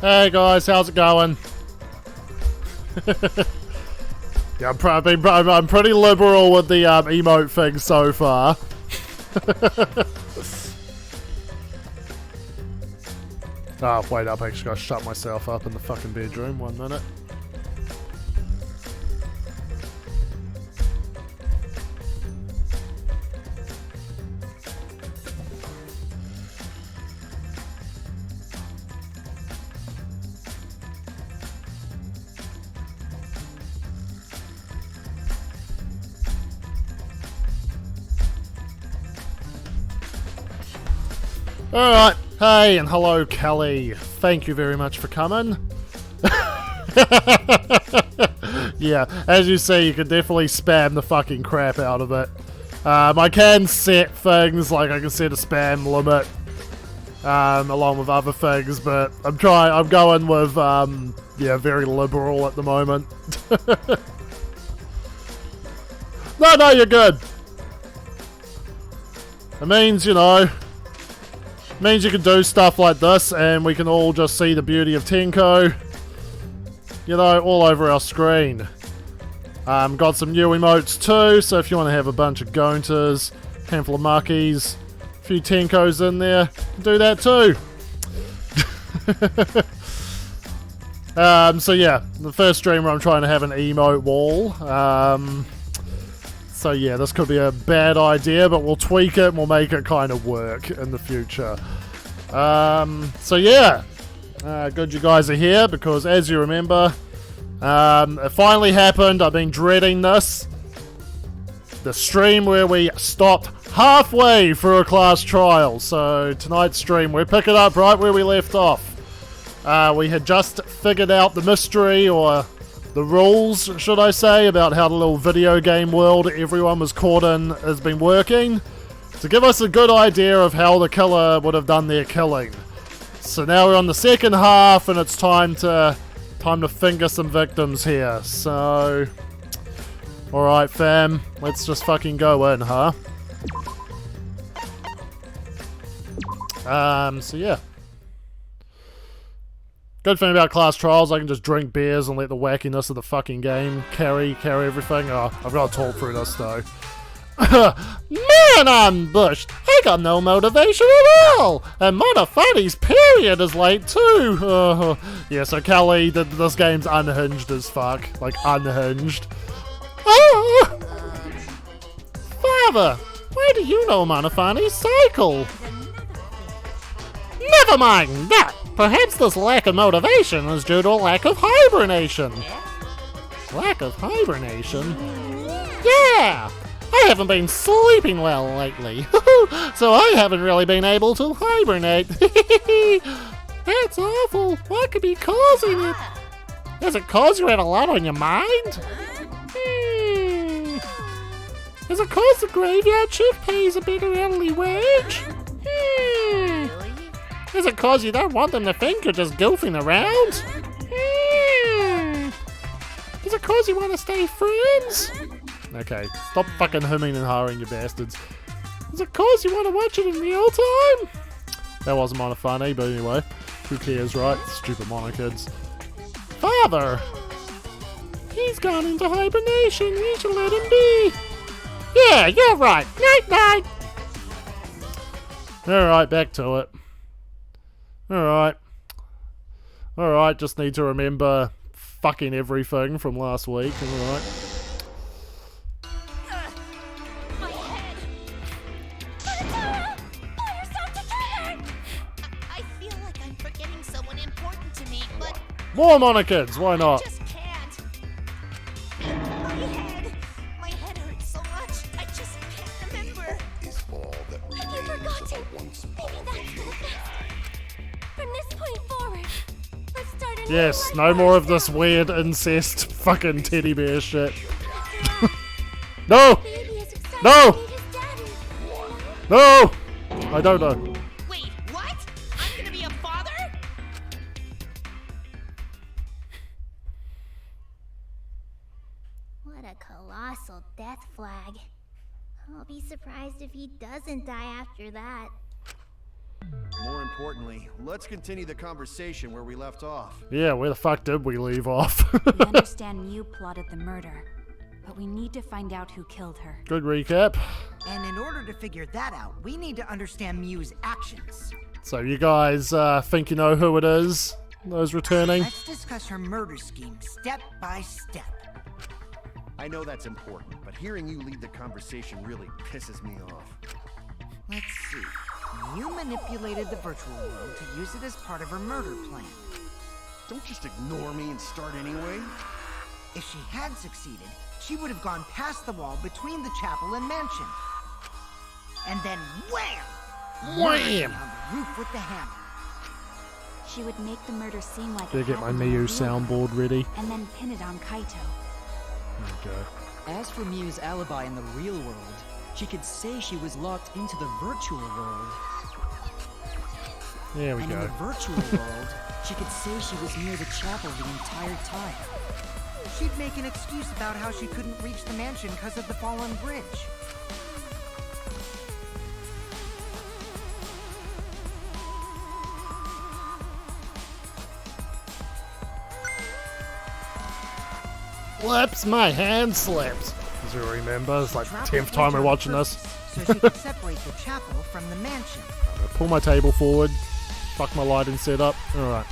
Hey guys, how's it going? Yeah, I'm pretty liberal with the emote thing so far. Oh, wait up, I actually gotta shut myself up in the fucking bedroom. 1 minute. Alright, hey and hello Kelly. Thank you very much for coming. Yeah, as you see, you can definitely spam the fucking crap out of it. I can set things, like I can set a spam limit, along with other things, but I'm going with, yeah, very liberal at the moment. No, you're good. It means, you know, means you can do stuff like this and we can all just see the beauty of Tenko, you know, all over our screen. Got some new emotes too, so if you want to have a bunch of Gontas, handful of Makis, a few Tenkos in there, do that too. So yeah, the first stream where I'm trying to have an emote wall. So yeah, this could be a bad idea, but we'll tweak it and we'll make it kind of work in the future. So yeah, good you guys are here, because as you remember, it finally happened. I've been dreading this. The stream where we stopped halfway through a class trial. So tonight's stream, we're picking up right where we left off. We had just figured out the mystery, or the rules, should I say, about how the little video game world everyone was caught in has been working, to give us a good idea of how the killer would have done their killing. So now we're on the second half, and it's time to finger some victims here. So, alright fam, let's just fucking go in, huh? So yeah. Good thing about class trials, I can just drink beers and let the wackiness of the fucking game carry everything. Oh, I've got to talk through this though. Man, I'm bushed. I got no motivation at all. And Monofani's period is late too. Yeah, so Kelly, this game's unhinged as fuck. Like, unhinged. Oh! Father, why do you know Monofani's cycle? Never mind that. Perhaps this lack of motivation is due to a lack of hibernation. Lack of hibernation? Yeah! I haven't been sleeping well lately, so I haven't really been able to hibernate. That's awful. What could be causing it? Is it cause you have a lot on your mind? Is it cause the graveyard shift pays a bigger hourly wage? Is it cause you don't want them to think you're just goofing around? Is it cause you want to stay friends? Okay, stop fucking humming and hawing, you bastards. Is it cause you want to watch it in real time? That wasn't Monofani, but anyway. Who cares, right? Stupid monokids. Father! He's gone into hibernation. We should let him be. Yeah, you're right. Night-night! Alright, back to it. Alright, just need to remember fucking everything from last week, alright. My head! Stop the trigger! I feel like I'm forgetting someone important to me, but... More monokids, why not? I just can't. My head hurts so much, I just can't remember. Is all that You forgot to... once Maybe that's for the best. From this point forward, let's start a new Yes, life no more of ourselves. this weird incest fucking teddy bear shit. No! Baby is excited No! to meet his daddy. No! I don't know. Wait, what? I'm gonna be a father? What a colossal death flag. I'll be surprised if he doesn't die after that. More importantly, let's continue the conversation where we left off. Yeah, where the fuck did we leave off? We understand Mew plotted the murder, but we need to find out who killed her. Good recap. And in order to figure that out, we need to understand Mew's actions. So you guys think you know who it is? Those returning? Let's discuss her murder scheme step by step. I know that's important, but hearing you lead the conversation really pisses me off. Let's see. Mew manipulated the virtual world to use it as part of her murder plan. Don't just ignore me and start anyway. If she had succeeded, she would have gone past the wall between the chapel and mansion. And then wham! Wham! On the roof with the hammer. She would make the murder seem like Gotta it get my happened in the Miyu real soundboard world, ready. and then pin it on Kaito. There we go. As for Mew's alibi in the real world, she could say she was locked into the virtual world. There we And in go. the virtual world, she could say she was near the chapel the entire time. She'd make an excuse about how she couldn't reach the mansion because of the fallen bridge. Slips, my hand slips. As you remember, it's like the 10th time we're watching this. So she could separate the chapel from the mansion. I'm gonna pull my table forward. Fuck my lighting setup. Alright.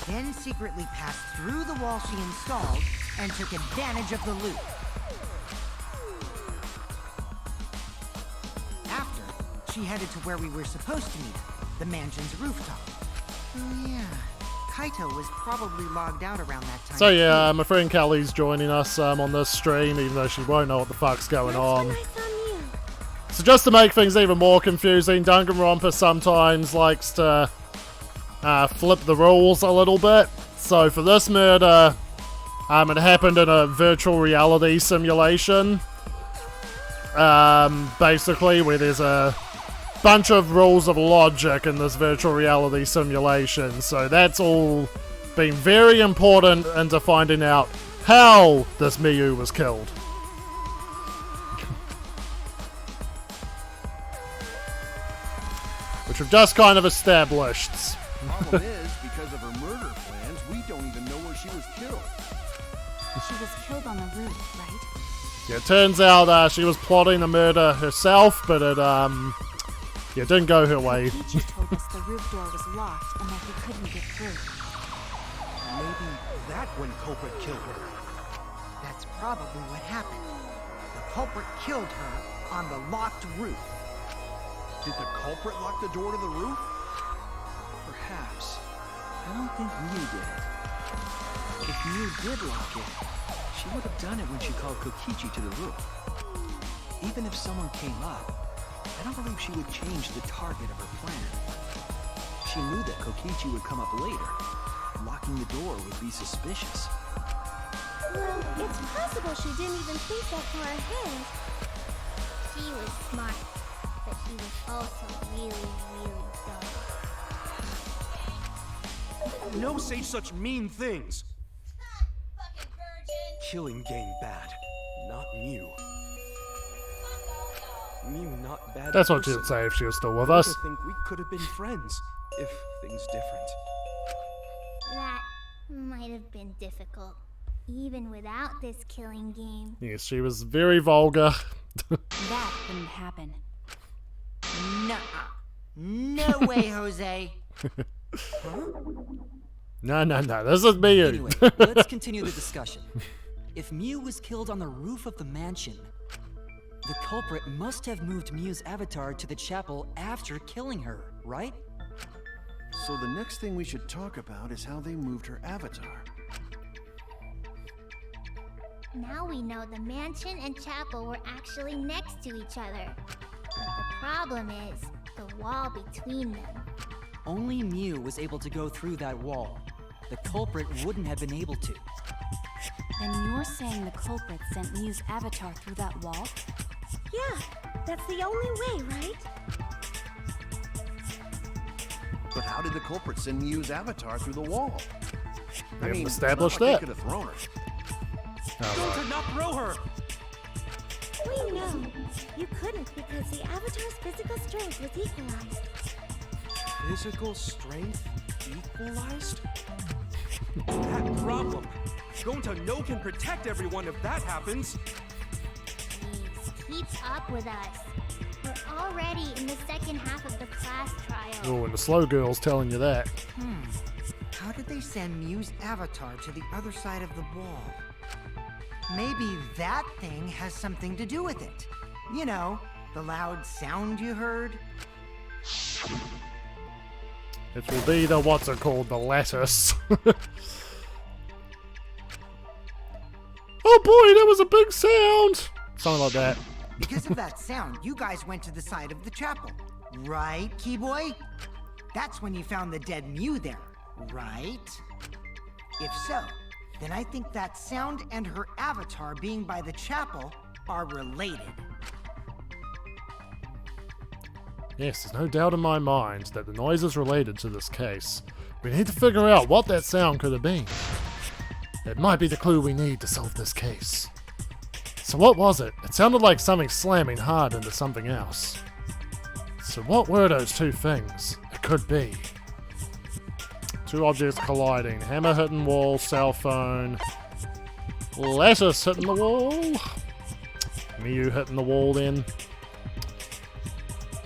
Then secretly passed through the wall she installed and took advantage of the loop. After, she headed to where we were supposed to meet, the mansion's rooftop. Oh yeah, Kaito was probably logged out around that time. So yeah, my friend Kelly's joining us on this stream, even though she won't know what the fuck's going on. So just to make things even more confusing, Danganronpa sometimes likes to flip the rules a little bit. So for this murder, it happened in a virtual reality simulation. Basically, where there's a bunch of rules of logic in this virtual reality simulation. So that's all been very important into finding out how this Miyu was killed. Which we've just kind of established. Problem is, because of her murder plans, we don't even know where she was killed. She was killed on the roof, right? Yeah, it turns out she was plotting the murder herself, but it didn't go her way. Kokichi told us the roof door was locked and that he couldn't get through. Maybe that when culprit killed her. That's probably what happened. The culprit killed her on the locked roof. Did the culprit lock the door to the roof? Perhaps. I don't think Mew did it. If Mew did lock it, she would have done it when she called Kokichi to the roof. Even if someone came up, I don't believe she would change the target of her plan. She knew that Kokichi would come up later. Locking the door would be suspicious. Well, it's possible she didn't even think that far ahead. She was smart, but she was also really, really dumb. No say such mean things. Fucking virgin! Killing game bad, not Mew. Mew not bad. That's what person. she'd say if she was still with I us. think we could have been friends if things different. That might have been difficult, even without this killing game. Yes, she was very vulgar. That couldn't happen. Nuh-uh. No way, Jose. No, this is Miyu. Anyway, let's continue the discussion. If Mew was killed on the roof of the mansion, the culprit must have moved Mew's avatar to the chapel after killing her, right? So the next thing we should talk about is how they moved her avatar. Now we know the mansion and chapel were actually next to each other. But the problem is the wall between them. Only Mew was able to go through that wall. The culprit wouldn't have been able to. Then you're saying the culprit sent Mew's avatar through that wall? Yeah, that's the only way, right? But how did the culprit send Mew's avatar through the wall? We haven't it's established not like that. they could have thrown her. Don't not throw her! We know. You couldn't because the Avatar's physical strength was equalized. Physical strength equalized? That problem. Gonta no can protect everyone if that happens. Please, keep up with us. We're already in the second half of the class trial. Oh, and the slow girl's telling you that. How did they send Mew's avatar to the other side of the wall? Maybe that thing has something to do with it. You know, the loud sound you heard? It will be the, what's it called, the lattice. Oh boy, that was a big sound! Something like that. Because of that sound, you guys went to the side of the chapel. Right, Keyboy? That's when you found the dead Mew there, right? If so, then I think that sound and her avatar being by the chapel are related. Yes, there's no doubt in my mind that the noise is related to this case. We need to figure out what that sound could have been. It might be the clue we need to solve this case. So what was it? It sounded like something slamming hard into something else. So what were those two things? It could be two objects colliding. Hammer hitting wall, cell phone. Lattice hitting the wall. Mew hitting the wall then.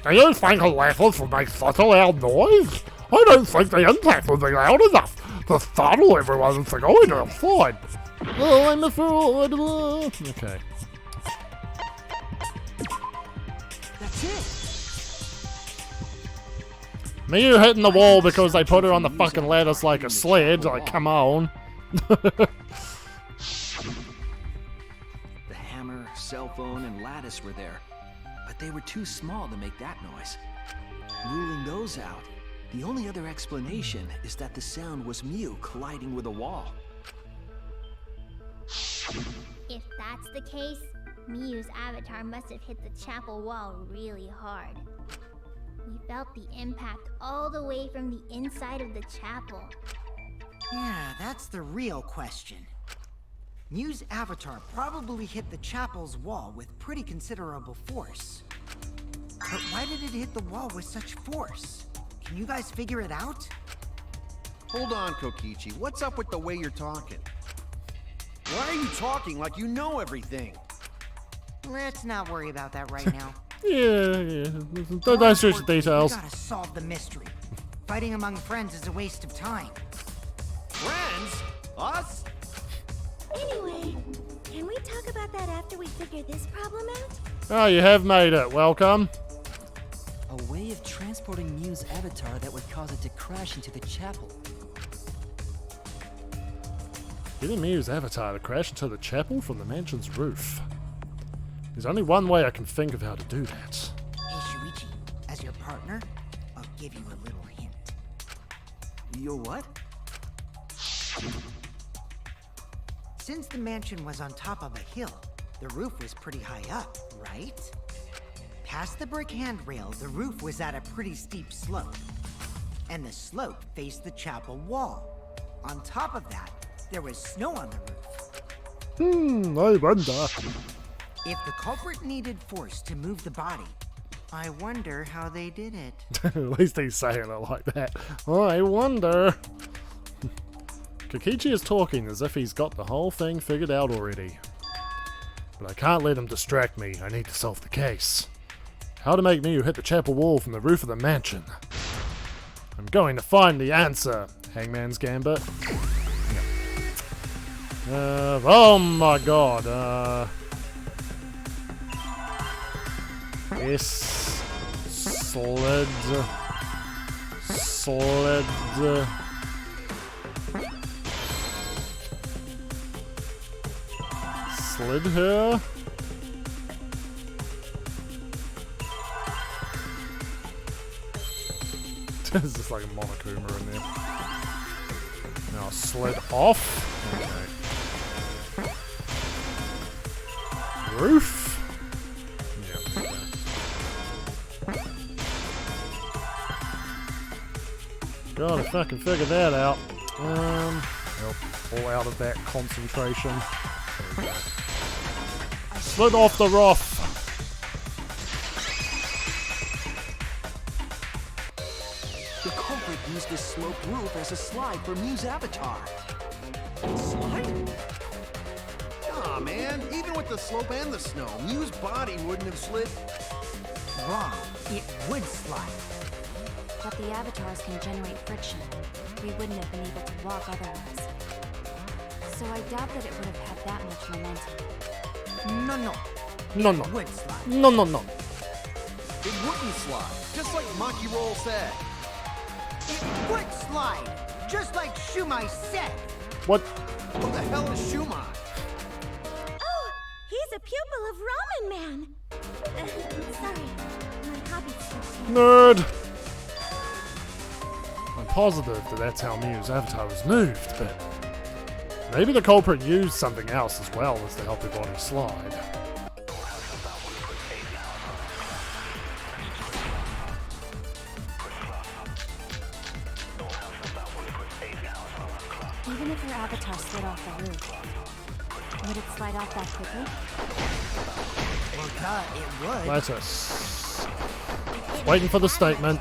Do you think a lattice would make such a loud noise? I don't think the impact would be loud enough to startle everyone into going outside. Oh, I'm a fraud. Okay. That's it. Mew hitting the wall because they put her on the fucking lattice like a sled. Like, come on. The hammer, cell phone, and lattice were there, but they were too small to make that noise. Ruling those out, the only other explanation is that the sound was Mew colliding with a wall. If that's the case, Mew's avatar must have hit the chapel wall really hard. We felt the impact all the way from the inside of the chapel. Yeah, that's the real question. Mew's avatar probably hit the chapel's wall with pretty considerable force. But why did it hit the wall with such force? Can you guys figure it out? Hold on, Kokichi. What's up with the way you're talking? Why are you talking like you know everything? Let's not worry about that right now. Yeah. Don't stretch the details. We gotta solve the mystery. Fighting among friends is a waste of time. Friends? Us? Anyway, can we talk about that after we figure this problem out? Oh, you have made it. Welcome. A way of transporting Mew's avatar that would cause it to crash into the chapel. Getting Mew's avatar to crash into the chapel from the mansion's roof. There's only one way I can think of how to do that. Hey, Shuichi, as your partner, I'll give you a little hint. Your what? Since the mansion was on top of a hill, the roof was pretty high up, right? Past the brick handrail, the roof was at a pretty steep slope. And the slope faced the chapel wall. On top of that, there was snow on the roof. I wonder. If the culprit needed force to move the body, I wonder how they did it. At least he's saying it like that. I wonder. Kokichi is talking as if he's got the whole thing figured out already. But I can't let him distract me. I need to solve the case. How to make Mew hit the chapel wall from the roof of the mansion. I'm going to find the answer. Hangman's Gambit. Yeah. Oh my god. Yes. Sled. Slid her. There's just like a Monokuma in there. Now slid off. Okay. Roof. God, if I can figure that out. Help pull out of that concentration. There we go. slid off the roof. The culprit used this sloped roof as a slide for Mew's avatar. Slide? Aw, man. Even with the slope and the snow, Mew's body wouldn't have slid. Wrong. It would slide. But the avatars can generate friction. We wouldn't have been able to walk otherwise. So I doubt that it would have had that much momentum. No, no. No, no. It would slide. No, no, no. It wouldn't slide, just like Monkey Roll said. It would slide, just like Shumai said. What? What the hell is Shumai? Oh, he's a pupil of Ramen Man. Sorry, my hobby's Nerd. I'm positive that that's how Mew's avatar was moved, but maybe the culprit used something else as well as to help her body slide. Even if her avatar slid off the roof, would it slide off that quickly? Well, duh, it would. Let us. Waiting for the statement.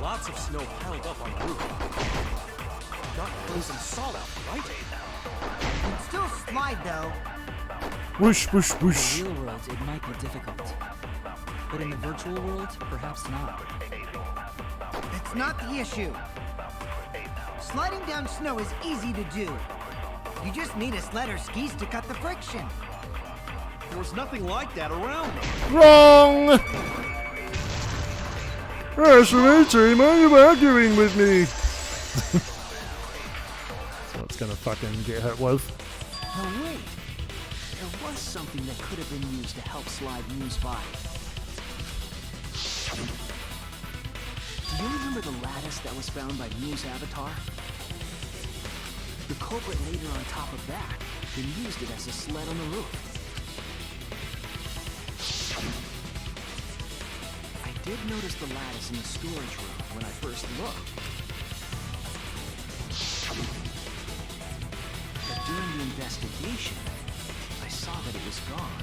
Lots of snow piled up on the roof. Not frozen solid, right? It'd still slide, though. Whoosh, whoosh, In whoosh. the real world, it might be difficult. But in the virtual world, perhaps not. That's not the issue. Sliding down snow is easy to do. You just need a sled or skis to cut the friction. There was nothing like that around them. Wrong! Shinichi, why are you arguing with me? That's what's gonna fucking get hit with. Oh wait, there was something that could have been used to help slide Mew's body. Do you remember the lattice that was found by Mew's avatar? The culprit laid her on top of that, then used it as a sled on the roof. I did notice the lattice in the storage room when I first looked. But during the investigation, I saw that it was gone.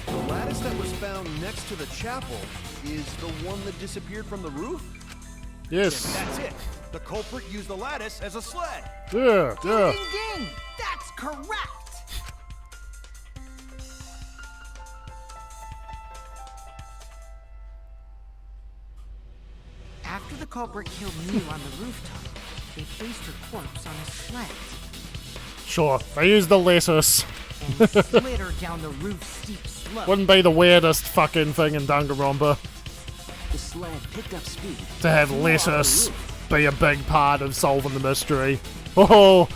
The lattice that was found next to the chapel is the one that disappeared from the roof? Yes. That's it. The culprit used the lattice as a sled. Yeah, yeah. Ding, ding! That's correct! After the culprit killed Mew on the rooftop, they placed her corpse on a sled Sure, they used the lettuce. and slid her down the roof's steep slope. Wouldn't be the weirdest fucking thing in Danganronpa The sled picked up speed. to have flew off the lettuce roof. be a big part of solving the mystery. Oh,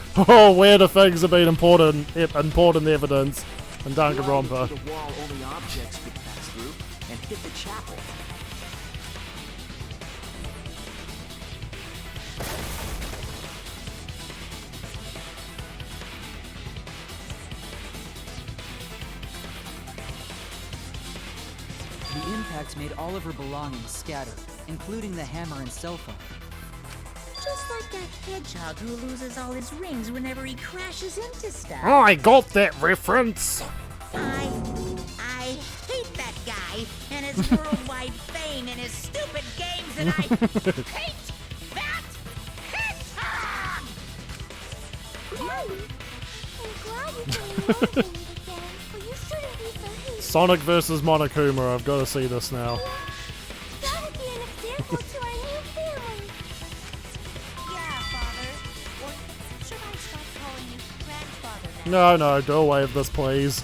weirder things have been important evidence in Danganronpa. The wall only objects could pass through and hit the chapel. The impact made all of her belongings scatter, including the hammer and cell phone. Just like that hedgehog who loses all his rings whenever he crashes into stuff. I got that reference. I hate that guy and his worldwide fame and his stupid games, and I hate that hedgehog! Mommy, I'm glad you came along with me again, but you shouldn't be so hateful. Sonic versus Monokuma. I've got to see this now. That would be an example to our new family. Yeah, Father. Or should I start calling you grandfather now? No, do away with this, please.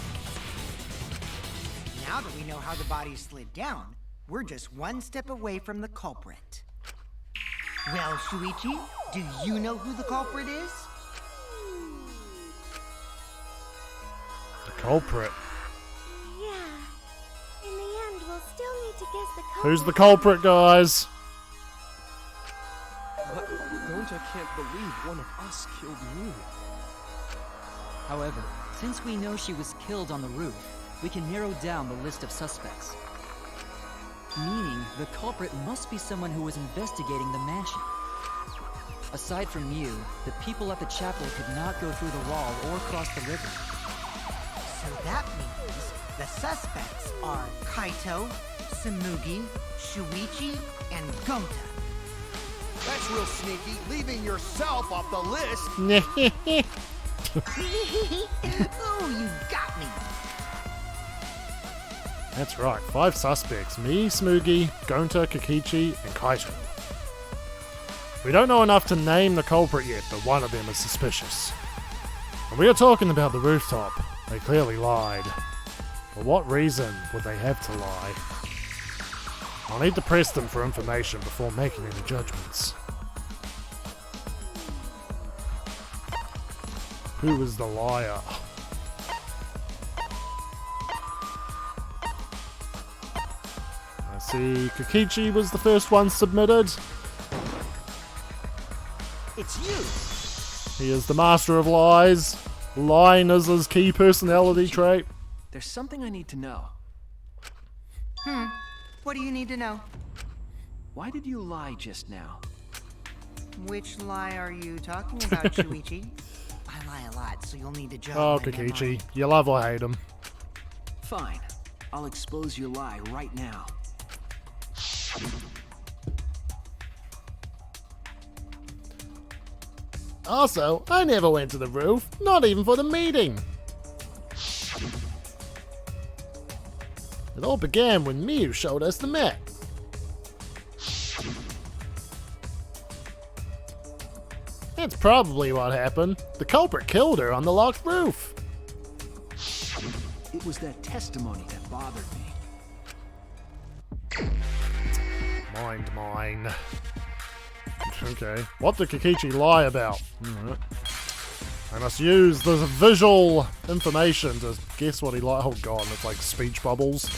Now that we know how the body slid down, we're just one step away from the culprit. Well, Shuichi, do you know who the culprit is? The culprit. Yeah. In the end, we'll still need to guess the culprit. Who's the culprit, guys? But Gonta can't believe one of us killed Mew. However, since we know she was killed on the roof, we can narrow down the list of suspects. Meaning, the culprit must be someone who was investigating the mansion. Aside from you, the people at the chapel could not go through the wall or cross the river. So that means the suspects are Kaito, Samugi, Shuichi, and Gonta. That's real sneaky, leaving yourself off the list. Oh, you got me. That's right, 5 suspects. Me, Smoogie, Gonta, Kokichi, and Kaito. We don't know enough to name the culprit yet, but one of them is suspicious. And we are talking about the rooftop. They clearly lied. For what reason would they have to lie? I'll need to press them for information before making any judgments. Who is the liar? I see Kokichi was the first one submitted. It's you! He is the master of lies. Lying is his key personality trait. There's something I need to know. What do you need to know? Why did you lie just now? Which lie are you talking about, Shuichi? I lie a lot, so you'll need to judge. Oh, Kokichi, you love or hate him. Fine. I'll expose your lie right now. Also, I never went to the roof, not even for the meeting. It all began when Miu showed us the map. That's probably what happened. The culprit killed her on the locked roof. It was that testimony that bothered me. Mind mine. Okay. What did Kokichi lie about? Alright. I must use the visual information to guess what he lied. Oh god, it's like speech bubbles.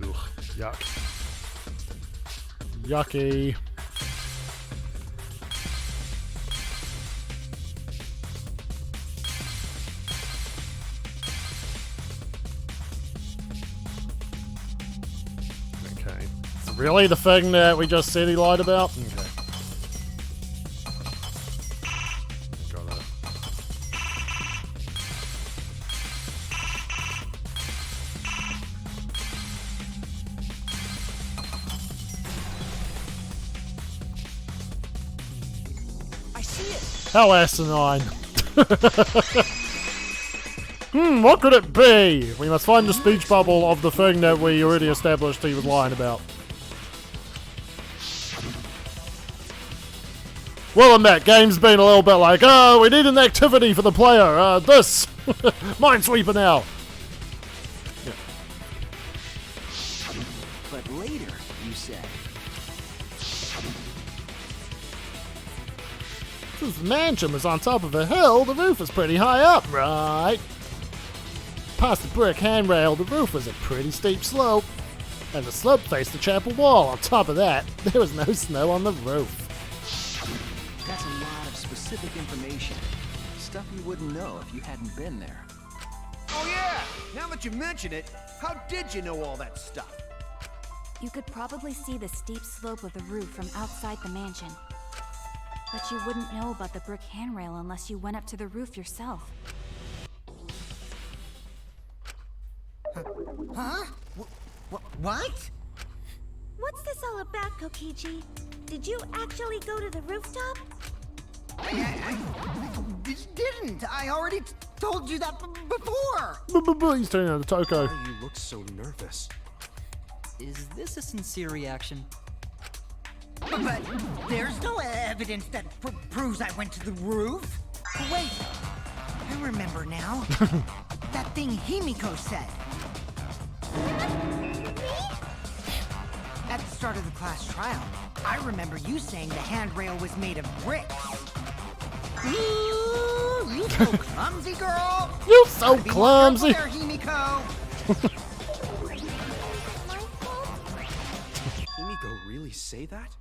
Ugh, yuck. Yucky. Okay. So really the thing that we just said he lied about? Okay. Got it. I see it! How asinine. What could it be? We must find the speech bubble of the thing that we already established he was lying about. Well, admit, game's been a little bit like, oh, we need an activity for the player. This. Minesweeper now. Yeah. But later, you said. Since the mansion was on top of a hill, the roof was pretty high up, right? Past the brick handrail, the roof was a pretty steep slope. And the slope faced the chapel wall. On top of that, there was no snow on the roof. That's a lot of specific information. Stuff you wouldn't know if you hadn't been there. Oh yeah! Now that you mention it, how did you know all that stuff? You could probably see the steep slope of the roof from outside the mansion. But you wouldn't know about the brick handrail unless you went up to the roof yourself. Huh? What? What's this all about, Kokichi? Did you actually go to the rooftop? I didn't. I already told you that before. He's turning into Toko. Why do you look so nervous? Is this a sincere reaction? But there's no evidence that proves I went to the roof. Wait, I remember now. That thing Himiko said. At the start of the class trial, I remember you saying the handrail was made of bricks. Ooh, you so clumsy, girl. You so Gotta be more clumsy. careful there, Himiko. Himiko really say that?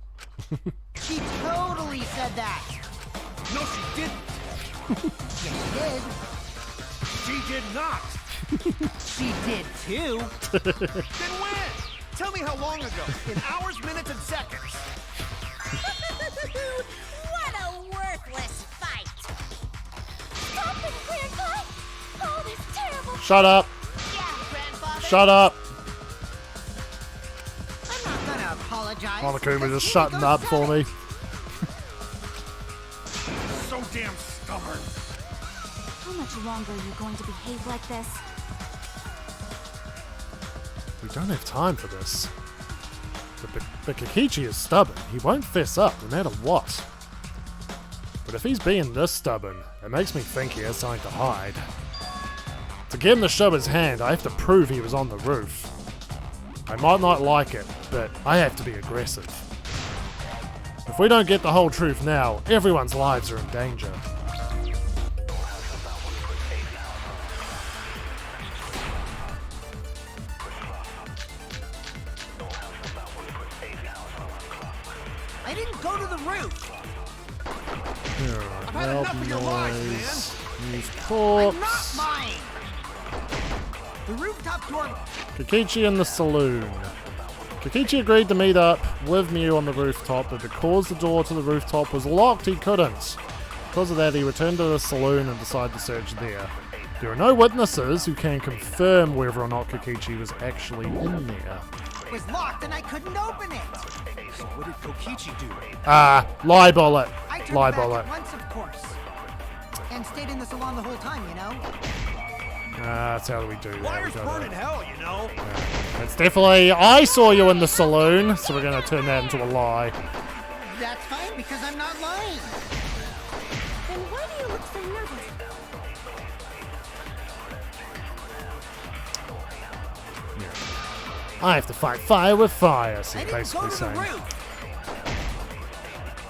She totally said that. No, she didn't. Yes, She did not. she did. She did too. Then when? Tell me how long ago. In hours, minutes, and seconds. What a worthless fight! Stop it, Grandpa! Oh, that's terrible! Shut up! Yeah, Grandfather. Shut up! I'm not gonna apologize. Mama Kuma because just you shutting go up for said me. it. So damn stubborn. How much longer are you going to behave like this? We don't have time for this. But Kokichi is stubborn. He won't fess up no matter what. But if he's being this stubborn, it makes me think he has something to hide. To get him to show his hand, I have to prove he was on the roof. I might not like it, but I have to be aggressive. If we don't get the whole truth now, everyone's lives are in danger. I didn't go to the roof. I've had enough of your lies, man. Use I'm not corpse. lying. The rooftop door. Kokichi in the saloon. Kokichi agreed to meet up with Mew on the rooftop, but because the door to the rooftop was locked, he couldn't. Because of that, he returned to the saloon and decided to search there. There are no witnesses who can confirm whether or not Kokichi was actually in there. It was locked and I couldn't open it. So what did Kokichi do? Lie bullet. I turned Lie back bullet. at once, of course. And stayed in the salon the whole time, you know? That's how we do that. Liars We burn gotta- in hell, you know? It's definitely, I saw you in the saloon, so we're going to turn that into a lie. That's fine because I'm not lying. Then why do you look so nervous? I have to fight fire with fire, so I you're didn't basically go to the saying. roof.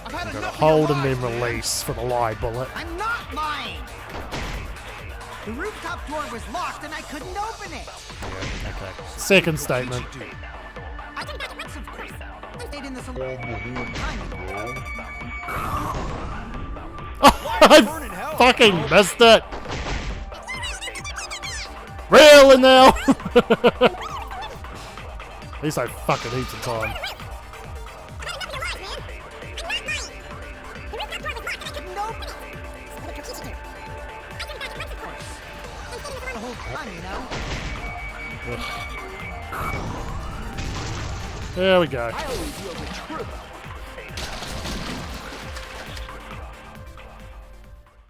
I've had Gotta enough hold of and your then lies, man. release for the lie bullet. I'm not lying. The rooftop door was locked and I couldn't open it. Okay. Second statement. I turned back at once, of course. I stayed in the salon the whole time, you know? Burn in I hell. fucking missed it. Really now? At least I fucking heaps of time. The whole time, you know? There we go. I always yield the truth.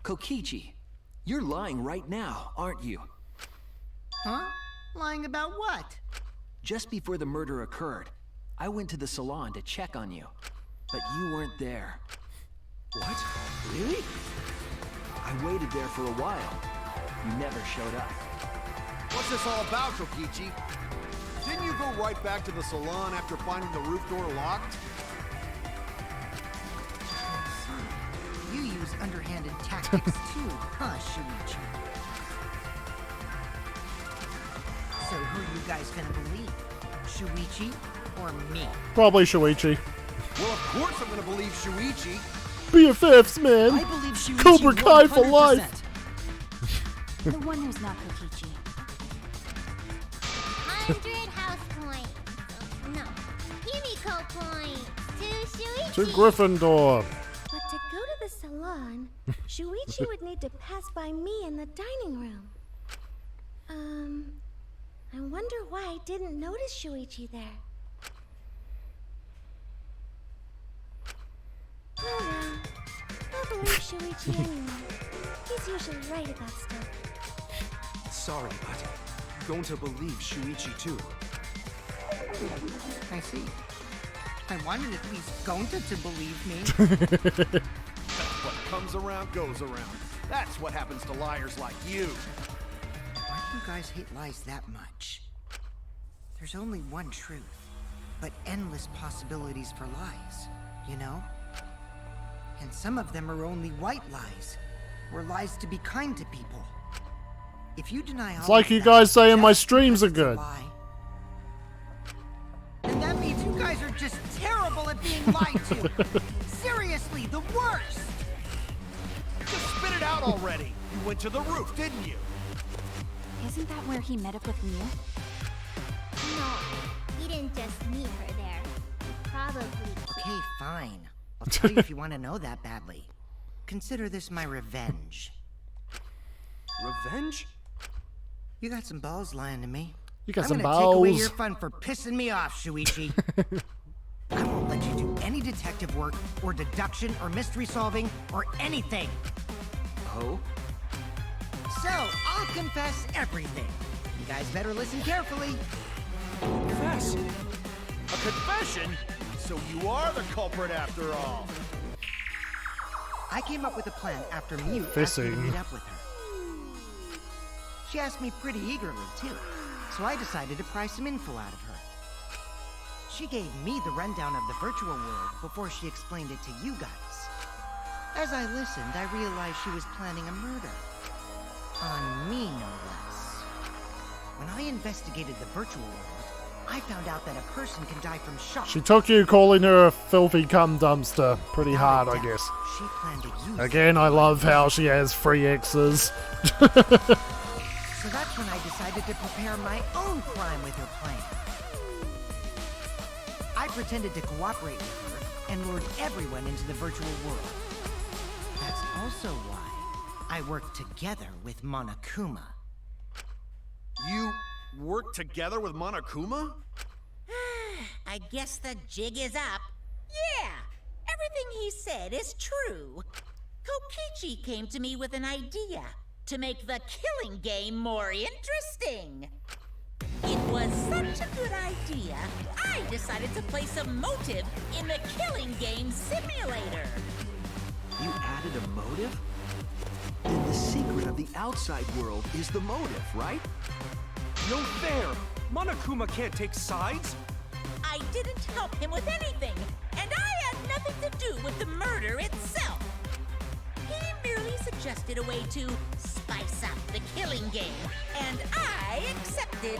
Kokichi, you're lying right now, aren't you? Huh? Lying about what? Just before the murder occurred, I went to the salon to check on you, but you weren't there. What? Really? I waited there for a while. You never showed up. What's this all about, Kokichi? Didn't you go right back to the salon after finding the roof door locked? You use underhanded tactics too, huh, Shuichi? So who are you guys gonna believe? Shuichi or me? Probably Shuichi. Well, of course I'm gonna believe Shuichi. BFFs, man. I believe Shuichi Cobra Kai for 100%. life. The one who's not Kokichi. 100 house points. No, Himiko points. To Shuichi. To Gryffindor. But to go to the salon, Shuichi would need to pass by me in the dining room. I wonder why I didn't notice Shuichi there. Oh well, I'll believe Shuichi anyway. He's usually right about stuff. Sorry, but Gonta believes Shuichi too. I see. I wanted at least Gonta to believe me. What comes around goes around. That's what happens to liars like you. Why do you guys hate lies that much? There's only one truth, but endless possibilities for lies, you know? And some of them are only white lies, or lies to be kind to people. If you deny It's all like of you that guys saying my just streams are because it's a good. lie, then that means you guys are just terrible at being being lied to. Seriously, the worst. Just spit it out already. You went to the roof, didn't you? Isn't that where he met up with Mew? No, he didn't just meet her there. Probably. Okay, fine. I'll tell you if you want to know that badly. Consider this my revenge. Revenge? You got some balls lying to me. You got I'm some gonna take away balls. your fun for pissing me off, Shuichi. I won't let you do any detective work, or deduction, or mystery solving, or anything. Oh? So, I'll confess everything. You guys better listen carefully. Confess. A confession? So you are the culprit after all. I came up with a plan after Mew asked me to Confessing. meet up with her. She asked me pretty eagerly, too, so I decided to pry some info out of her. She gave me the rundown of the virtual world before she explained it to you guys. As I listened, I realized she was planning a murder. On me, no less. When I investigated the virtual world, I found out that a person can die from shock. She took you calling her a filthy cum dumpster pretty hard, I Without a doubt, guess. She planned to use Again, I love how she has free X's. So that's when I decided to prepare my own crime with her plan. I pretended to cooperate with her and lured everyone into the virtual world. That's also why I worked together with Monokuma. You worked together with Monokuma? I guess the jig is up. Yeah, everything he said is true. Kokichi came to me with an idea to make the killing game more interesting. It was such a good idea, I decided to place a motive in the killing game simulator. You added a motive? Then the secret of the outside world is the motive, right? No fair! Monokuma can't take sides! I didn't help him with anything, and I had nothing to do with the murder itself. He merely suggested a way to spice up the killing game, and I accepted.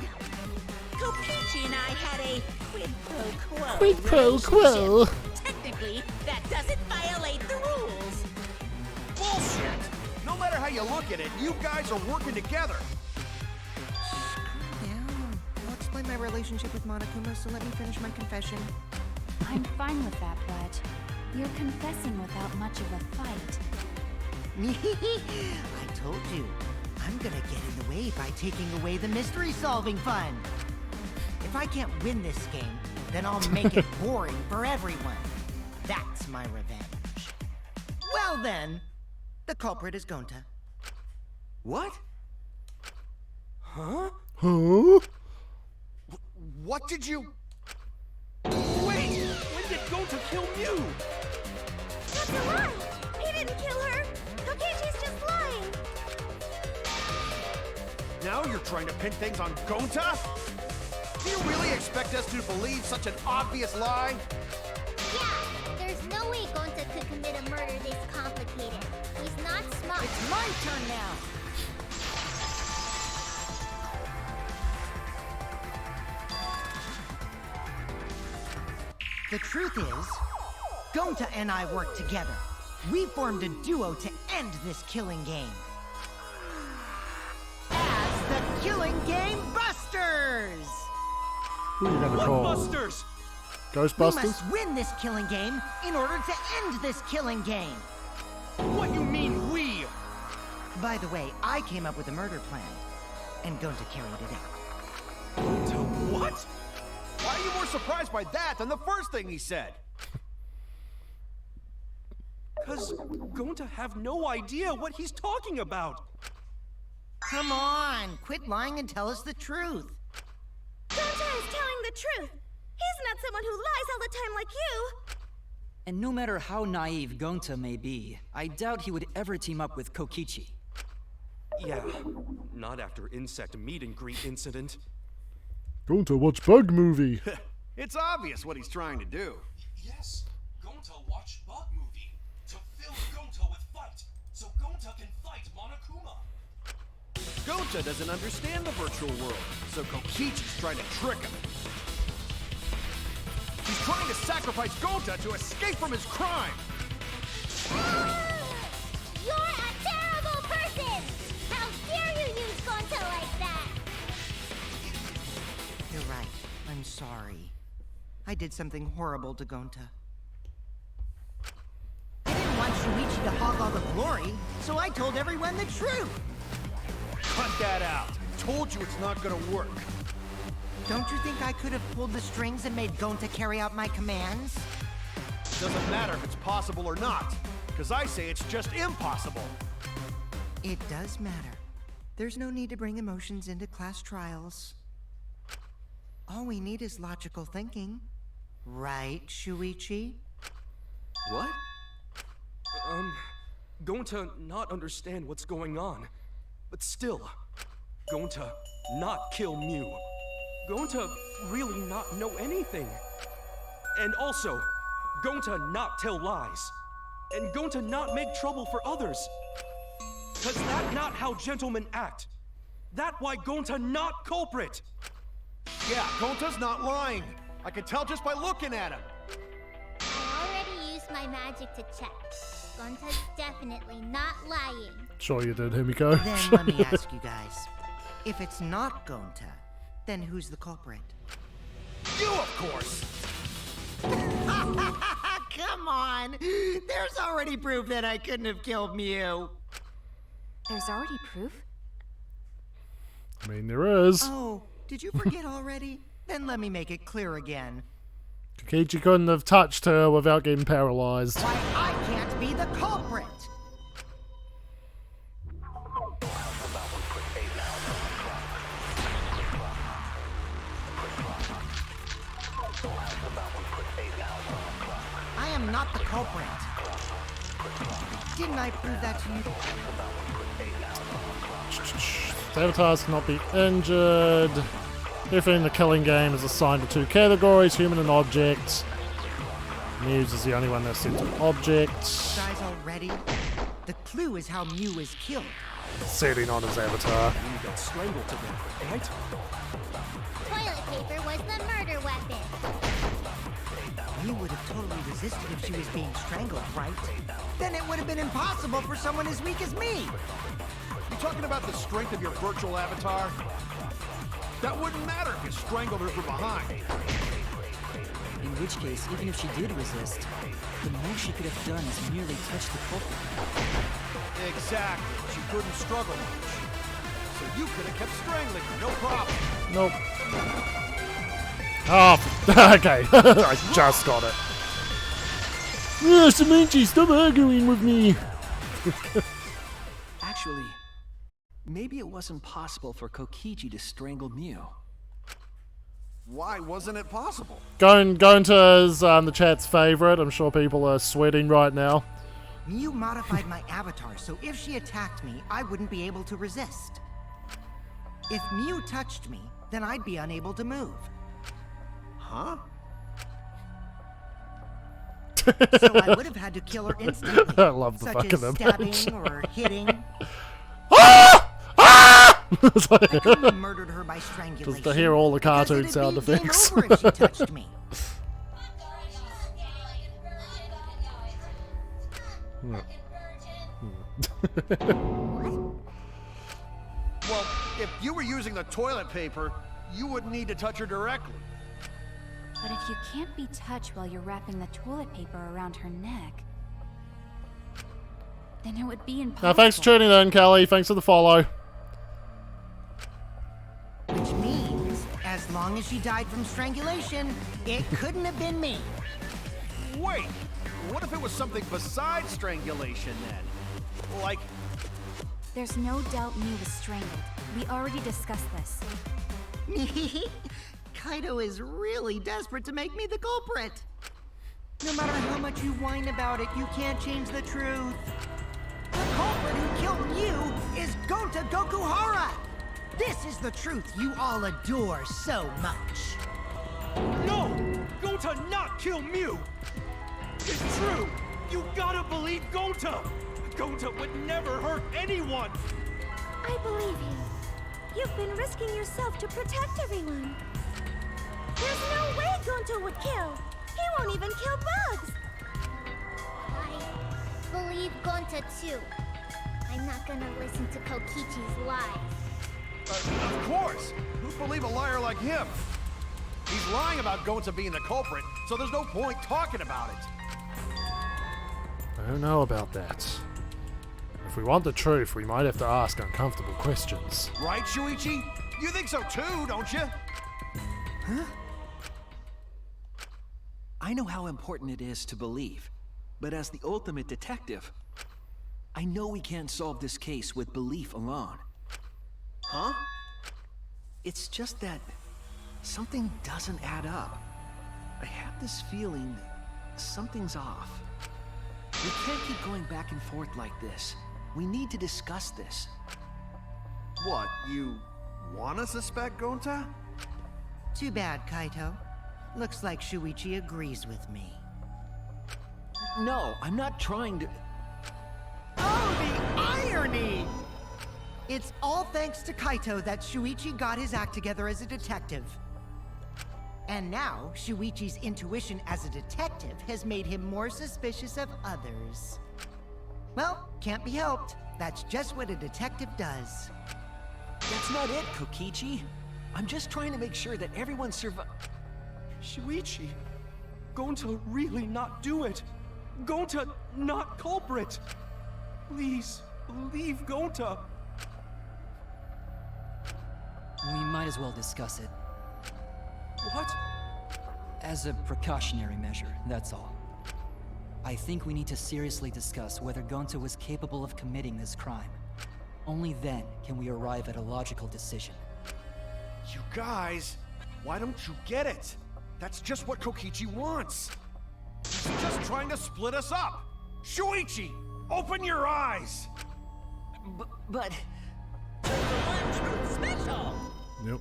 Kokichi and I had a quid pro quo. Quid pro quo. relationship. Technically, that doesn't violate the rules. Bullshit! No matter how you look at it, you guys are working together. Yeah, I'll explain my relationship with Monokuma, so let me finish my confession. I'm fine with that, but you're confessing without much of a fight. I told you, I'm gonna get in the way by taking away the mystery-solving fun. If I can't win this game, then I'll make it boring for everyone. That's my revenge. Well then, the culprit is Gonta. What? Huh? What did you... Wait! When did Gonta kill Mew? That's a lie! He didn't kill her! Kokichi's just lying! Now you're trying to pin things on Gonta? Do you really expect us to believe such an obvious lie? Yeah, there's no way Gonta could commit a murder this complicated. He's not smart. It's my turn now. The truth is, Gonta and I worked together. We formed a duo to end this killing game. As the Killing Game Busters! Who are you gonna call? Blockbusters! We Ghostbusters? must win this killing game in order to end this killing game. What you mean, we? By the way, I came up with a murder plan, and Gonta carried it out. Gonta what? Why are you more surprised by that than the first thing he said? Cause Gonta have no idea what he's talking about. Come on, quit lying and tell us the truth. Gonta is telling the truth! He's not someone who lies all the time like you! And no matter how naive Gonta may be, I doubt he would ever team up with Kokichi. Yeah, not after insect meet and greet incident. Going to watch Bug Movie. It's obvious what he's trying to do. Yes, Gonta watched Bug Movie to fill Gonta with fight, so Gonta can fight Monokuma. Gonta doesn't understand the virtual world, so Kokichi's trying to trick him. He's trying to sacrifice Gonta to escape from his crime. You're a terrible person! How dare you use Gonta like that? You're right. I'm sorry. I did something horrible to Gonta. I didn't want Shuichi to hog all the glory, so I told everyone the truth. Cut that out. Told you it's not gonna work. Don't you think I could have pulled the strings and made Gonta carry out my commands? Doesn't matter if it's possible or not, because I say it's just impossible. It does matter. There's no need to bring emotions into class trials. All we need is logical thinking. Right, Shuichi? What? Gonta not understand what's going on. But still, Gonta not kill Mew. Gonta really not know anything. And also, Gonta not tell lies. And Gonta not make trouble for others. Cause that not how gentlemen act. That why Gonta not culprit. Yeah, Gonta's not lying. I can tell just by looking at him. I already used my magic to check. Gonta's definitely not lying. Sure you did, Himiko. Then let me ask you guys. If it's not Gonta, then who's the culprit? You, of course! Come on! There's already proof that I couldn't have killed Mew. There's already proof? I mean, there is. Oh, did you forget already? Then let me make it clear again. Kokichi couldn't have touched her without getting paralyzed. Why, I can't be the culprit! I am not the culprit. Didn't I prove that to you? Avatars cannot be injured. Everything in the killing game is assigned to two categories, human and object. Muse is the only one that's set to object. Guys already? The clue is how Mew is killed. Setting on his avatar. You got strangled to death, right? Toilet paper was the murder weapon. Mew would have totally resisted if she was being strangled, right? Then it would have been impossible for someone as weak as me. You talking about the strength of your virtual avatar? That wouldn't matter if you strangled her from behind. In which case, even if she did resist, the most she could have done is merely touch the culprit. Exactly. She couldn't struggle much. So you could have kept strangling her, no problem. Nope. Oh, okay. I just got it. Yeah, Samichi, stop arguing with me. Actually, maybe it wasn't possible for Kokichi to strangle Mew. Why wasn't it possible? Going to the chat's favorite. I'm sure people are sweating right now. Mew modified my avatar, so if she attacked me, I wouldn't be able to resist. If Mew touched me, then I'd be unable to move. Huh? So I would have had to kill her instantly. I love the such fuck as of them. stabbing or hitting. It's like- I couldn't have murdered her by strangulation. Just to hear all the cartoon because sound it'd be game effects. over if she touched me. Well, if you were using the toilet paper, you wouldn't need to touch her directly. But if you can't be touched while you're wrapping the toilet paper around her neck, then it would be impossible. Thanks for tuning in, Kelly. Thanks for the follow. Which means, as long as she died from strangulation, it couldn't have been me. Wait, what if it was something besides strangulation then? Like, There's no doubt Mew was strangled. We already discussed this. Kaido is really desperate to make me the culprit. No matter how much you whine about it, you can't change the truth. The culprit who killed Mew is Gonta Gokuhara! This is the truth you all adore so much. No! Gonta not kill Mew! It's true! You gotta believe Gonta! Gonta would never hurt anyone! I believe you. You've been risking yourself to protect everyone. There's no way Gonta would kill. won't even kill bugs. I believe Gonta too. I'm not gonna listen to Kokichi's lies. Of course! Who'd believe a liar like him? He's lying about Gonta being the culprit, so there's no point talking about it. I don't know about that. If we want the truth, we might have to ask uncomfortable questions. Right, Shuichi? You think so too, don't you? Huh? I know how important it is to believe, but as the ultimate detective, I know we can't solve this case with belief alone. Huh? It's just that something doesn't add up. I have this feeling something's off. We can't keep going back and forth like this. We need to discuss this. What, you wanna suspect Gonta? Too bad, Kaito. Looks like Shuichi agrees with me. No, I'm not trying to... Oh, the irony! It's all thanks to Kaito that Shuichi got his act together as a detective. And now, Shuichi's intuition as a detective has made him more suspicious of others. Well, can't be helped. That's just what a detective does. That's not it, Kokichi. I'm just trying to make sure that everyone Shuichi, Gonta really not do it. Gonta not culprit. Please, believe Gonta. We might as well discuss it. What? As a precautionary measure, that's all. I think we need to seriously discuss whether Gonta was capable of committing this crime. Only then can we arrive at a logical decision. You guys, why don't you get it? That's just what Kokichi wants. He's just trying to split us up. Shuichi, open your eyes. But... Special. Yep.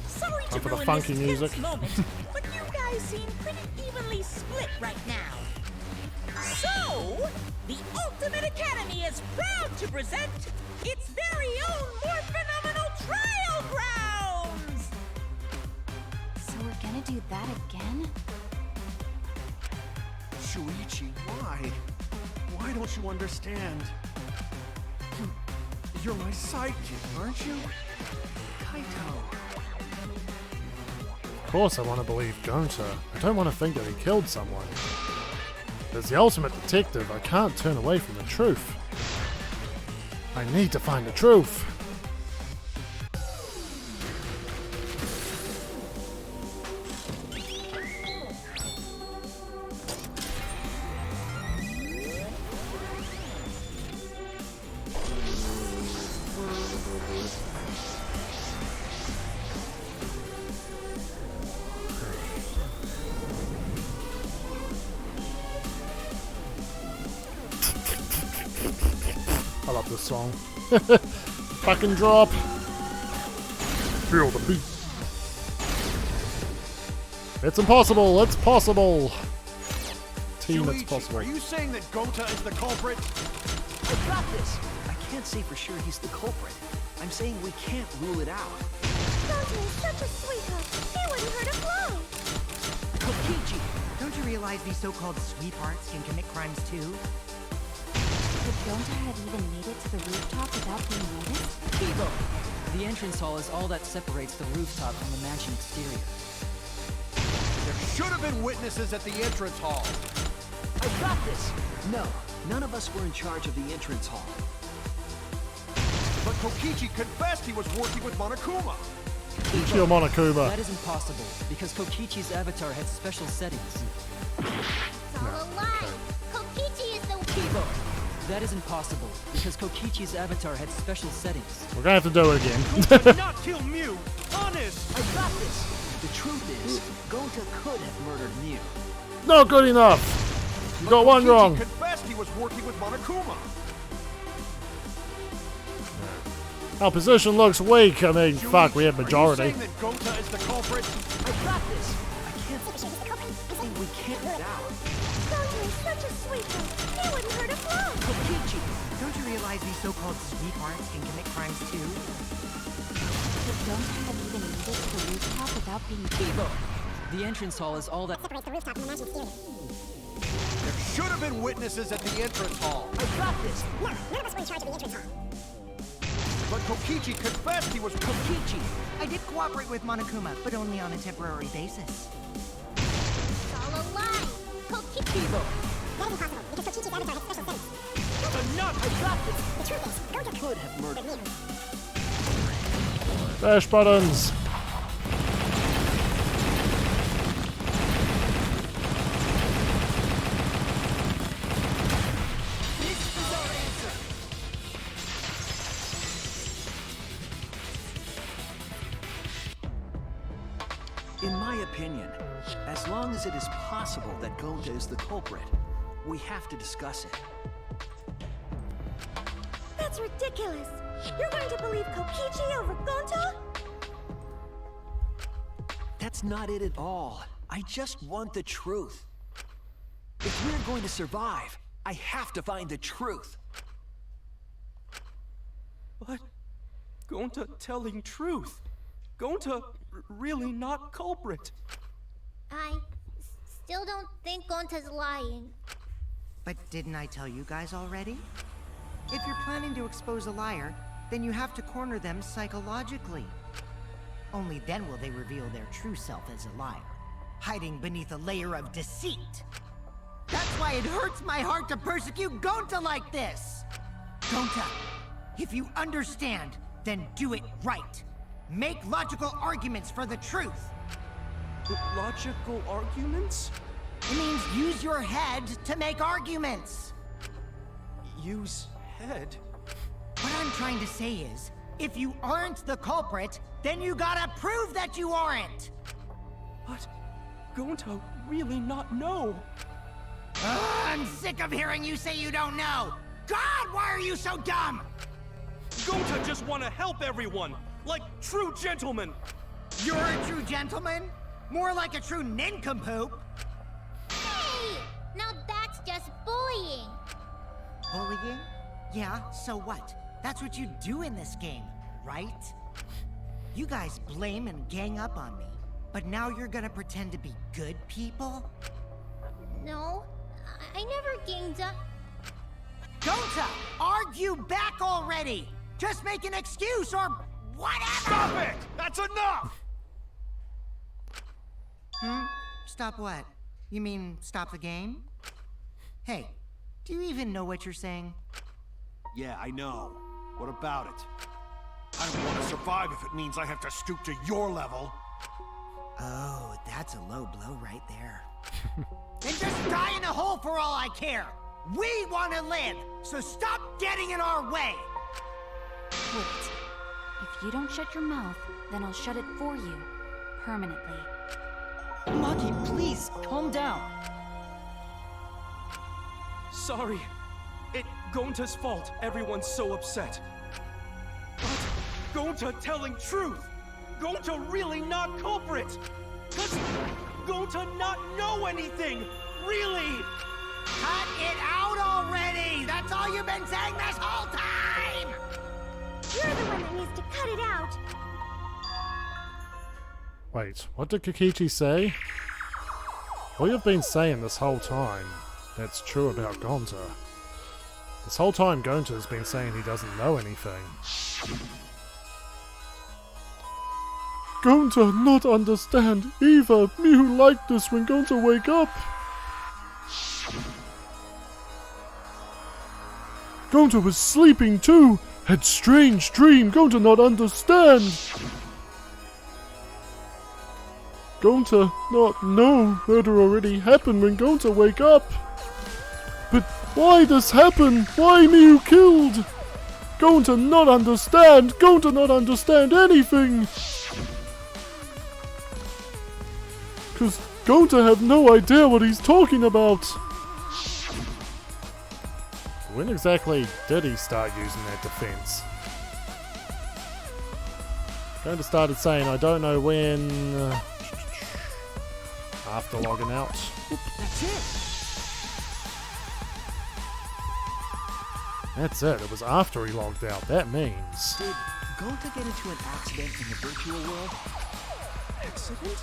Sorry Time to for the ruin funky this music. tense moment, but you guys seem pretty evenly split right now. So, the Ultimate Academy is proud to present its very own more phenomenal trial grounds! So we're gonna do that again? Shuichi, why? Why don't you understand? You're my sidekick, aren't you? Kaito. Of course I want to believe Gonta. I don't want to think that he killed someone. As the ultimate detective, I can't turn away from the truth. I need to find the truth. I love this song. Fucking drop. Feel the beat. It's impossible. It's possible. Team, Shuichi, it's possible. are you saying that Gonta is the culprit? I got this! I can't say for sure he's the culprit. I'm saying we can't rule it out. Gonta is such a sweetheart. He wouldn't hurt a fly. Kokichi, don't you realize these so-called sweethearts can commit crimes too? Could Gonta have even made it to the rooftop without being noticed? Kibo! The entrance hall is all that separates the rooftop from the mansion exterior. There should have been witnesses at the entrance hall. I got this! No, none of us were in charge of the entrance hall. But Kokichi confessed he was working with Monokuma. Kill Monokuma. That is impossible, because Kokichi's avatar had special settings. It's all a lie. Kokichi is the Kibo! That is impossible, because Kokichi's avatar had special settings. We're gonna have to do it again. Gonta did not kill Mew. Honest. I got this! The truth is, Gonta could have murdered Mew. Not good enough. You got one Kokichi wrong. confessed he was working with Monokuma. Oh, Our position looks weak. I mean, fuck, we have majority. Are you saying that Gonta is the culprit? I got this! I can't... We can't get out. Gonta is such a sweetheart. He wouldn't hurt a fly. Kokichi, don't you realize these so-called sweethearts can commit crimes too? Could Gonta have even made it to the rooftop without being Kibo! The entrance hall is all that There should have been witnesses at the entrance hall. I got this. No, none of us were in charge of the entrance hall. But Kokichi confessed he was Kokichi. I did cooperate with Monokuma, but only on a temporary basis. It's all a lie. Kokichi. That is impossible, because Kokichi's avatar has special settings. the nut. I got this. The truth is, Gonta Could have murdered me. Dash buttons. In my opinion, as long as it is possible that Gonta is the culprit, we have to discuss it. That's ridiculous. You're going to believe Kokichi over Gonta? That's not it at all. I just want the truth. If we're going to survive, I have to find the truth. But Gonta telling truth. Gonta really not culprit. I still don't think Gonta's lying. But didn't I tell you guys already? If you're planning to expose a liar, then you have to corner them psychologically. Only then will they reveal their true self as a liar, hiding beneath a layer of deceit. That's why it hurts my heart to persecute Gonta like this! Gonta, if you understand, then do it right. Make logical arguments for the truth. Logical arguments? It means use your head to make arguments. Use head? What I'm trying to say is, if you aren't the culprit, then you gotta prove that you aren't! But Gonta really not know. I'm sick of hearing you say you don't know! God, why are you so dumb? Gonta just want to help everyone, like true gentlemen. You're a true gentleman? More like a true nincompoop. Hey! Now that's just bullying. Bullying? Yeah, so what? That's what you do in this game, right? You guys blame and gang up on me, but now you're gonna pretend to be good people? No, I never ganged up. Gonta, argue back already! Just make an excuse or whatever! Stop it! That's enough! Stop what? You mean stop the game? Hey, do you even know what you're saying? Yeah, I know. What about it? I don't want to survive if it means I have to stoop to your level. Oh, that's a low blow right there. Then just die in a hole for all I care! We want to live, so stop getting in our way! Wait. If you don't shut your mouth, then I'll shut it for you. Permanently. Maki, please, calm down. Sorry. It Gonta's fault everyone's so upset. But Gonta telling truth. Gonta really not culprit. Cause Gonta not know anything. Really. Cut it out already! That's all you've been saying this whole time! You're the one that needs to cut it out. Wait, what did Kokichi say? What you've been saying this whole time, that's true about Gonta. This whole time Gonta's been saying he doesn't know anything. Gonta not understand either. Mew like this when Gonta wake up. Gonta was sleeping too. Had strange dream. Gonta not understand. Gonta not know murder already happened when Gonta wake up. But why this happen? Why Mew killed? Gonta not understand. Gonta not understand anything. Cause Gonta have no idea what he's talking about. When exactly did he start using that defense? Gonta started saying, I don't know when. After logging out. That's it! That's it. It was after he logged out. That means. Did Gonta get into an accident in the virtual world? Accident?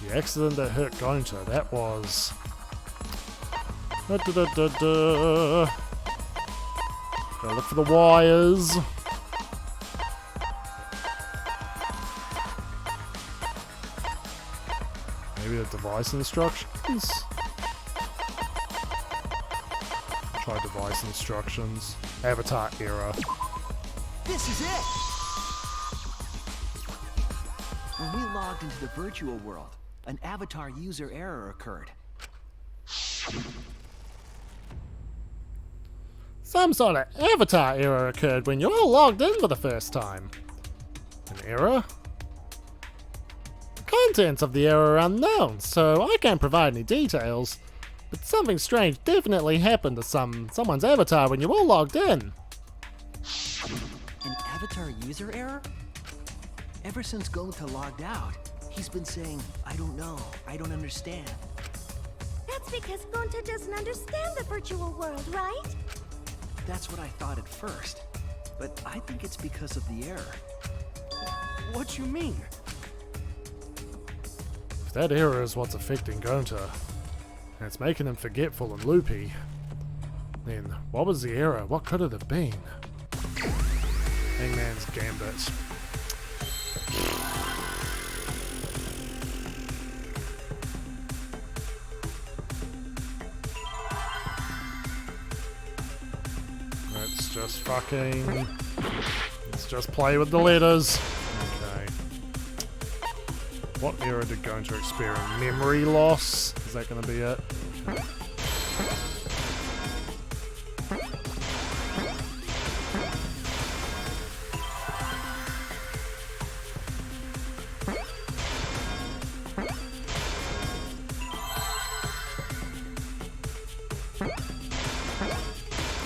The accident that hurt Gonta, that was... Gotta look for the wires. Maybe the device instructions? Try device instructions. Avatar error. This is it! When we logged into the virtual world, an avatar user error occurred. Some sort of avatar error occurred when you all logged in for the first time. An error? The contents of the error are unknown, so I can't provide any details. But something strange definitely happened to someone's avatar when you all logged in. An avatar user error? Ever since Gonta logged out, he's been saying, I don't know, I don't understand. That's because Gonta doesn't understand the virtual world, right? That's what I thought at first, but I think it's because of the error. What you mean? If that error is what's affecting Gonta, and it's making him forgetful and loopy, then what was the error? What could it have been? Hangman's Gambit. Let's just play with the letters. Okay. What error did Gonta experience? Memory loss? Is that going to be it? Okay.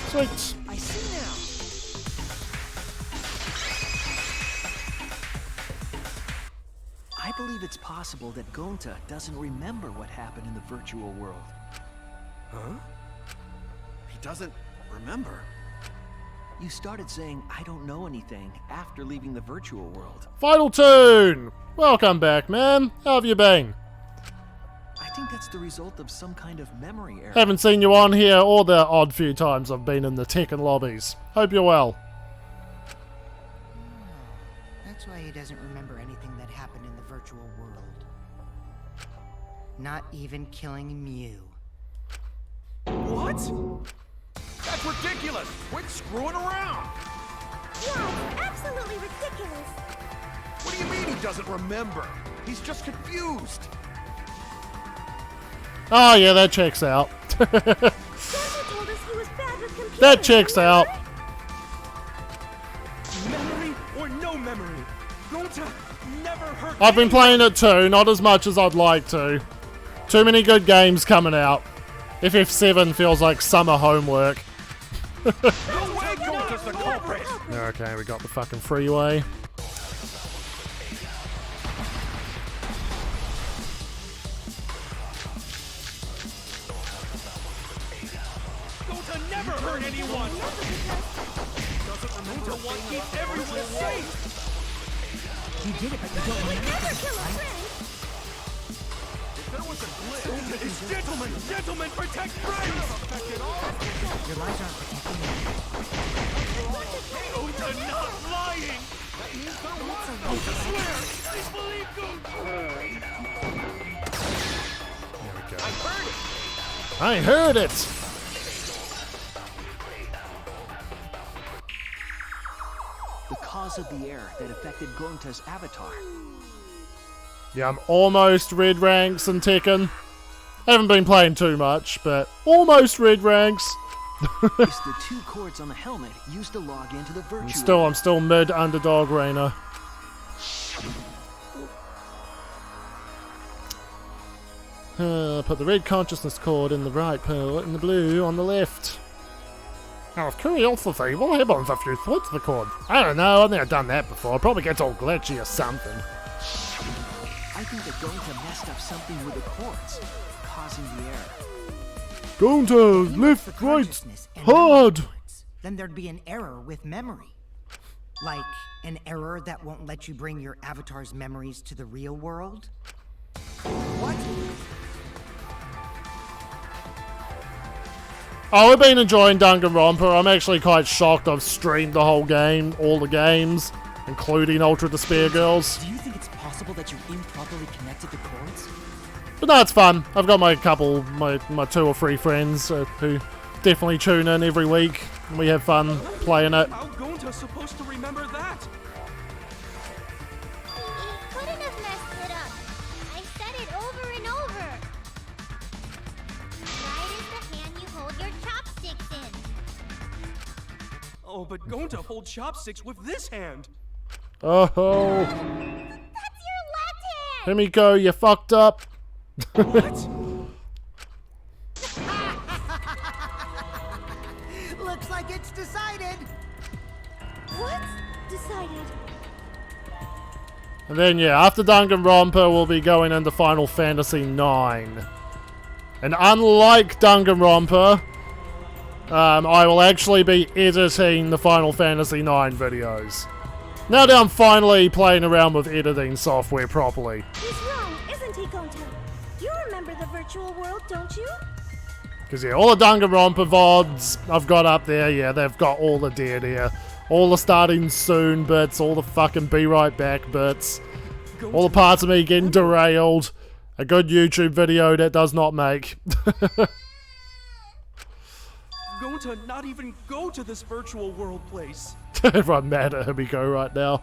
Sweet. I see now. I believe it's possible that Gonta doesn't remember what happened in the virtual world. Huh? He doesn't remember. You started saying, I don't know anything, after leaving the virtual world. Final Tune! Welcome back, man. How have you been? I think that's the result of some kind of memory error. Haven't seen you on here or the odd few times I've been in the Tekken lobbies. Hope you're well. That's why he doesn't remember anything that happened in the virtual world. Not even killing Mew. What? That's ridiculous! Quit screwing around! Yeah, it's absolutely ridiculous. What do you mean he doesn't remember? He's just confused. Oh yeah, that checks out. Gonta told us he was bad with computers. That checks out. Memory or no memory? Gonta never hurt I've been anyone. playing it too, not as much as I'd like to. Too many good games coming out. FF7 feels like summer homework. No way Gonta's the culprit! Okay, we got the fucking freeway. Gonta never hurt anyone. Doesn't remember what keeps everyone safe. You did it, but you don't remember Never it, kill a right? friend. If there was a glitch, Gonta is gentlemen. Gentlemen, protect friends. Your lies aren't protecting me. Gonta not lying. Gonta swear. I believe Gonta. There we go. I heard it! I heard it! The cause of the error that affected Gonta's avatar. Yeah, I'm almost red ranks in Tekken. Haven't been playing too much, but almost red ranks. Is the two cords on the helmet used to log into the virtual I'm still mid underdog Reina. Put the red consciousness cord in the right port and the blue on the left. Out of curiosity, what happens if you switch the cord? I don't know, I've never done that before. It probably gets all glitchy or something. I think that Gonta messed up something with the cords, causing the error. Gonta, He left, lost the right, consciousness and hard! memory points. Then there'd be an error with memory. Like an error that won't let you bring your avatar's memories to the real world? What? Oh, I've been enjoying Danganronpa. I'm actually quite shocked I've streamed the whole game, all the games, including Ultra Despair Girls. Do you think it's possible that you improperly connected the cords? But no, it's fun. I've got my 2 or 3 friends who definitely tune in every week. And we have fun playing it. How Gonta's supposed to remember that? He couldn't have messed it up. I said it over and over. Right is the hand you hold your chopsticks in. Oh, but Gonta holds chopsticks with this hand. Oh, That's your left hand! Himiko, you fucked up. What? Looks like it's decided. What? Decided. And then, yeah, after Danganronpa, we'll be going into Final Fantasy IX. And unlike Danganronpa, I will actually be editing the Final Fantasy IX videos. Now that I'm finally playing around with editing software properly. He's wrong, isn't he, Gonta? You remember the virtual world, don't you? Because, yeah, all the Danganronpa VODs I've got up there, yeah, they've got all the dead air. All the starting soon bits, all the fucking be right back bits. All the parts of me getting derailed. A good YouTube video that does not make. Gonta not even go to this virtual world place. Everyone mad at Himiko right now.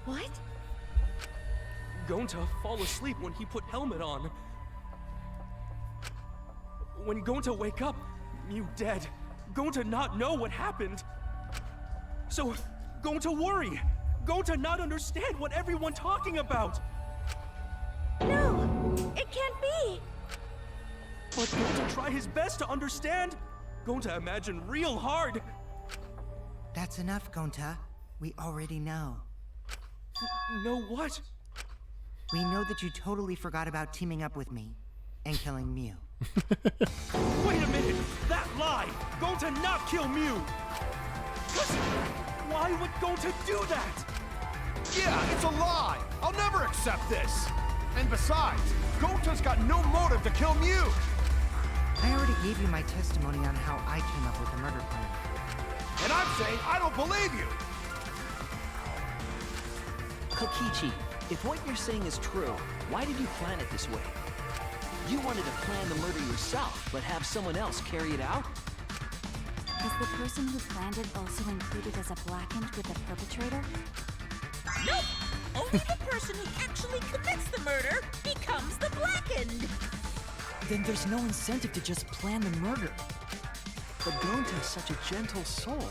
What? Gonta fall asleep when he put helmet on. When Gonta wake up, Mew dead. Gonta not know what happened. So, Gonta worry. Gonta not understand what everyone talking about. No, it can't be. But Gonta try his best to understand. Gonta imagine real hard. That's enough, Gonta. We already know. Know what? We know that you totally forgot about teaming up with me and killing Mew. Wait a minute! That lie! Gonta not kill Mew! Why would Gonta do that? Yeah, it's a lie! I'll never accept this! And besides, Gonta's got no motive to kill Mew! I already gave you my testimony on how I came up with the murder plan. And I'm saying I don't believe you! Kokichi, if what you're saying is true, why did you plan it this way? You wanted to plan the murder yourself, but have someone else carry it out? Is the person who planned it also included as a blackened with the perpetrator? Nope! Only the person who actually commits the murder becomes the blackened! Then there's no incentive to just plan the murder. But Gonta's such a gentle soul.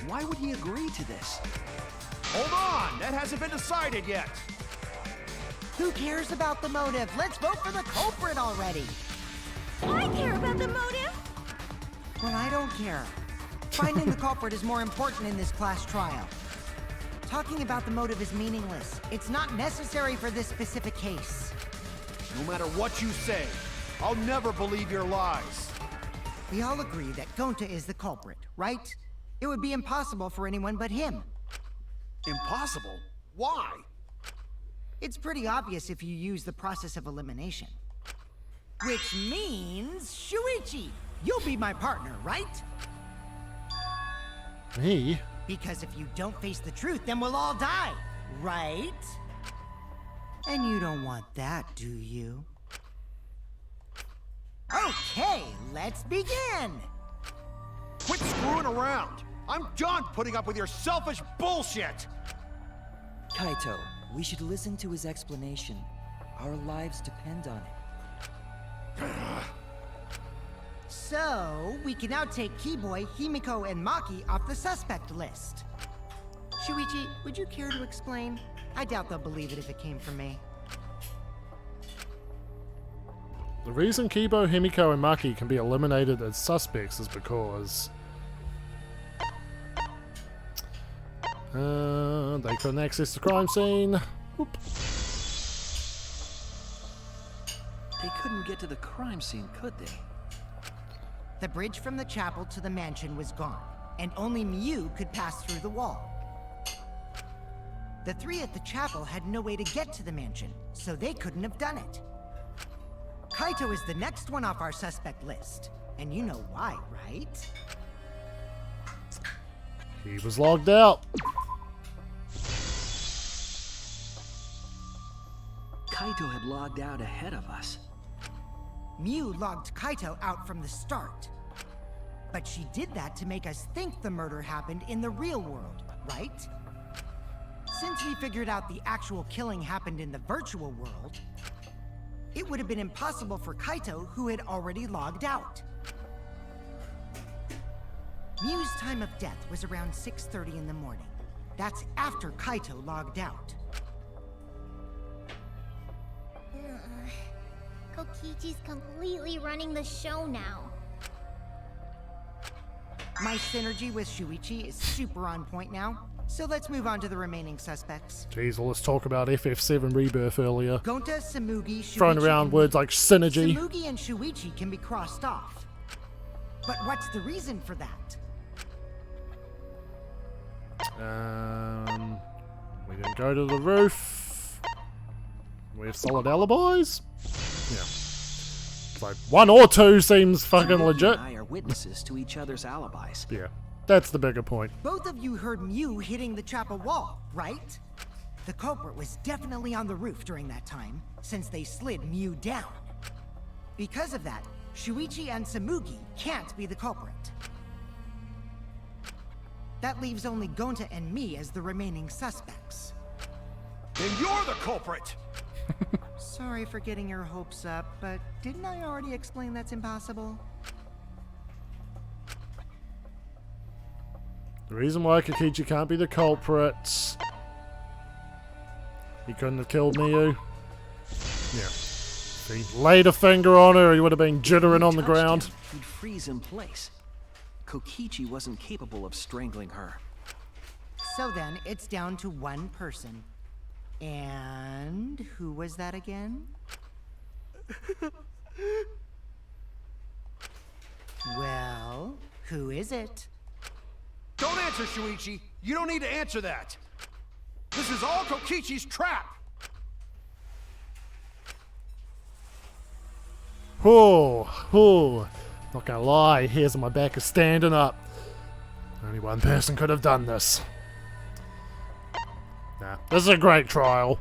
Why would he agree to this? Hold on! That hasn't been decided yet! Who cares about the motive? Let's vote for the culprit already! I care about the motive. Well, I don't care. Finding the culprit is more important in this class trial. Talking about the motive is meaningless. It's not necessary for this specific case. No matter what you say, I'll never believe your lies. We all agree that Gonta is the culprit, right? It would be impossible for anyone but him. Impossible? Why? It's pretty obvious if you use the process of elimination. Which means, Shuichi, you'll be my partner, right? Me? Because if you don't face the truth, then we'll all die, right? And you don't want that, do you? Okay, let's begin! Quit screwing around! I'm done putting up with your selfish bullshit! Kaito, we should listen to his explanation. Our lives depend on it. So, we can now take Keyboy, Himiko, and Maki off the suspect list. Shuichi, would you care to explain? I doubt they'll believe it if it came from me. The reason Kibo, Himiko, and Maki can be eliminated as suspects is because they couldn't access the crime scene. Whoop. They couldn't get to the crime scene, could they? The bridge from the chapel to the mansion was gone, and only Mew could pass through the wall. The three at the chapel had no way to get to the mansion, so they couldn't have done it. Kaito is the next one off our suspect list. And you know why, right? He was logged out. Kaito had logged out ahead of us. Miu logged Kaito out from the start. But she did that to make us think the murder happened in the real world, right? Since we figured out the actual killing happened in the virtual world, it would have been impossible for Kaito, who had already logged out. Miu's time of death was around 6:30 in the morning. That's after Kaito logged out. Kokichi's completely running the show now. My synergy with Shuichi is super on point now, so let's move on to the remaining suspects. Jeez, well, let's talk about FF7 Rebirth earlier. Gonta, Samugi, Shuichi... Throwing around words like synergy. Samugi and Shuichi can be crossed off. But what's the reason for that? We didn't go to the roof. We have solid alibis? Yeah. Like, 1 or 2 seems fucking legit. And I are witnesses to each other's alibis. Yeah, that's the bigger point. Both of you heard Miu hitting the chapel wall, right? The culprit was definitely on the roof during that time, since they slid Miu down. Because of that, Shuichi and Samugi can't be the culprit. That leaves only Gonta and me as the remaining suspects. Then you're the culprit! Sorry for getting your hopes up, but didn't I already explain that's impossible? The reason why Kokichi can't be the culprit... He couldn't have killed Miu. Yeah. If he laid a finger on her, he would have been jittering on the ground. Him, he'd freeze in place. Kokichi wasn't capable of strangling her. So then, it's down to one person. And who was that again? Well, who is it? Don't answer, Shuichi! You don't need to answer that! This is all Kokichi's trap! Not gonna lie, hairs on my back are standing up. Only one person could have done this. Nah, this is a great trial.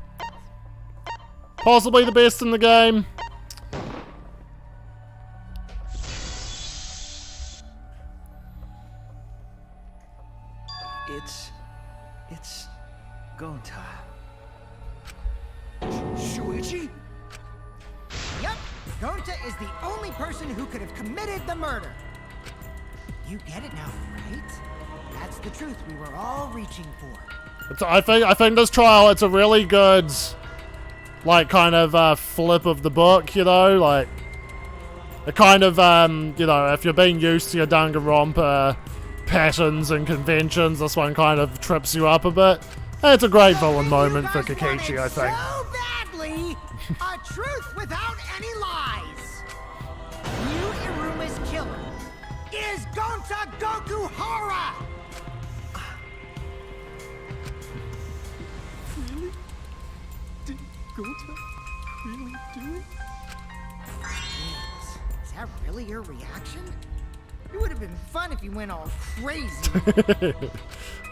Possibly the best in the game. It's Gonta. Shuichi? Yep, Gonta is the only person who could have committed the murder. You get it now, right? That's the truth we were all reaching for. I think this trial, it's a really good, like, kind of flip of the book, you know, like, a kind of, you know, if you're being used to your Danganronpa patterns and conventions, this one kind of trips you up a bit. And it's a great villain moment for Kokichi, I think. So badly, a truth without any lies. Yu Iruma's killer is Gonta Gokuhara. Really? Did Gonta really do it? Is that really your reaction? It would have been fun if you went all crazy.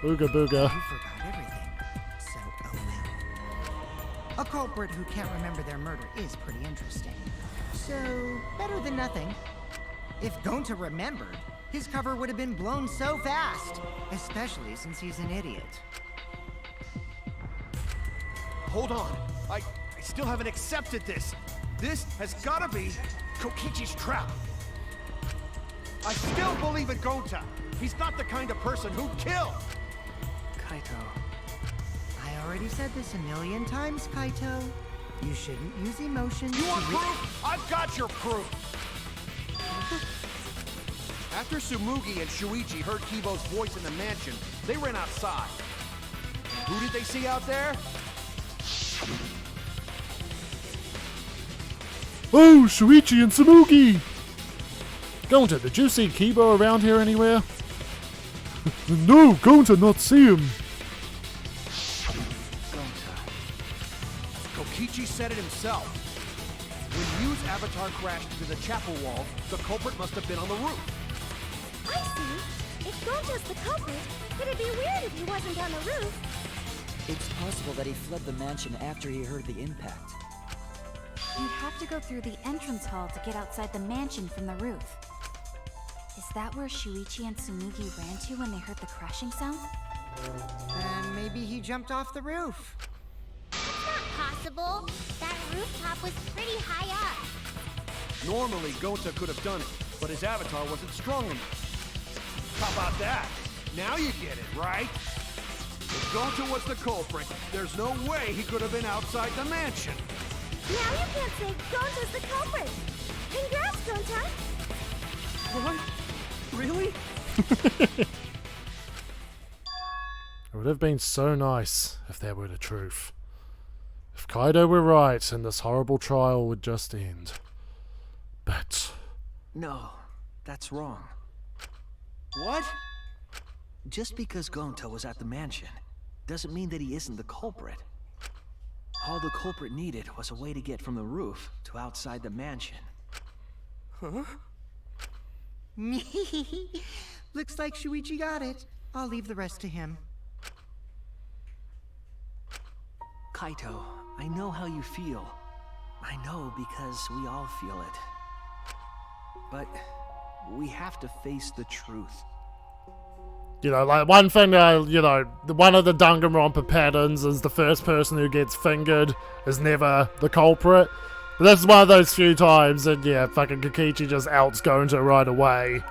Ooga booga. You forgot everything. So, oh well. A culprit who can't remember their murder is pretty interesting. So, better than nothing. If Gonta remembered, his cover would have been blown so fast. Especially since he's an idiot. Hold on. I still haven't accepted this. This has gotta be Kokichi's trap. I still believe in Gonta. He's not the kind of person who'd kill. Kaito. I already said this a million times, Kaito. You shouldn't use emotion. You want proof? I've got your proof. After Tsumugi and Shuichi heard Kibo's voice in the mansion, they ran outside. Who did they see out there? Oh, Shuichi and Tsumugi! Gonta, did you see Kibo around here anywhere? No, Gonta not see him. Kokichi said it himself. When Yu's avatar crashed into the chapel wall, the culprit must have been on the roof. I see. If Gonta's the culprit, it'd be weird if he wasn't on the roof. It's possible that he fled the mansion after he heard the impact. You'd have to go through the entrance hall to get outside the mansion from the roof. Is that where Shuichi and Tsumugi ran to when they heard the crashing sound? And maybe he jumped off the roof. Not possible. That rooftop was pretty high up. Normally, Gonta could have done it, but his avatar wasn't strong enough. How about that? Now you get it, right? If Gonta was the culprit, there's no way he could have been outside the mansion. Now you can't say Gonta's the culprit. Congrats, Gonta. What? Really? It would have been so nice if that were the truth. If Kaido were right and this horrible trial would just end. But... No, that's wrong. What? Just because Gonta was at the mansion doesn't mean that he isn't the culprit. All the culprit needed was a way to get from the roof to outside the mansion. Huh? Looks like Shuichi got it. I'll leave the rest to him. Kaito, I know how you feel. I know because we all feel it. But we have to face the truth. You know, like, one thing, one of the Danganronpa patterns is the first person who gets fingered is never the culprit. But this is one of those few times that, yeah, fucking Kokichi just outs Gonta right away.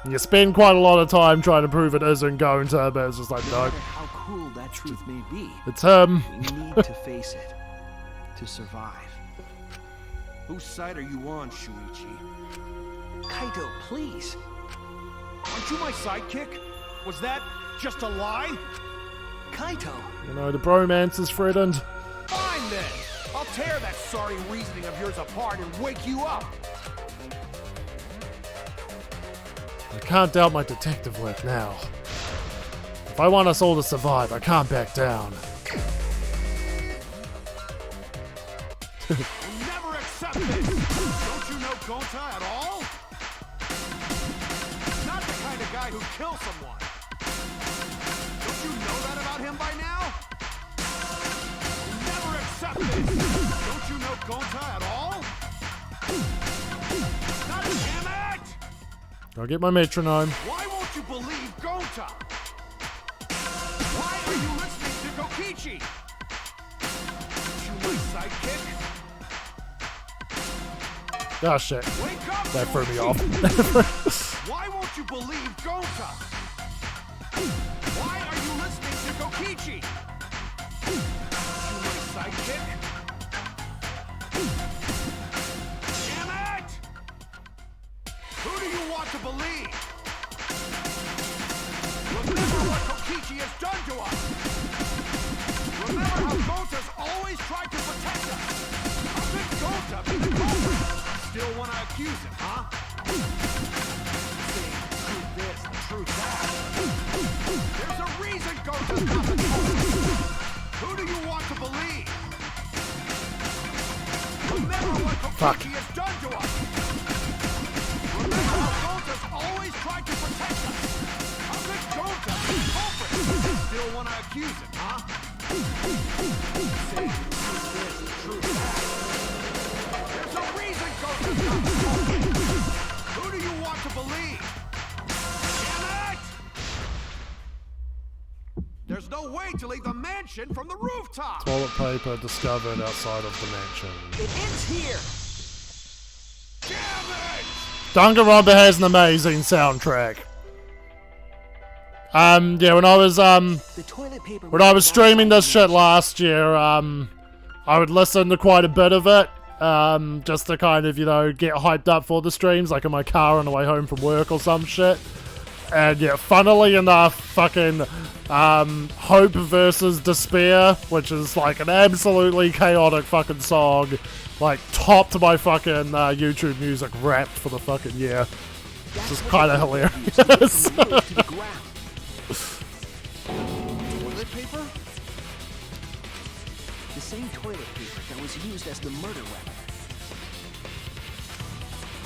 And you spend quite a lot of time trying to prove it isn't Gonta, but it's just like, No no. matter how cruel that truth may be, It's him. we need to face it to survive. Whose side are you on, Shuichi? Kaito, please. Aren't you my sidekick? Was that just a lie? Kaito! You know, the bromance is threatened. Fine then! I'll tear that sorry reasoning of yours apart and wake you up! I can't doubt my detective work now. If I want us all to survive, I can't back down. Never accept this! Don't you know Gonta at all? He's not the kind of guy who kills someone. Don't you know that about him by now? Never accept this! Don't you know Gonta at all? God damn it! I'll get my metronome. Why won't you believe Gonta? Why are you listening to Kokichi? You my sidekick? Oh shit. Wake up! That threw me off. Why won't you believe Gonta? Why are you listening to Kokichi? You my sidekick? Damn it! Who do you want to believe? Remember what Kokichi has done to us! Remember how Gonta's always tried to protect us! How could Gonta be the culprit? Still want to accuse him, huh? See, truth this, the truth that. There's a reason Gonta's not the culprit! Who do you want to believe? Remember what Kokichi has done to us! Remember how Gonta's always tried to protect us! How could Gonta be the culprit? Still want to accuse him, huh? See, truth this, the truth that. There's a reason Gonta's not the culprit! Who do you want to believe? Damn it! There's no way to leave the mansion from the rooftop! Toilet paper discovered outside of the mansion. It ends here! Damn it! Danganronpa has an amazing soundtrack. Yeah, when I was The toilet paper when I was streaming this shit last year, I would listen to quite a bit of it, just to kind of, get hyped up for the streams, like in my car on the way home from work or some shit. And yeah, funnily enough, fucking Hope versus Despair, which is like an absolutely chaotic fucking song, like topped my fucking YouTube music wrapped for the fucking year. Which is kind of hilarious. Toilet paper? The same toilet paper that was used as the murder weapon.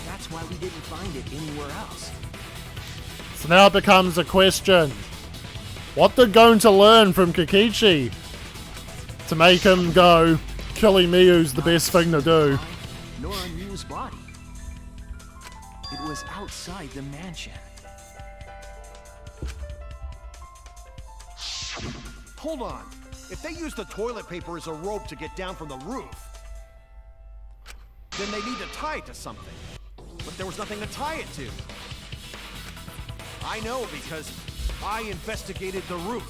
That's why we didn't find it anywhere else. So now it becomes a question. What did Gonta learn from Kokichi to make him go, killing Miyu's the best thing to do? Nor on Miyu's body. It was outside the mansion. Hold on. If they used the toilet paper as a rope to get down from the roof, then they need to tie it to something. But there was nothing to tie it to. I know because I investigated the roof.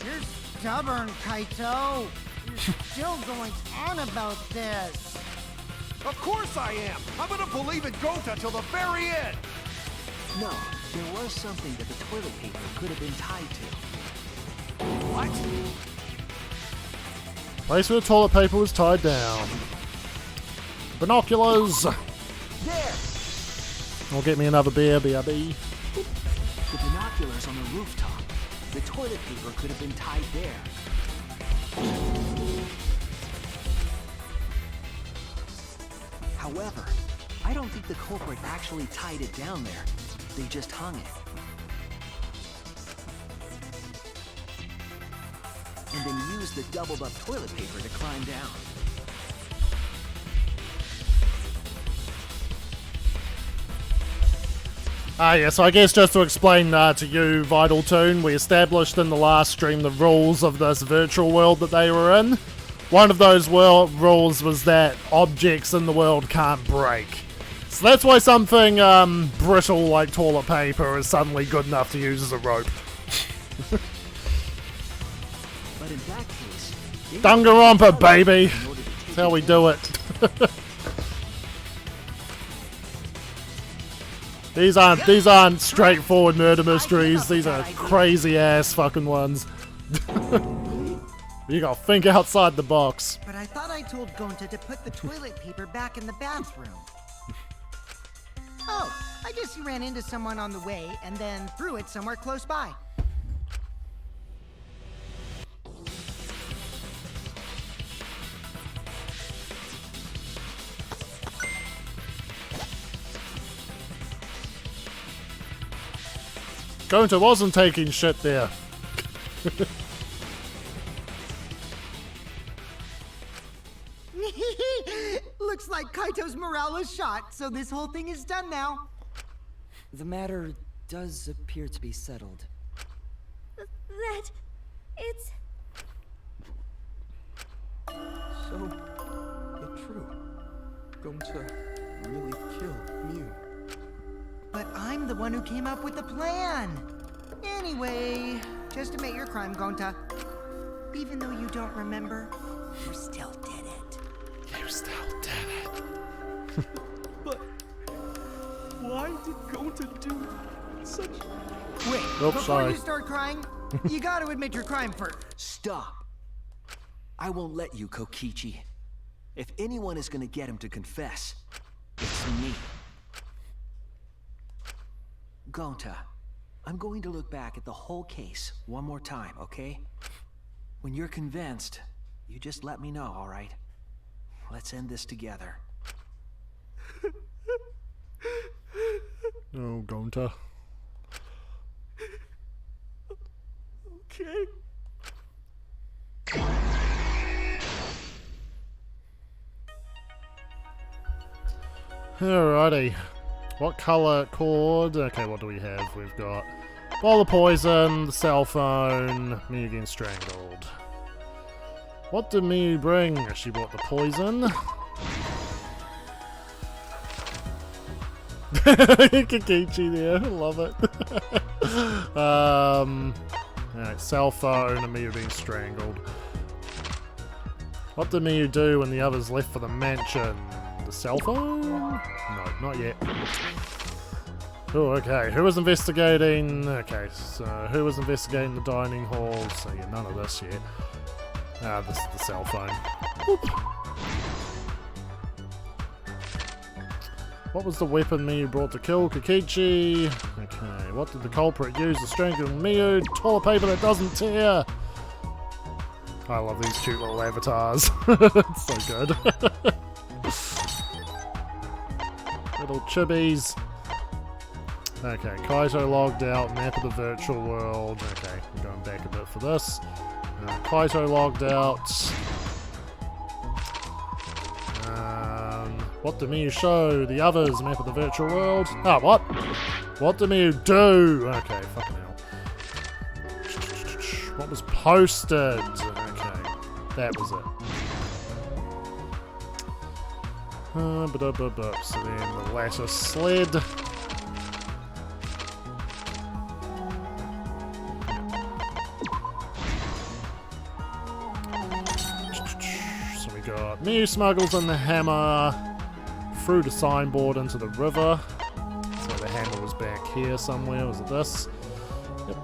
You're stubborn, Kaito. You're still going on about this. Of course I am. I'm gonna believe in Gonta till the very end. No, there was something that the toilet paper could have been tied to. What? Place where the toilet paper was tied down. Binoculars! There! I'll get me another beer, BRB. The binoculars on the rooftop. The toilet paper could have been tied there. However, I don't think the culprit actually tied it down there. They just hung it. And then used the doubled up toilet paper to climb down. Yeah, so I guess just to explain to you, Vital Toon, we established in the last stream the rules of this virtual world that they were in. One of those rules was that objects in the world can't break. So that's why something brittle like toilet paper is suddenly good enough to use as a rope. But in that case, Danganronpa, baby! That's how we do it. These aren't straightforward murder mysteries. These are crazy ass fucking ones. You gotta think outside the box. But I thought I told Gonta to put the toilet paper back in the bathroom. Oh, I guess he ran into someone on the way and then threw it somewhere close by. Gonta wasn't taking shit there. Looks like Kaito's morale is shot, so this whole thing is done now. The matter does appear to be settled. That... it's... So, it's true. Gonta really killed Mew. But I'm the one who came up with the plan. Anyway, just admit your crime, Gonta. Even though you don't remember, you still did it. You still did it. But why did Gonta do such... Wait, Oops, before sorry. you start crying, you gotta admit your crime first. Stop. I won't let you, Kokichi. If anyone is gonna get him to confess, it's me. Gonta, I'm going to look back at the whole case one more time, okay? When you're convinced, you just let me know, alright? Let's end this together. Oh, Gonta. Okay. Alrighty. What color cord? Okay, what do we have? We've got bottle of poison, the cell phone, Miyu getting strangled. What did Miyu bring? She brought the poison. Kokichi there, love it. Alright, cell phone and Miyu being strangled. What did Miyu do when the others left for the mansion? The cell phone? No, not yet. Oh, okay. Who was investigating? Okay, so who was investigating the dining hall? So yeah, none of this yet. Ah, this is the cell phone. Whoop. What was the weapon Miyu brought to kill Kokichi? Okay, what did the culprit use to strangle Miyu? Toilet paper that doesn't tear. I love these cute little avatars. It's so good. Little chibis. Okay, Kaito logged out, map of the virtual world. Okay, I'm going back a bit for this. Kaito logged out. What did Miyu show? The others, map of the virtual world. Ah, what? What did Miyu do? Okay, fucking hell. What was posted? Okay, that was it. So then the latter sled. So we got Miyu smuggles in the hammer through the signboard into the river. So the hammer was back here somewhere. Was it this? Yep.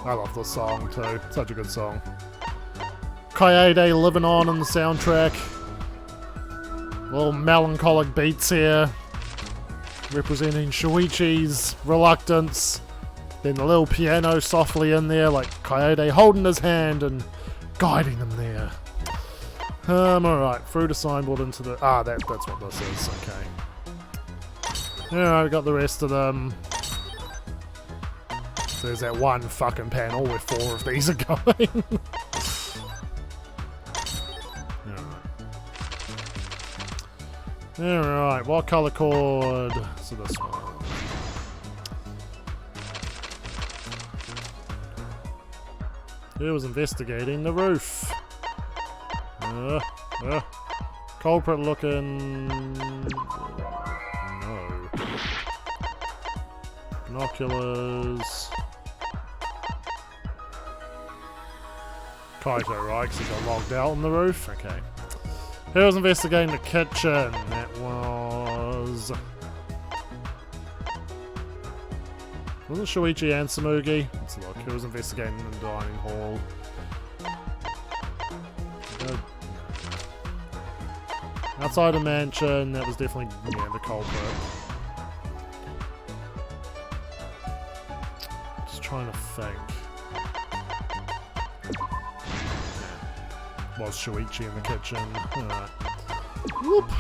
I love this song too. Such a good song. Kaede living on in the soundtrack. Little melancholic beats here. Representing Shuichi's reluctance. Then the little piano softly in there, like Kaede holding his hand and guiding him there. Alright, through the signboard into the... Ah, that's what this is, okay. Alright, we got the rest of them. So there's that one fucking panel where 4 of these are going. Alright, what colour cord? So this one. Who was investigating the roof? Culprit looking... No. Binoculars. Kaito, right? Because he got logged out on the roof? Okay. Who was investigating the kitchen? That was... Wasn't Shuichi and Samugi? Let's look. Who was investigating the dining hall? Outside the mansion, that was definitely, yeah, the culprit. Just trying to think. Was Shuichi in the kitchen? Alright. Whoop!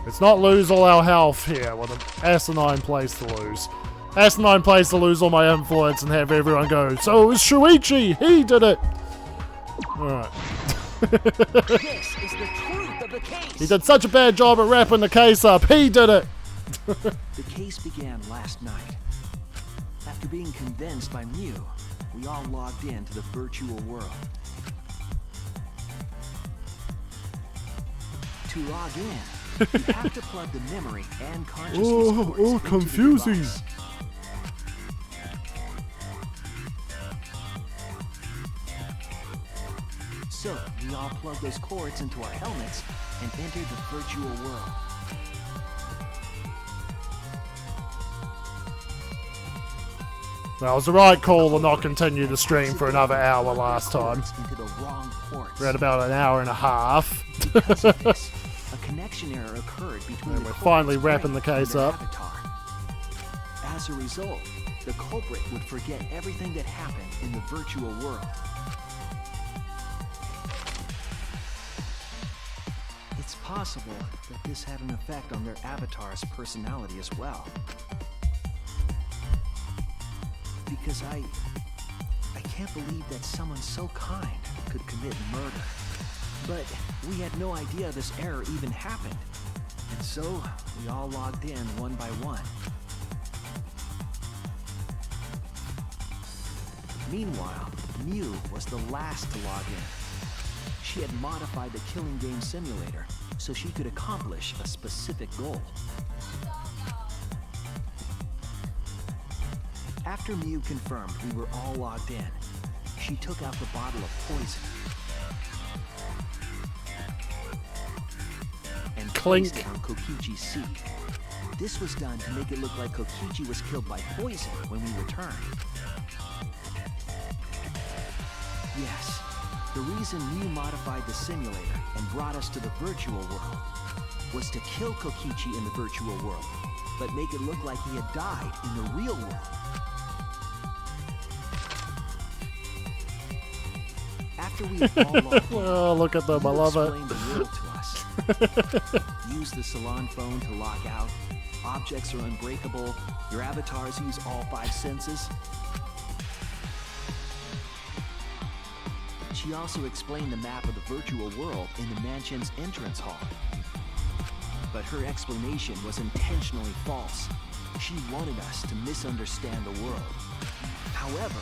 Let's not lose all our health here. What an asinine place to lose. Asinine place to lose all my influence and have everyone go, so it was Shuichi! He did it! Alright. This is the truth of the case. He did such a bad job at wrapping the case up. He did it! The case began last night. After being convinced by Mew, we all logged into the virtual world. To log in, you have to plug the memory and consciousness cords into the confusing. device. So, we all plugged those cords into our helmets and entered the virtual world. That was the right call to not continue the stream for another hour last time. Into the wrong ports. We're at about an hour and a half. Because of this, a connection error occurred between And the we're finally culprit's wrapping the brain case and their up. avatar. As a result, the culprit would forget everything that happened in the virtual world. It's possible that this had an effect on their avatar's personality as well. Because I can't believe that someone so kind could commit murder. But we had no idea this error even happened. And so, we all logged in one by one. Meanwhile, Mew was the last to log in. She had modified the killing game simulator so she could accomplish a specific goal. After Mew confirmed we were all logged in, she took out the bottle of poison and placed it on Kokichi's seat. This was done to make it look like Kokichi was killed by poison when we returned. Yes, the reason Mew modified the simulator and brought us to the virtual world was to kill Kokichi in the virtual world, but make it look like he had died in the real world. After we had all logged in, Oh, look at them. I Mew love it. explained the world to us. Use the salon phone to lock out. Objects are unbreakable. Your avatars use all 5 senses. She also explained the map of the virtual world in the mansion's entrance hall. But her explanation was intentionally false. She wanted us to misunderstand the world. However,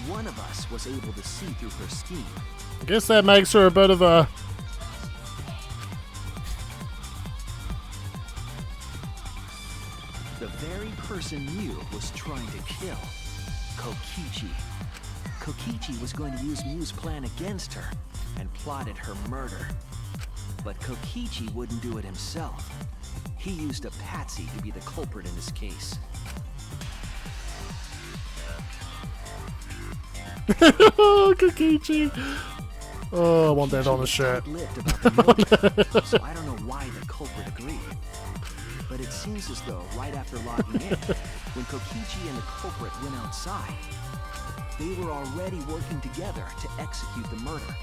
one of us was able to see through her scheme. I guess that makes her a bit of a... The very person Mew was trying to kill, Kokichi. Kokichi was going to use Mew's plan against her and plotted her murder. But Kokichi wouldn't do it himself. He used a patsy to be the culprit in this case. Oh, Kokichi. Oh, I want that on a shirt. Tight-lipped about the murder, so I don't know why the culprit agreed. But it seems as though right after logging in, when Kokichi and the culprit went outside, they were already working together to execute the murder.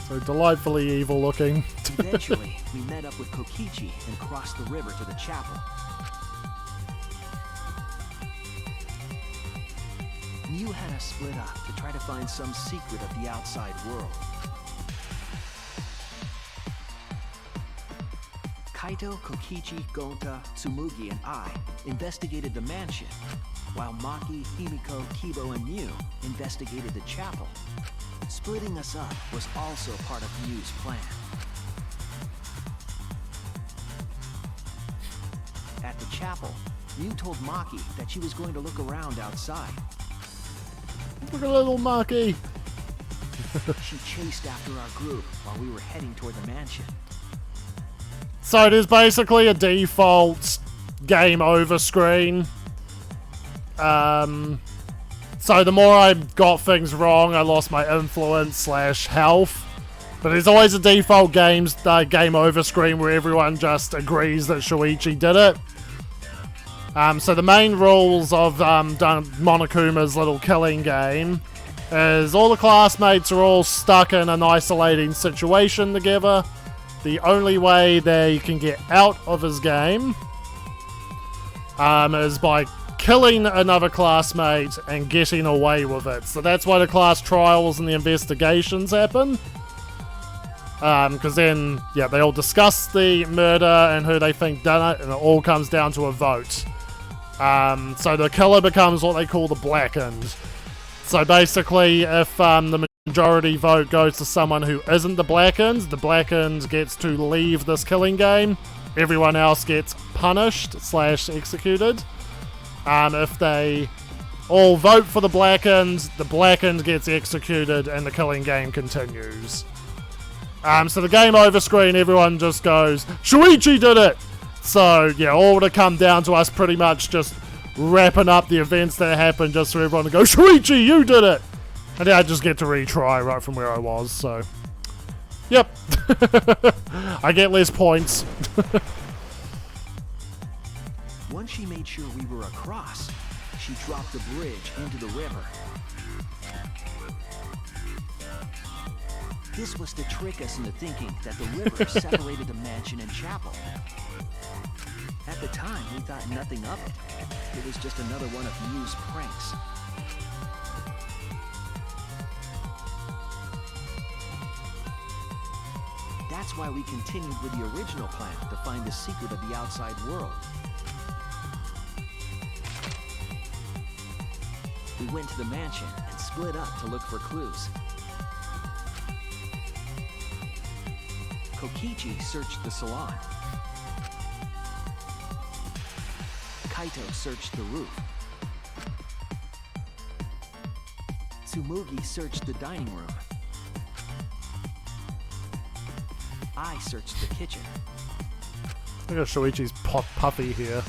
So delightfully evil looking. Eventually, we met up with Kokichi and crossed the river to the chapel. Mew had us split up to try to find some secret of the outside world. Kaito, Kokichi, Gonta, Tsumugi, and I investigated the mansion, while Maki, Himiko, Kibo, and Mew investigated the chapel. Splitting us up was also part of Mew's plan. At the chapel, Mew told Maki that she was going to look around outside. Look at little Maki. She chased after our group while we were heading toward the mansion. So it is basically a default game over screen. So the more I got things wrong, I lost my influence / health. But there's always a default game over screen where everyone just agrees that Shuichi did it. So the main rules of Monokuma's little killing game is all the classmates are all stuck in an isolating situation together. The only way they can get out of his game is by killing another classmate and getting away with it. So that's why the class trials and the investigations happen. Because then, yeah, they all discuss the murder and who they think done it, and it all comes down to a vote. So the killer becomes what they call the blackened. So basically, if the majority vote goes to someone who isn't the blackened gets to leave this killing game. Everyone else gets punished / executed. If they all vote for the blackened gets executed and the killing game continues. So the game over screen, everyone just goes, Shuichi did it! So, yeah, all would have come down to us pretty much just wrapping up the events that happened just for everyone to go, Shuichi, you did it! And then I just get to retry right from where I was, so... Yep. I get less points. Once she made sure we were across, she dropped the bridge into the river. This was to trick us into thinking that the river separated the mansion and chapel. At the time, we thought nothing of it. It was just another one of Mew's pranks. That's why we continued with the original plan to find the secret of the outside world. We went to the mansion and split up to look for clues. Kokichi searched the salon. Kaito searched the roof. Tsumugi searched the dining room. I searched the kitchen. Look at Shuichi's puffy here.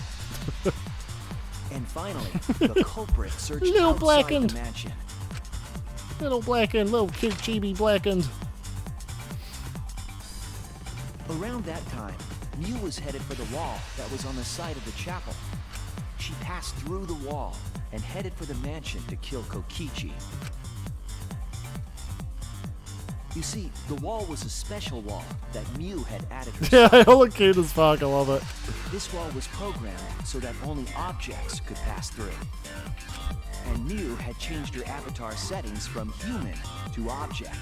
And finally, the culprit searched Little outside blackened. the mansion. Little blackened, little kid chibi blackened. Around that time, Mew was headed for the wall that was on the side of the chapel. She she passed through the wall and headed for the mansion to kill Kokichi. You see, the wall was a special wall that Mew had added herself. Yeah, they all look cute as fuck. I love it. This wall was programmed so that only objects could pass through. And Mew had changed her avatar settings from human to object.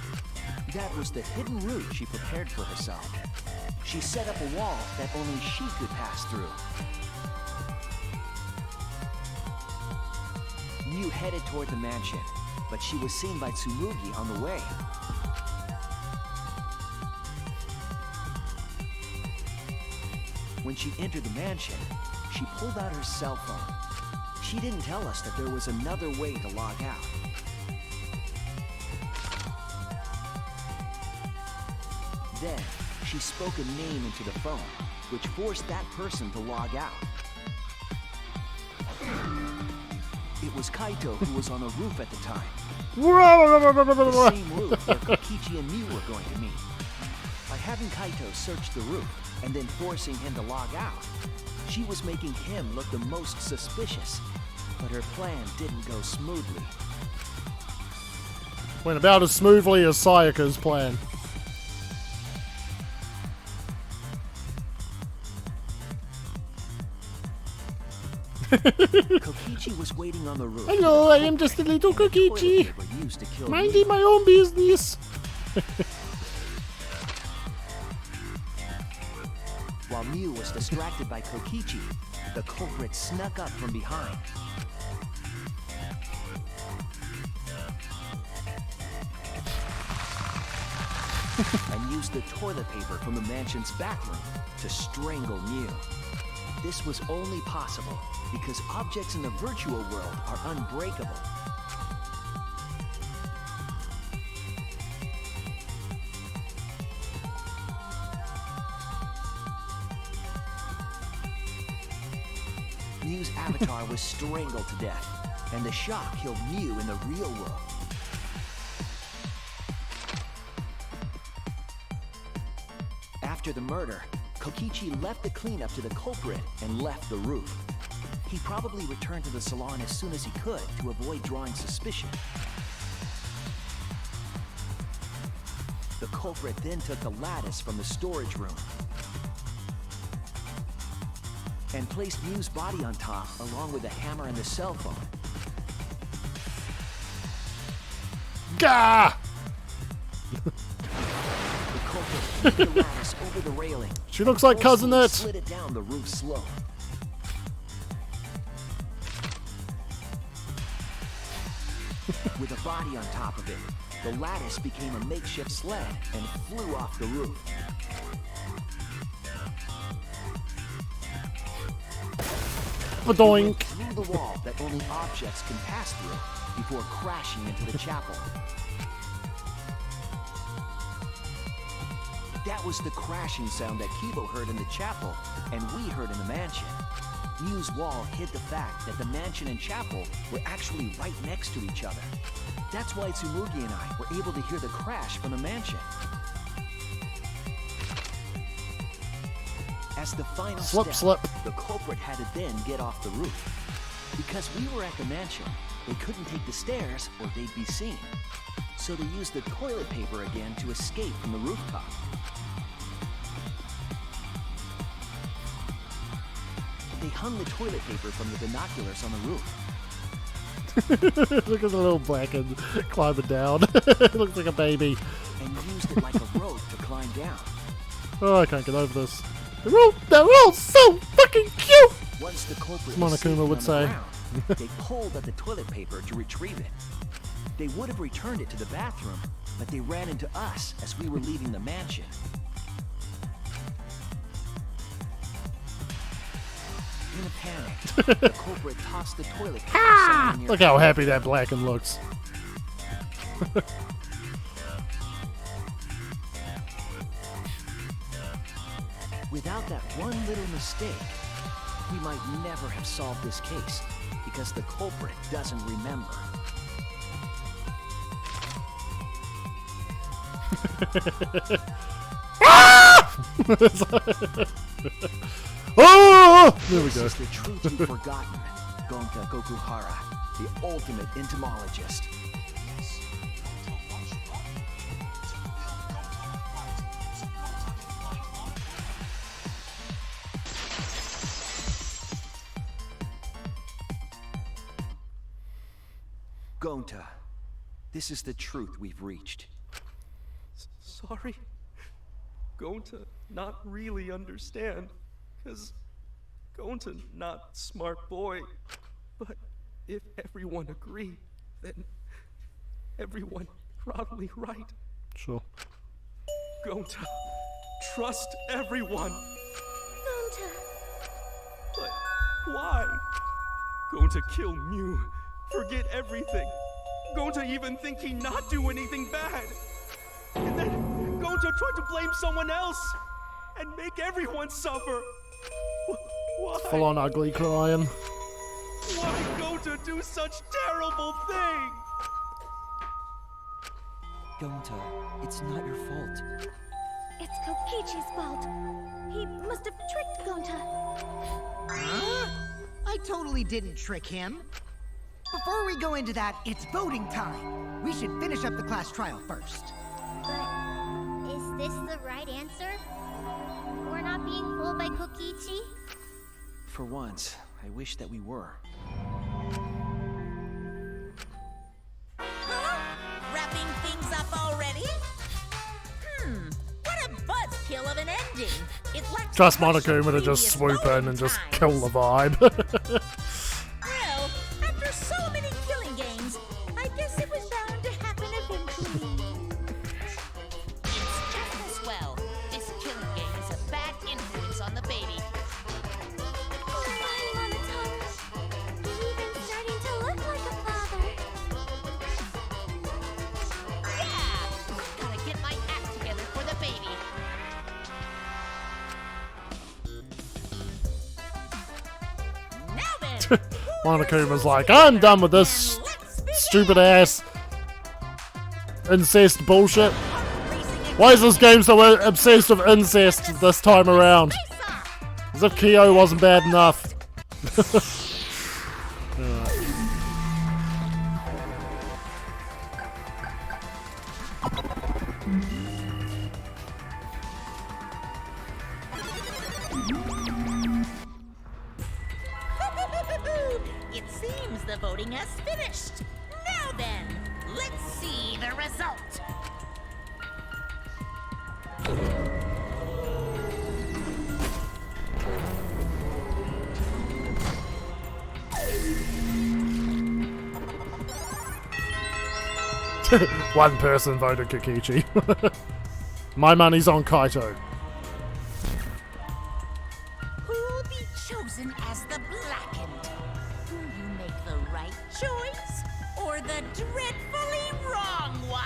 That was the hidden route she prepared for herself. She set up a wall that only she could pass through. Mew headed toward the mansion, but she was seen by Tsumugi on the way. When she entered the mansion, she pulled out her cell phone. She didn't tell us that there was another way to log out. Then, she spoke a name into the phone, which forced that person to log out. It was Kaito who was on the roof at the time. The same roof where Kokichi and Mew were going to meet. By having Kaito search the roof and then forcing him to log out, she was making him look the most suspicious. But her plan didn't go smoothly. Went about as smoothly as Sayaka's plan. Kokichi was waiting on the roof. Hello, I am just a little Kokichi. Minding my own business. While Mew was distracted by Kokichi, the culprit snuck up from behind. And used the toilet paper from the mansion's bathroom to strangle Mew. This was only possible because objects in the virtual world are unbreakable. Mew's avatar was strangled to death, and the shock killed Mew in the real world. After the murder, Kokichi left the cleanup to the culprit and left the roof. He probably returned to the salon as soon as he could to avoid drawing suspicion. The culprit then took the lattice from the storage room and placed Mew's body on top along with the hammer and the cell phone. Gah! The culprit threw the lattice over the railing. She looks like Cousin It. Slid it down the roof slope. With a body on top of it, the lattice became a makeshift sled and flew off the roof. Badoink. Through the wall that only objects can pass through before crashing into the chapel. That was the crashing sound that Kibo heard in the chapel and we heard in the mansion. Mew's wall hid the fact that the mansion and chapel were actually right next to each other. That's why Tsumugi and I were able to hear the crash from the mansion. As the final step, the culprit had to then get off the roof. Because we were at the mansion, they couldn't take the stairs or they'd be seen. So they used the toilet paper again to escape from the rooftop. They hung the toilet paper from the binoculars on the roof. Look at the little blackened climbing down. Looks like a baby. And used it like a rope to climb down. Oh, I can't get over this. They're all so fucking cute! Once the culprit As Monokuma would say. Ground, they pulled at the toilet paper to retrieve it. They would have returned it to the bathroom, but they ran into us as we were leaving the mansion. In a panic, the culprit tossed the toilet paper somewhere near. Look how happy that Blacken looks. Without that one little mistake, we might never have solved this case because the culprit doesn't remember. Oh! There we This go. is the truth you've forgotten. Gonta Kokuhara, the ultimate entomologist. Gonta, this is the truth we've reached. Sorry. Gonta not really understand. Cause Gonta not smart boy. But if everyone agree, then everyone probably right. Sure. Gonta, trust everyone. Gonta. But why? Gonta kill Mew. Forget everything. Gonta even think he not do anything bad. And then Gonta tried to blame someone else and make everyone suffer. Why? Full on ugly crying. Why Gonta do such terrible thing? Gonta, it's not your fault. It's Kokichi's fault. He must have tricked Gonta. Huh? I totally didn't trick him. Before we go into that, it's voting time. We should finish up the class trial first. But is this the right answer? We're not being fooled by Kokichi? For once, I wish that we were. Huh? Wrapping things up already? What a buzzkill of an ending. It lacks Trust the rush of Monokuma to just previous swoop voting in and just times. kill the vibe. Well, after so many killing games, I guess it was bound to happen eventually. It's just as well. This killing game is a bad influence on the baby. Oh, my Monotone. You're even starting to look like a father. Yeah! Gotta get my act together for the baby. Now then! Monokuma's like, I'm done with this stupid ass incest bullshit. Why is this game so obsessed with incest this time around? As if Kyo wasn't bad enough. It seems the voting has finished. Now then, let's see the result. One person voted Kokichi. My money's on Kaito. Who'll be chosen as the blackened? Will you make the right choice or the dreadfully wrong one?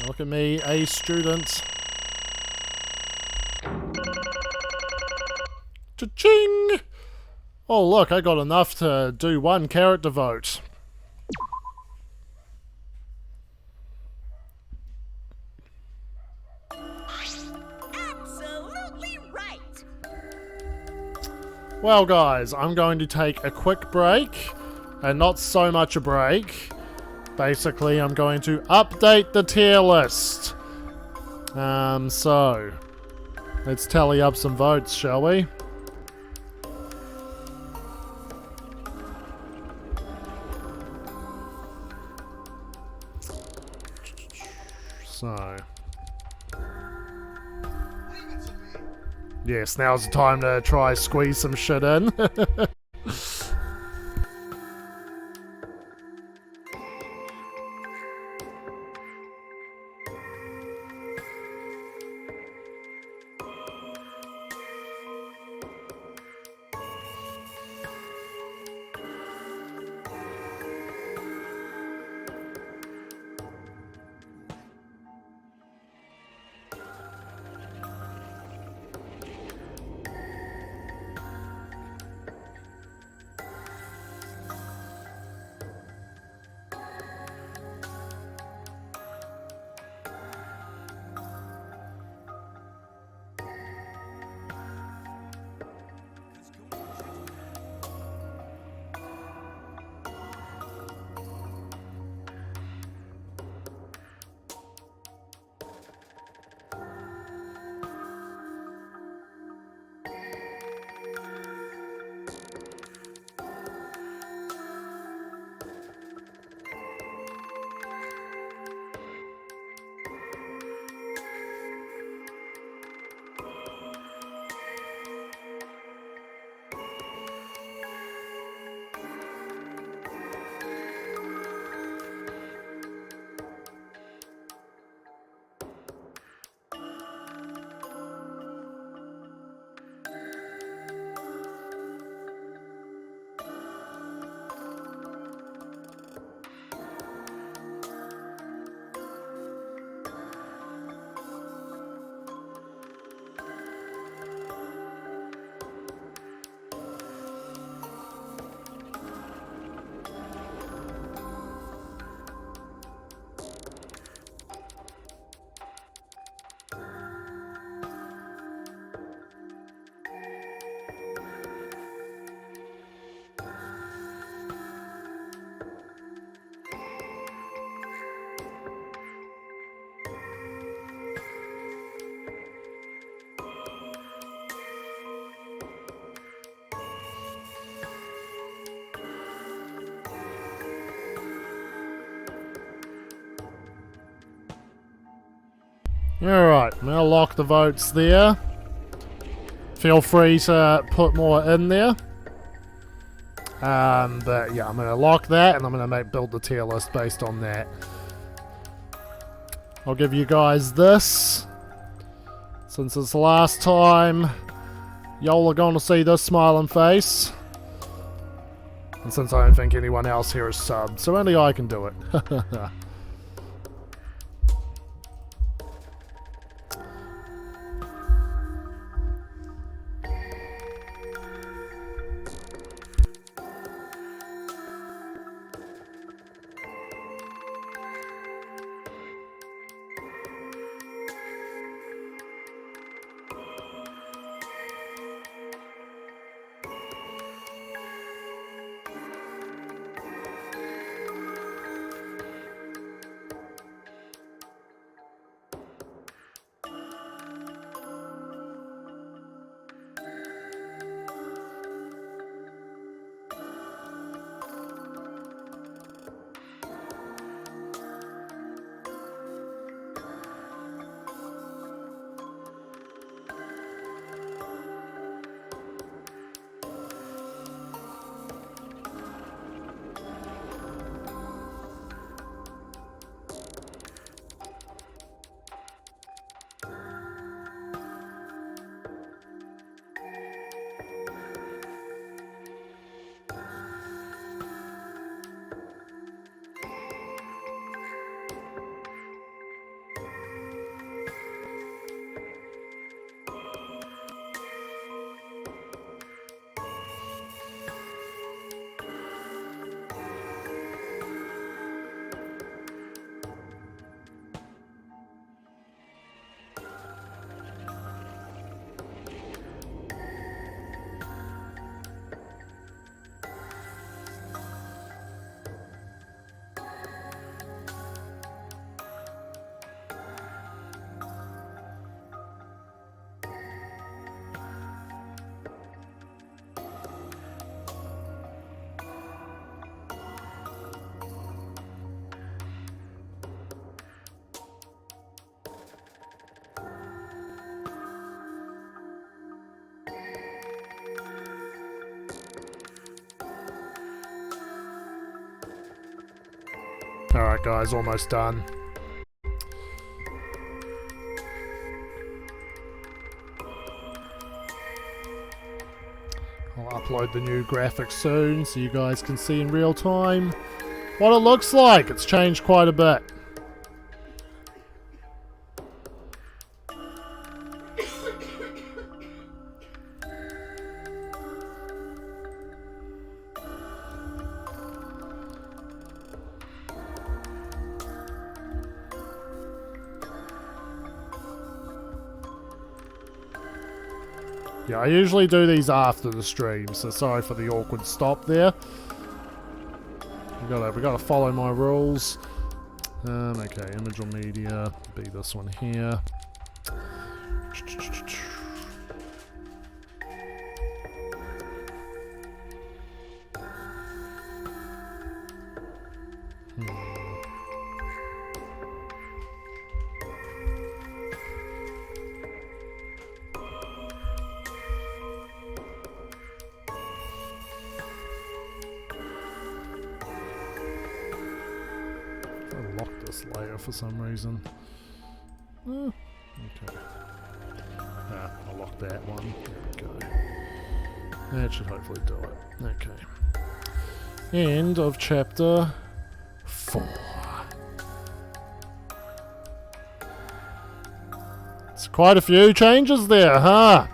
Look at me, a student. Cha-ching! Oh look, I got enough to do one character vote. Absolutely right. Well guys, I'm going to take a quick break, and not so much a break. Basically, I'm going to update the tier list. So, let's tally up some votes, shall we? So, yes, now's the time to try squeeze some shit in. Alright, I'm going to lock the votes there. Feel free to put more in there. But yeah, I'm going to lock that and I'm going to build the tier list based on that. I'll give you guys this. Since it's the last time y'all are going to see this smiling face. And since I don't think anyone else here is subbed, so only I can do it. Alright guys, almost done. I'll upload the new graphics soon so you guys can see in real time what it looks like. It's changed quite a bit. Yeah, I usually do these after the stream, so sorry for the awkward stop there. We gotta follow my rules. Okay, image or media, be this one here. Layer for some reason. Okay. I'll lock that one. There we go. That should hopefully do it. Okay. End of chapter 4. It's quite a few changes there, huh?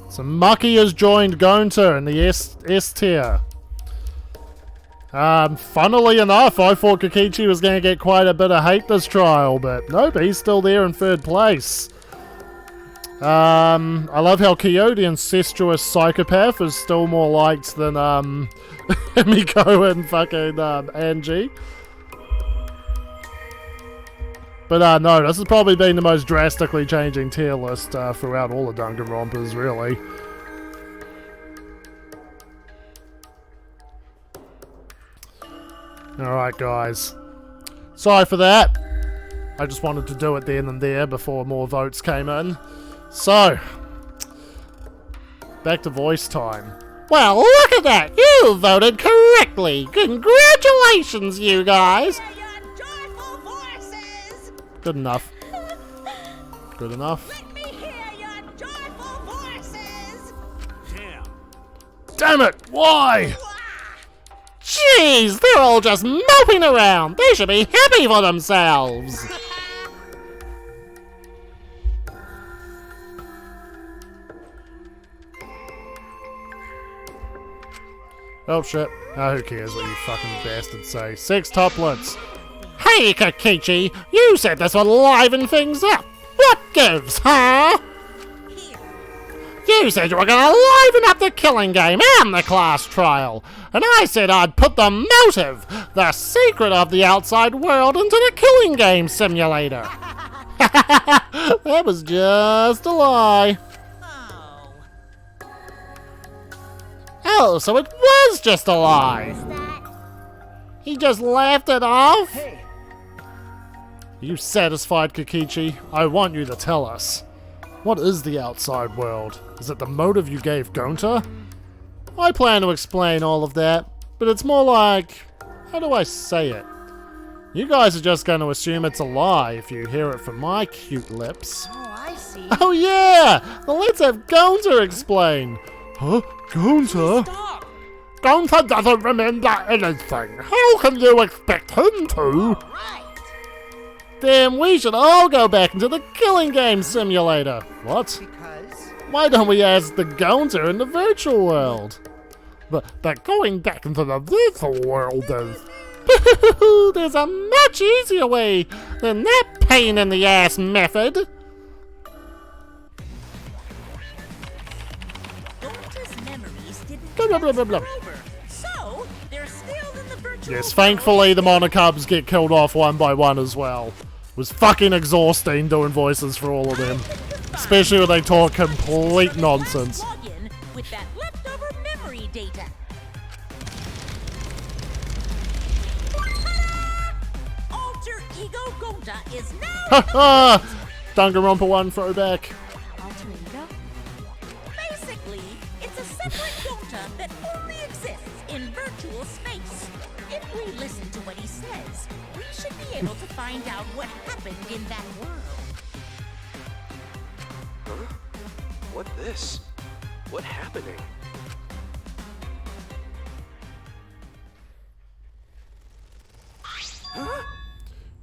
So Mucky has joined Gonta in the S tier. Funnily enough, I thought Kokichi was going to get quite a bit of hate this trial, but nope, he's still there in 3rd place. I love how Coyote, incestuous psychopath, is still more liked than Miko and fucking Angie. But no, this has probably been the most drastically changing tier list throughout all the Danganronpas, really. Alright, guys. Sorry for that. I just wanted to do it then and there before more votes came in. So, back to voice time. Well, look at that! You voted correctly! Congratulations, you guys! Your joyful voices! Good enough. Good enough. Let me hear your joyful voices! Damn. Damn it! Why? Jeez, they're all just moping around! They should be happy for themselves! Oh shit. Oh, who cares what you fucking bastards say. Sex toplets! Hey, Kokichi! You said this would liven things up! What gives, huh? You said you were gonna liven up the killing game and the class trial! And I said I'd put the motive, the secret of the outside world, into the killing game simulator! That was just a lie. Oh, so it was just a lie! He just laughed it off? Hey, Are you satisfied, Kokichi? I want you to tell us. What is the outside world? Is it the motive you gave Gonta? I plan to explain all of that, but it's more like... how do I say it? You guys are just going to assume it's a lie if you hear it from my cute lips. Oh, I see. Oh yeah! Well, let's have Gonta explain! Huh? Gonta? Stop! Gonta doesn't remember anything. How can you expect him to? Then we should all go back into the killing game simulator. What? Because Why don't we ask the Gonta in the virtual world? But going back into the virtual world is... There's a much easier way than that pain in the ass method. Gonta's memories didn't Blah, blah, blah, blah, blah. transfer over, so they're still in the virtual Yes, world. thankfully the Monocubs get killed off one by one as well. It was fucking exhausting doing voices for all of them. Especially when they talk complete nonsense. Log in with that leftover memory data. Ta-da! Alter Ego Gonta is now Haha! Danganronpa 1 throwback. Alter ego? basically it's a separate Gonta that only exists in virtual space. If we listen to what he says, we should be able to find out what happened in that world. Huh? What this? What happening?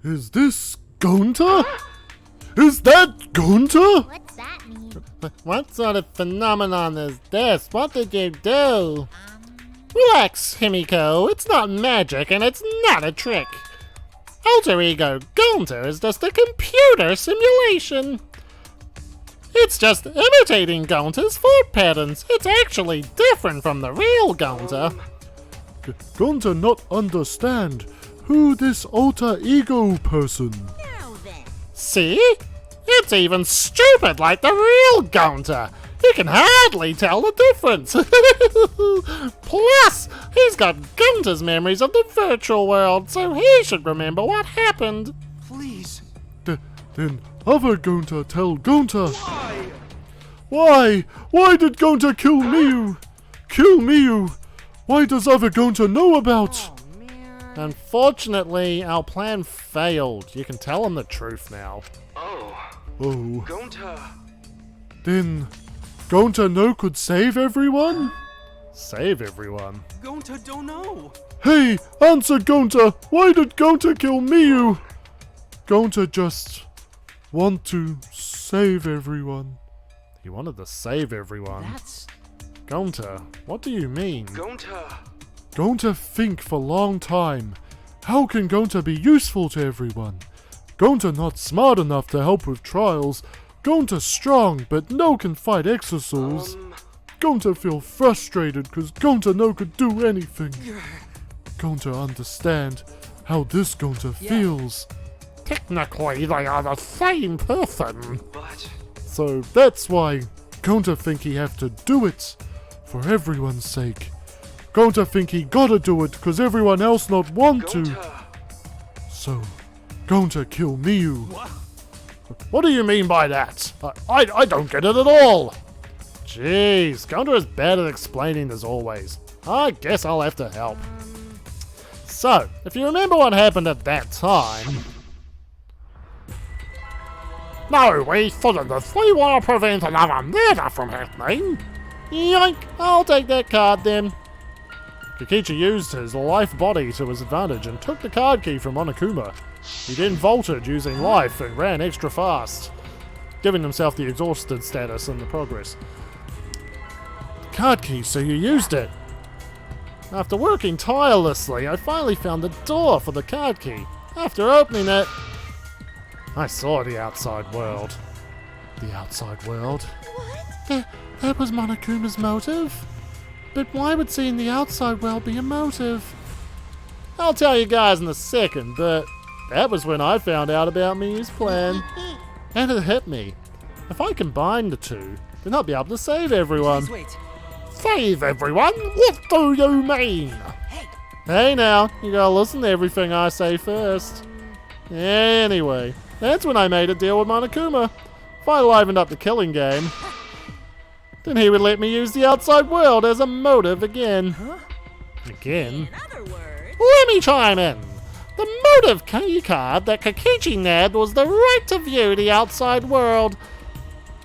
Is this Gonta? Is that Gonta? What's that mean? What sort of phenomenon is this? What did you do? Relax, Himiko. It's not magic and it's not a trick. Alter Ego Gonta is just a computer simulation. It's just imitating Gonta's thought patterns. It's actually different from the real Gonta. Gonta not understand who this alter ego person. Now then, See? It's even stupid like the real Gonta. He can hardly tell the difference. Plus, he's got Gonta's memories of the virtual world, so he should remember what happened. Please. Then other Gonta tell Gonta. Why? Why did Gonta kill Miyu? Kill Miyu? Why does other Gonta know about? Unfortunately, our plan failed. You can tell him the truth now. Oh, Oh. Gonta. Then Gonta no could save everyone? Save everyone? Gonta don't know. Hey, answer Gonta! Why did Gonta kill Miyu? Gonta just want to save everyone. He wanted to save everyone. that's... Gonta, what do you mean? Gonta. Gonta think for long time. How can Gonta be useful to everyone? Gonta not smart enough to help with trials. Gonta strong, but no can fight exorcils. Gonta feel frustrated cause Gonta no could do anything. Gonta understand how this Gonta feels. Technically, they are the same person. But So that's why Gonta think he have to do it for everyone's sake. Gonta think he gotta do it cause everyone else not want to. Gonta. So, Gonta kill Miu. What do you mean by that? I don't get it at all. Jeez, Gonta is bad at explaining as always. I guess I'll have to help. So, if you remember what happened at that time... No, we shouldn't. We want to prevent another murder from happening. Yoink! I'll take that card then. Kokichi used his life body to his advantage and took the card key from Monokuma. He then vaulted using life and ran extra fast, giving himself the exhausted status in the progress. The card key, so you used it. After working tirelessly, I finally found the door for the card key. After opening it, I saw the outside world. The outside world? What? That was Monokuma's motive? But why would seeing the outside world be a motive? I'll tell you guys in a second, but that was when I found out about Miu's plan. And it hit me. If I combine the two, then I'll be able to save everyone. Please wait. Save everyone? What do you mean? Hey now, you gotta listen to everything I say first. Anyway, that's when I made a deal with Monokuma. If I livened up the killing game, then he would let me use the outside world as a motive again. Again? In other words, Let me chime in. The motive key card that Kokichi nabbed was the right to view the outside world.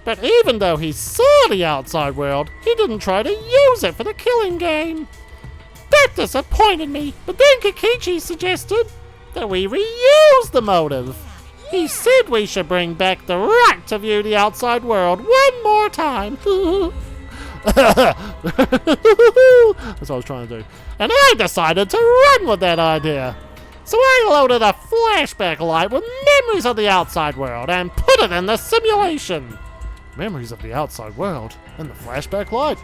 But even though he saw the outside world, he didn't try to use it for the killing game. That disappointed me, but then Kokichi suggested that we reuse the motive. He said we should bring back the right to view the outside world one more time. That's what I was trying to do. And I decided to run with that idea. So I loaded a flashback light with memories of the outside world and put it in the simulation. Memories of the outside world and the flashback light.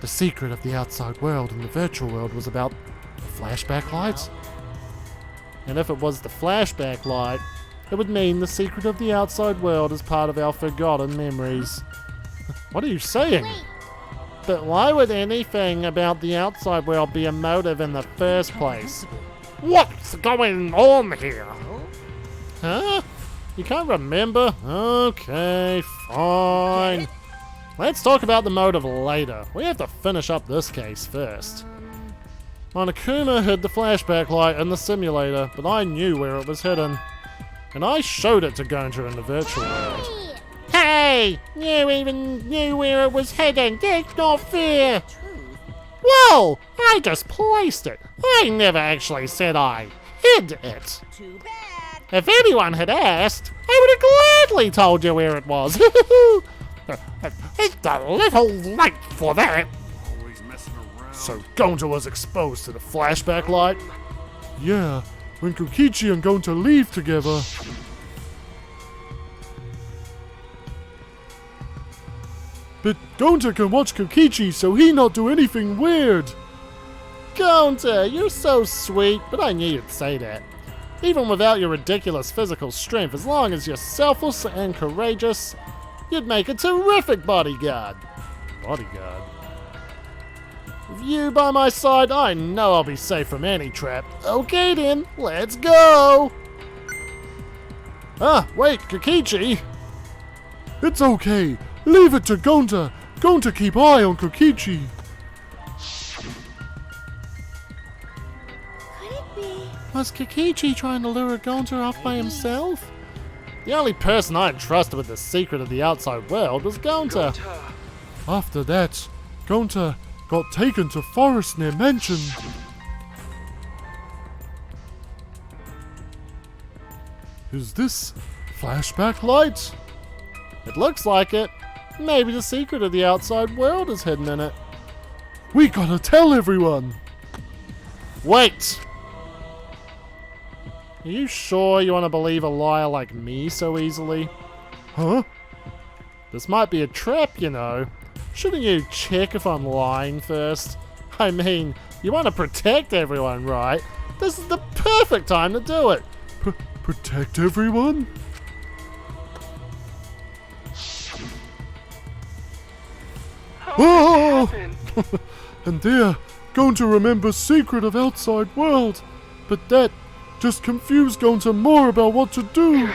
The secret of the outside world and the virtual world was about the flashback lights. And if it was the flashback light, it would mean the secret of the outside world is part of our forgotten memories. What are you saying? Wait, But why would anything about the outside world be a motive in the first place? What's going on here? Huh? You can't remember? Okay, fine. Let's talk about the motive later. We have to finish up this case first. Monokuma hid the flashback light in the simulator, but I knew where it was hidden. And I showed it to Gonta in the virtual world. hey! Hey! You even knew where it was hidden. That's not fair! Whoa! I just placed it. I never actually said I hid it. too bad. If anyone had asked, I would have gladly told you where it was. It's a little late for that. Always messing around. So Gonta was exposed to the flashback light? Yeah, when Kokichi and Gonta leave together. But Gonta can watch Kokichi so he not do anything weird. Gonta, you're so sweet, but I knew you'd say that. Even without your ridiculous physical strength, as long as you're selfless and courageous, you'd make a terrific bodyguard. Bodyguard? With you by my side, I know I'll be safe from any trap. Okay then, let's go! Ah, wait, Kokichi! It's okay. Leave it to Gonta. Gonta keep eye on Kokichi. Could it be? Was Kokichi trying to lure Gonta off by himself? The only person I trusted with the secret of the outside world was Gonta. After that, Gonta got taken to forest near mansion. Is this flashback light? It looks like it. Maybe the secret of the outside world is hidden in it. We gotta tell everyone! Wait! Are you sure you want to believe a liar like me so easily? Huh? This might be a trap, you know. Shouldn't you check if I'm lying first? I mean, you want to protect everyone, right? This is the perfect time to do it. Protect everyone? Oh! And there, Gonta remembers secret of outside world, but that just confused Gonta more about what to do.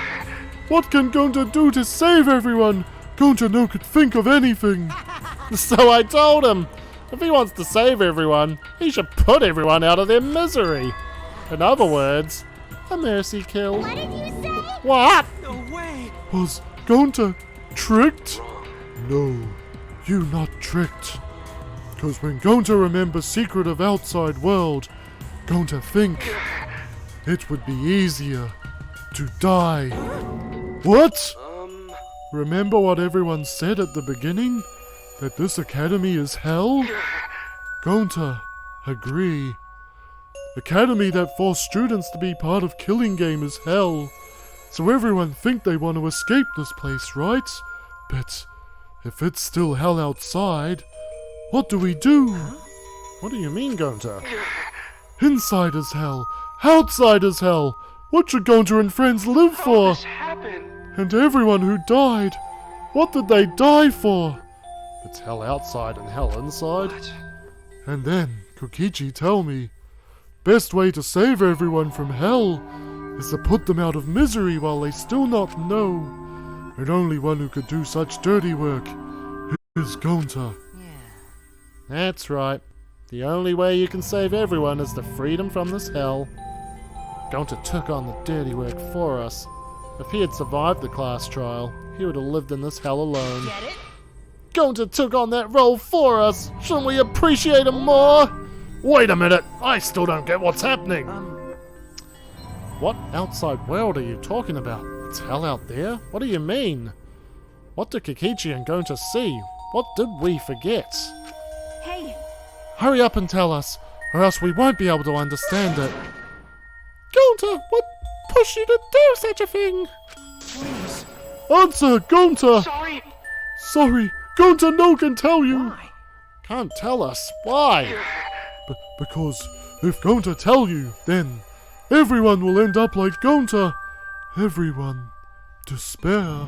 What can Gonta do to save everyone? Gonta no could think of anything. So I told him, if he wants to save everyone, he should put everyone out of their misery. In other words, a mercy kill. What did you say? What? No way! Was Gonta tricked? No, you not tricked. Cause when Gonta remembers secret of outside world, Gonta think it would be easier to die. What? Remember what everyone said at the beginning? That this academy is hell? Gonta, agree. Academy that forced students to be part of killing game is hell. So everyone think they want to escape this place, right? But if it's still hell outside, what do we do? What do you mean, Gonta? Inside is hell. Outside is hell. What should Gonta and friends live for? And everyone who died, what did they die for? It's hell outside and hell inside. And then Kokichi tell me, best way to save everyone from hell is to put them out of misery while they still not know. And only one who could do such dirty work is Gonta. That's right. The only way you can save everyone is the freedom from this hell. Gonta took on the dirty work for us. If he had survived the class trial, he would have lived in this hell alone. Get it? Gonta took on that role for us. Shouldn't we appreciate him more? Wait a minute. I still don't get what's happening. What outside world are you talking about? It's hell out there? What do you mean? What did Kokichi and Gonta see? What did we forget? Hey, Hurry up and tell us, or else we won't be able to understand it. Gonta, what pushed you to do such a thing? Please. Answer, Gonta! Sorry, Gonta no can tell you. Why? Can't tell us. Why? Because if Gonta tell you, then everyone will end up like Gonta. Everyone. Despair.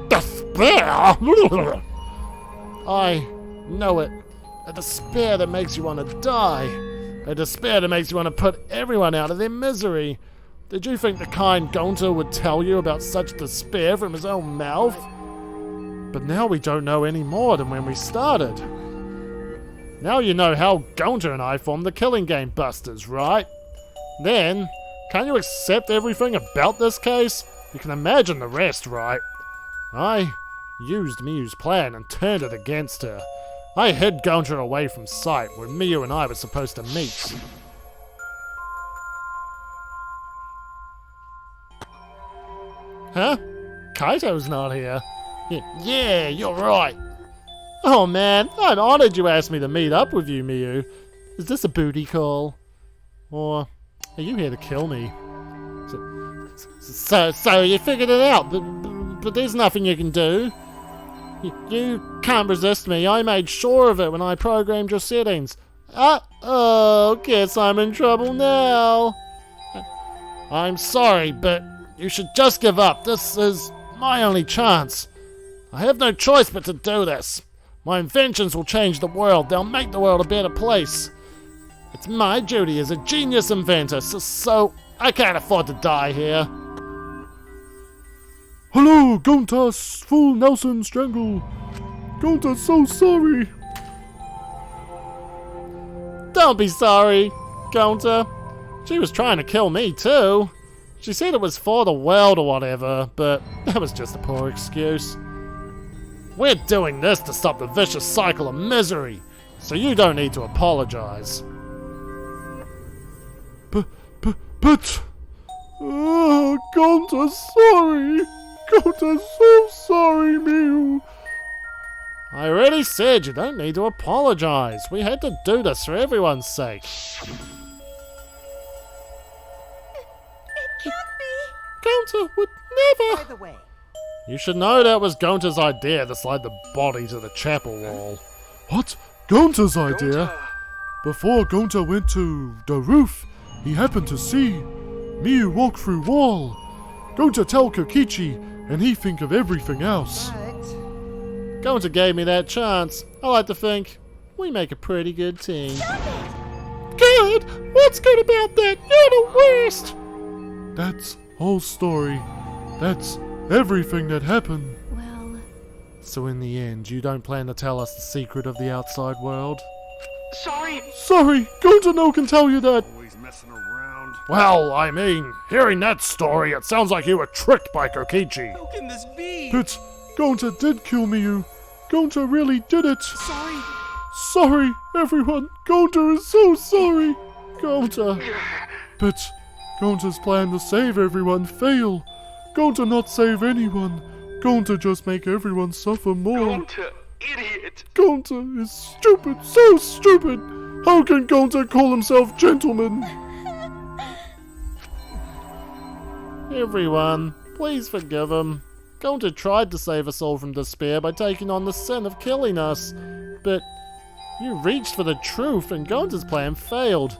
Despair? I know it. A despair that makes you want to die. A despair that makes you want to put everyone out of their misery. Did you think the kind Gonta would tell you about such despair from his own mouth? But now we don't know any more than when we started. Now you know how Gonta and I formed the Killing Game Busters, right? Then, can you accept everything about this case? You can imagine the rest, right? I used Miyu's plan and turned it against her. I hid Gonta away from sight when Miyu and I were supposed to meet. Huh? Kaito's not here. Yeah, you're right. Oh man, I'm honored you asked me to meet up with you, Miyu. Is this a booty call? Or are you here to kill me? So you figured it out, but there's nothing you can do. You can't resist me. I made sure of it when I programmed your settings. Uh-oh, guess I'm in trouble now. I'm sorry, but you should just give up. This is my only chance. I have no choice but to do this. My inventions will change the world. They'll make the world a better place. It's my duty as a genius inventor, so I can't afford to die here. Hello, Gonta, full Nelson Strangle. Gonta's so sorry. Don't be sorry, Gonta. She was trying to kill me too. She said it was for the world or whatever, but that was just a poor excuse. We're doing this to stop the vicious cycle of misery, so you don't need to apologize. But... Oh, Gonta's sorry. Gonta's so sorry, Miyu. I already said you don't need to apologize. We had to do this for everyone's sake. It can't be. Gonta would never... By the way, You should know that was Gonta's idea to slide the body to the chapel wall. What? Gonta's idea? Before Gonta went to the roof, he happened to see Miyu walk through wall. Gonta tell Kokichi, and he think of everything else. but Gonta gave me that chance. I like to think we make a pretty good team. Stop it! bad! What's good about that? You're the worst! That's whole story. That's everything that happened. Well, So in the end, you don't plan to tell us the secret of the outside world? Sorry! Sorry, Gonta no can tell you that. Always messing around. Well, I mean, hearing that story, it sounds like you were tricked by Kokichi. How can this be? But Gonta did kill Miyu. Gonta really did it. Sorry! Sorry, everyone. Gonta is so sorry. Gonta. But Gonta's plan to save everyone failed. Gonta not save anyone. Gonta just make everyone suffer more. Gonta, idiot! Gonta is stupid, so stupid. How can Gonta call himself gentleman? Everyone, please forgive him. Gonta tried to save us all from despair by taking on the sin of killing us. But you reached for the truth and Gonta's plan failed.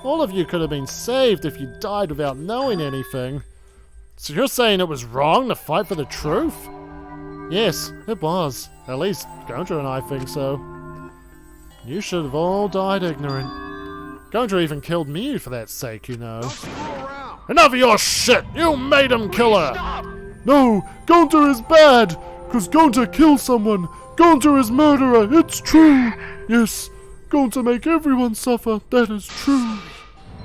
All of you could have been saved if you died without knowing anything. So you're saying it was wrong to fight for the truth? Yes, it was. At least Gonta and I think so. You should have all died ignorant. Gonta even killed me for that sake, you know. Don't screw around. Enough of your shit! You made him kill her! No, Gonta is bad! Cause Gonta killed someone! Gonta is murderer, it's true! Yes, Gonta make everyone suffer, that is true.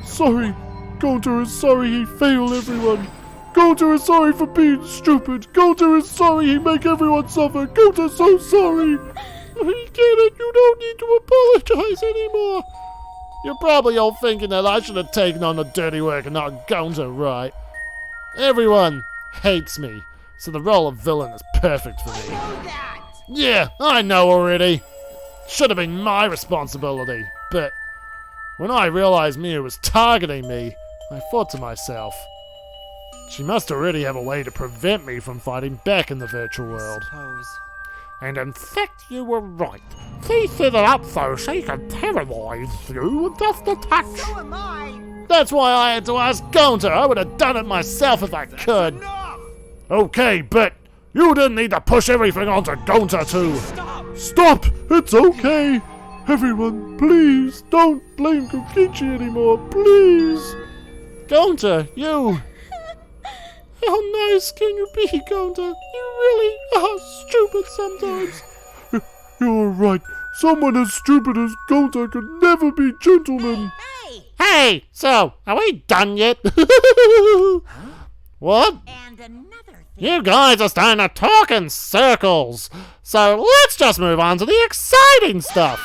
Sorry, Gonta is sorry he failed everyone. Gonta is sorry for being stupid. Gonta is sorry he make everyone suffer. Gonta's so sorry. I get it, you don't need to apologize anymore. You're probably all thinking that I should have taken on the dirty work and not Gonta, right? Everyone hates me, so the role of villain is perfect for me. Yeah, I know already. Should have been my responsibility, but when I realized Miyu was targeting me, I thought to myself, she must already have a way to prevent me from fighting back in the virtual world. Suppose. And in fact, you were right. She set it up so she could terrorize you with just a touch. So am I. That's why I had to ask Gonta. I would have done it myself if I could. Enough! Okay, but you didn't need to push everything onto Gonta too. Stop! Stop! It's okay! Everyone, please don't blame Kokichi anymore, please! Gonta, you! How nice can you be, Gonta? You really are stupid sometimes. You're right. Someone as stupid as Gonta could never be gentleman. Hey! Hey, so, are we done yet? What? And another thing. You guys are starting to talk in circles. So let's just move on to the exciting stuff.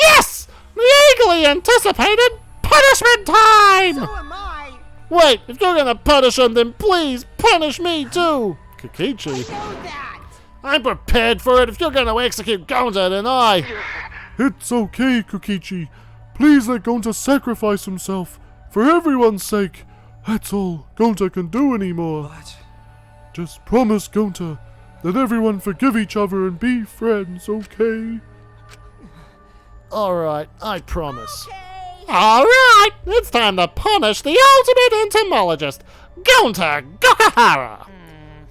Yes! The eagerly anticipated punishment time! So am I. Wait, if you're gonna punish him, then please punish me too! Kokichi. Know that. I'm prepared for it. If you're gonna execute Gonta, then I... It's okay, Kokichi. Please let Gonta sacrifice himself. For everyone's sake. That's all Gonta can do anymore. What? Just promise, Gonta, that everyone forgive each other and be friends, okay? Alright, I promise. Alright, it's time to punish the ultimate entomologist, Gonta Gokahara!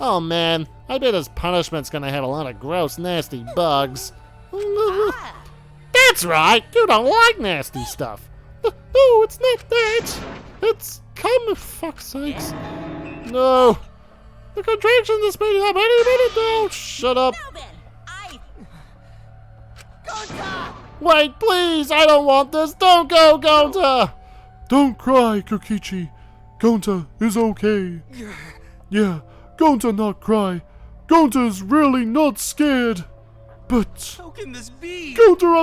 Oh man, I bet his punishment's gonna have a lot of gross, nasty bugs. That's right, you don't like nasty stuff. No, it's not that. It's come, fuck's sakes. No. The contractions are speeding up any minute now. Shut up. Now then, Gonta! Wait, please, I don't want this. Don't go, Gonta. Don't cry, Kokichi. Gonta is okay. Yeah, Gonta not cry. Gonta's really not scared. But How can this be? Gonta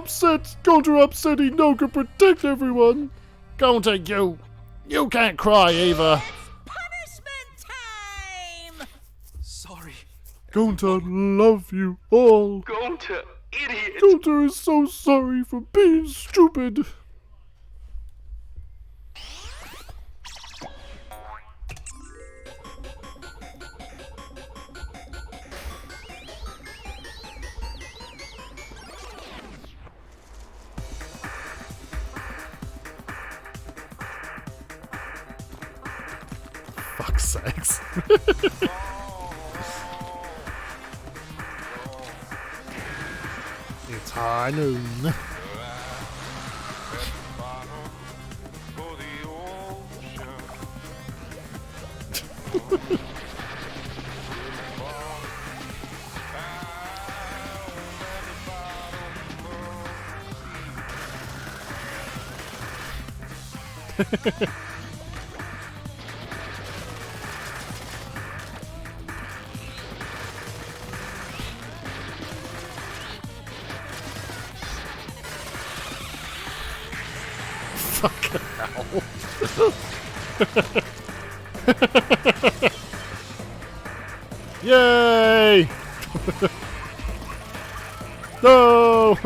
upset he no can protect everyone. Gonta, you can't cry either. punishment time! Sorry. Gonta love you all. Gonta, idiot! Gonta is so sorry for being stupid. Fuck's sakes. It's high noon. Fucking hell. Yay! No!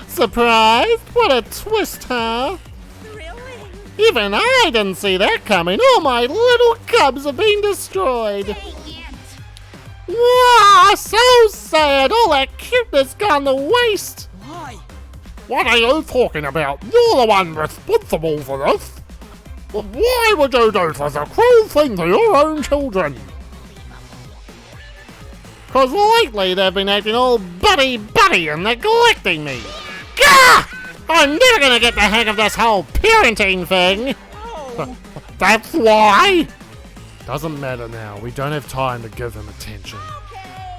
Surprised? What a twist, huh? Thrilling. Even I didn't see that coming. All my little cubs have been destroyed. Dang it. Wow, so sad. All that cuteness gone to waste. Why? What are you talking about? You're the one responsible for this. But why would you do such a cruel thing to your own children? Cause lately they've been acting all buddy-buddy and neglecting me. Gah! I'm never gonna get the hang of this whole parenting thing. Oh. That's why. Doesn't matter now. We don't have time to give him attention.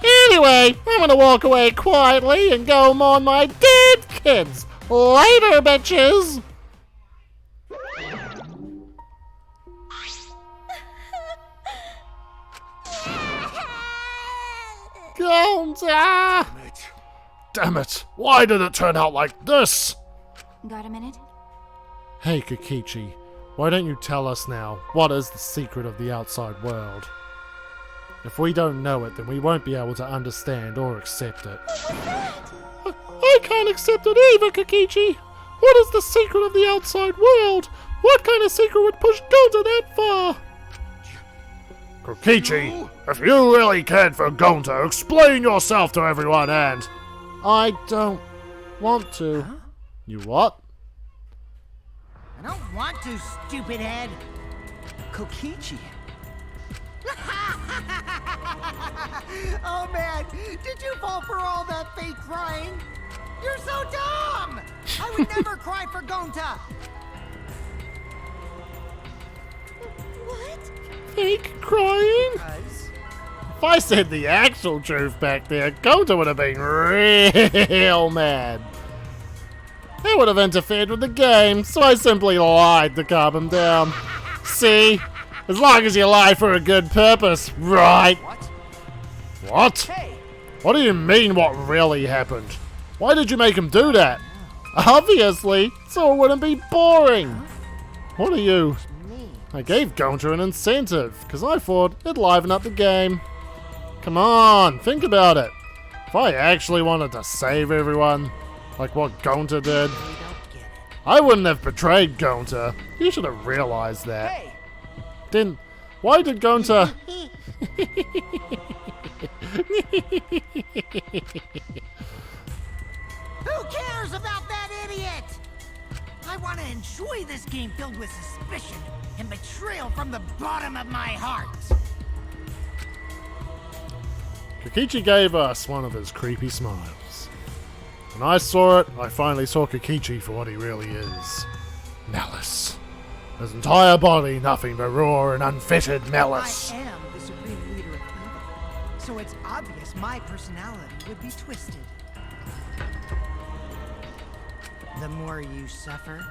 Anyway, I'm gonna walk away quietly and go on my dead kids. Later, bitches. Gonta! Damn it! Why did it turn out like this? Got a minute? Hey, Kokichi, why don't you tell us now, what is the secret of the outside world? If we don't know it, then we won't be able to understand or accept it. I can't accept it either, Kokichi! What is the secret of the outside world? What kind of secret would push Gonta that far? Kokichi, if you really cared for Gonta, explain yourself to everyone and... I don't want to. Huh? You what? I don't want to, stupid head. Kokichi. Oh man, did you fall for all that fake crying? You're so dumb! I would never cry for Gonta! What? Fake crying? If I said the actual truth back there, Gonta would have been real mad. That would have interfered with the game, so I simply lied to calm him down. See? As long as you lie for a good purpose, right? What? Hey! What do you mean what really happened? Why did you make him do that? Obviously, so it wouldn't be boring. What are you? I gave Gonta an incentive, because I thought it'd liven up the game. Come on, think about it. If I actually wanted to save everyone, like what Gonta did, I wouldn't have betrayed Gonta. You should have realized that. Hey! Why did Gonta... Who cares about that idiot? I want to enjoy this game filled with suspicion and betrayal from the bottom of my heart. Kokichi gave us one of his creepy smiles. When I saw it, I finally saw Kokichi for what he really is. Malice. His entire body nothing but raw and unfettered malice. I am the supreme leader of evil, so it's obvious my personality would be twisted. The more you suffer,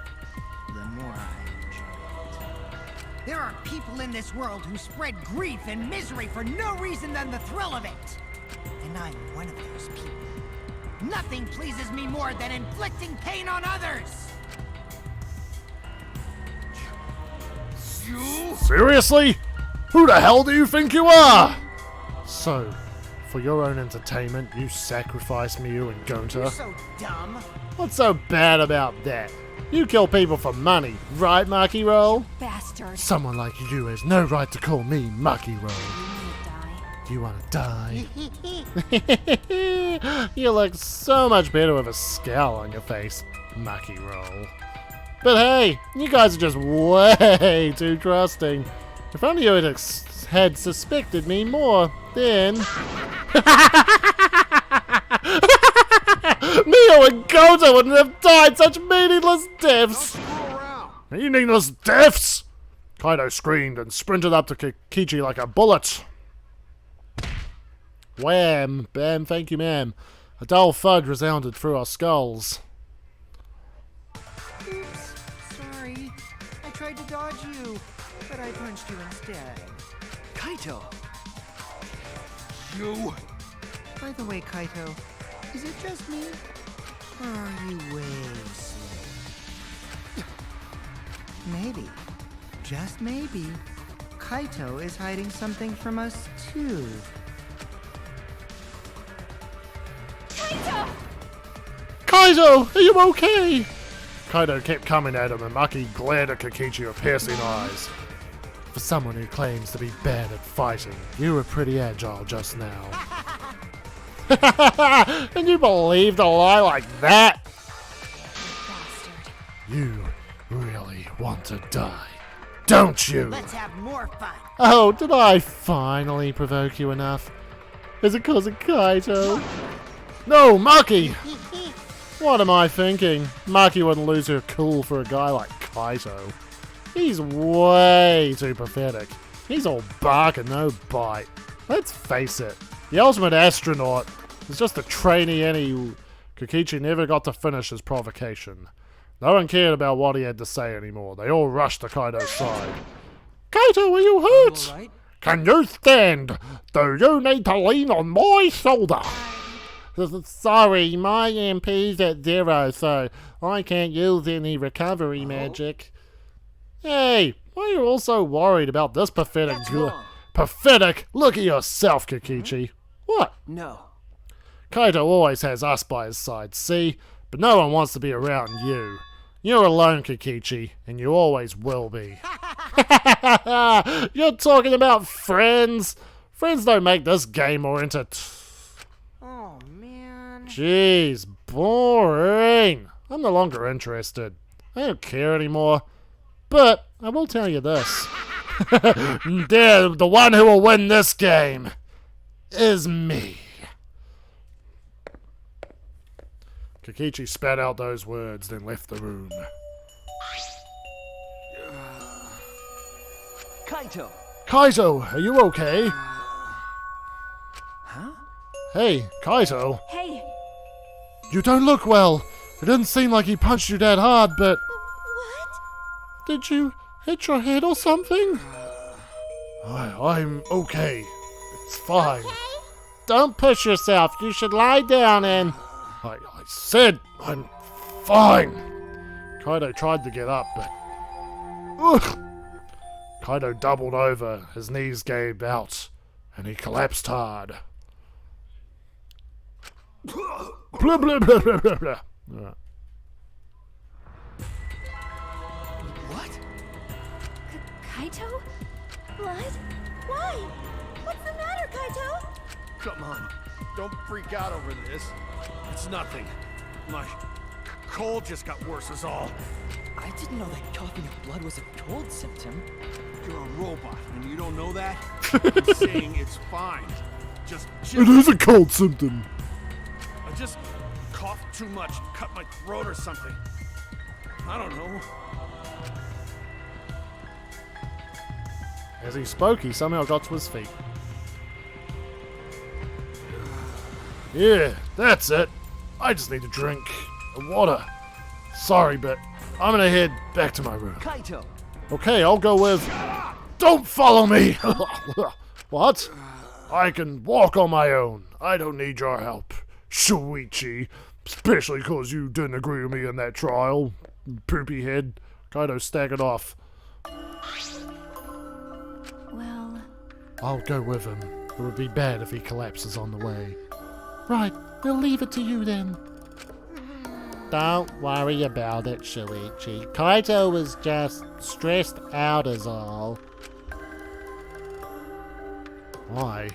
the more I enjoy it. There are people in this world who spread grief and misery for no reason than the thrill of it. And I'm one of those people. Nothing pleases me more than inflicting pain on others. You? Seriously? Who the hell do you think you are? So, for your own entertainment, you sacrifice Miu and You're Gonta? so dumb. What's so bad about that? You kill people for money, right, Maki Roll? Bastard. Someone like you has no right to call me Maki Roll. You wanna die? You wanna die? You look so much better with a scowl on your face, Maki Roll. But hey, you guys are just way too trusting. If only you had suspected me more, then... Mio and Gonta wouldn't have died such meaningless deaths! Meaningless deaths! Kaido screamed and sprinted up to Kokichi like a bullet. Wham! Bam, thank you, ma'am. A dull thud resounded through our skulls. Oops, sorry. I tried to dodge you, but I punched you instead. Kaito! You! By the way, Kaito, is it just me? Or are you way slow? Maybe, just maybe, Kaito is hiding something from us too. Kaido, are you okay? Kaido kept coming at him and Maki glared at Kokichi with piercing eyes. For someone who claims to be bad at fighting, you were pretty agile just now. And you believed a lie like that? Bastard. You really want to die, don't you? Let's have more fun. Oh, did I finally provoke you enough? Is it cause of Kaito? No, Maki! What am I thinking? Maki wouldn't lose her cool for a guy like Kaito. He's way too pathetic. He's all bark and no bite. Let's face it, the ultimate astronaut is just a trainee and Kokichi never got to finish his provocation. No one cared about what he had to say anymore. They all rushed to Kaido's side. Kaito, are you hurt? Alright? Can you stand? Do you need to lean on my shoulder? Sorry, my MP's at 0, so I can't use any recovery magic. Hey, why are you all so worried about this pathetic girl? Pathetic? Look at yourself, Kokichi. What? No. Kaito always has us by his side, see? But no one wants to be around you. You're alone, Kokichi, and you always will be. You're talking about friends? Friends don't make this game more Oh, man. Jeez, boring. I'm no longer interested. I don't care anymore. But I will tell you this. The one who will win this game is me. Kokichi spat out those words, then left the room. Kaito! Kaito, are you okay? Huh? Hey, Kaito. Hey, You don't look well. It didn't seem like he punched you that hard, but... What? Did you hit your head or something? I'm okay. It's fine. Okay? Don't push yourself. You should lie down and... I said I'm fine. Kaido tried to get up, but... Ugh! Kaido doubled over, his knees gave out, and he collapsed hard. Blah, blah, blah, blah, blah, blah. What? Kaito? What? Why? What's the matter, Kaito? Come on, don't freak out over this. It's nothing. My cold just got worse is all. I didn't know that coughing up blood was a cold symptom. You're a robot, and you don't know that? I'm saying it's fine. Just It is a cold symptom. I just coughed too much, cut my throat or something. I don't know. As he spoke, he somehow got to his feet. Yeah, that's it. I just need to drink water. Sorry, but I'm gonna head back to my room. Kaito! Okay, I'll go with... Don't follow me! What? I can walk on my own. I don't need your help. Shuichi. Especially because you didn't agree with me in that trial. Poopy head. Kaido staggered off. Well, I'll go with him. It would be bad if he collapses on the way. Right, we'll leave it to you then. Don't worry about it, Shuichi. Kaito was just stressed out is all. Why?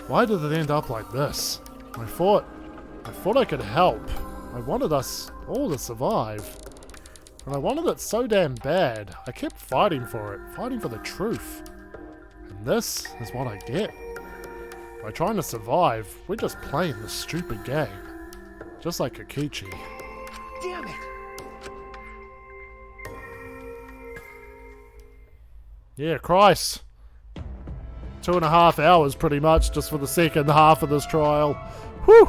Why did it end up like this? I thought I could help. I wanted us all to survive. And I wanted it so damn bad. I kept fighting for it, fighting for the truth. And this is what I get. By trying to survive, we're just playing this stupid game. Just like Kokichi. Damn it! Yeah, Christ. 2.5 hours pretty much just for the second half of this trial. Whew!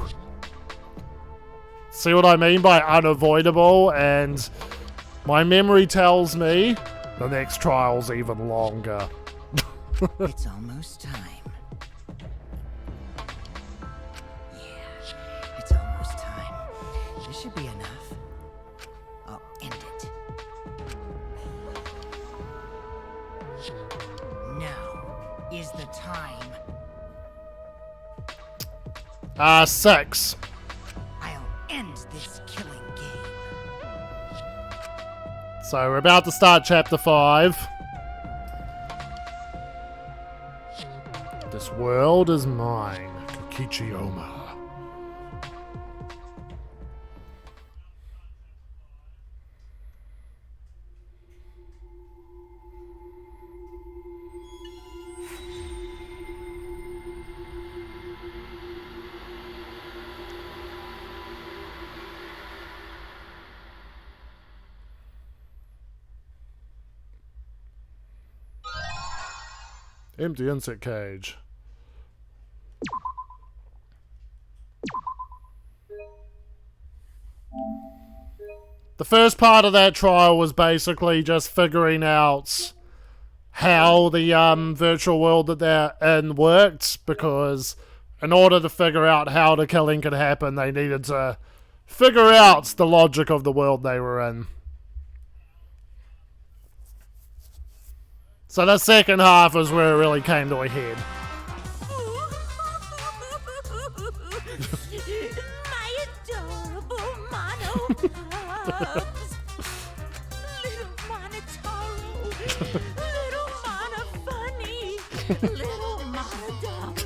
See what I mean by unavoidable? And my memory tells me the next trial's even longer. It's almost time. Yeah, it's almost time. This should be enough. I'll end it. Now is the time. 6. I'll end this killing game. So we're about to start chapter 5. This world is mine, Kokichi Oma. Empty insect cage. The first part of that trial was basically just figuring out how the virtual world that they're in worked, because in order to figure out how the killing could happen, they needed to figure out the logic of the world they were in. So the second half is where it really came to a head. My adorable mono pups. Little Monotaro. Little Mono funny. Little Mono dumb.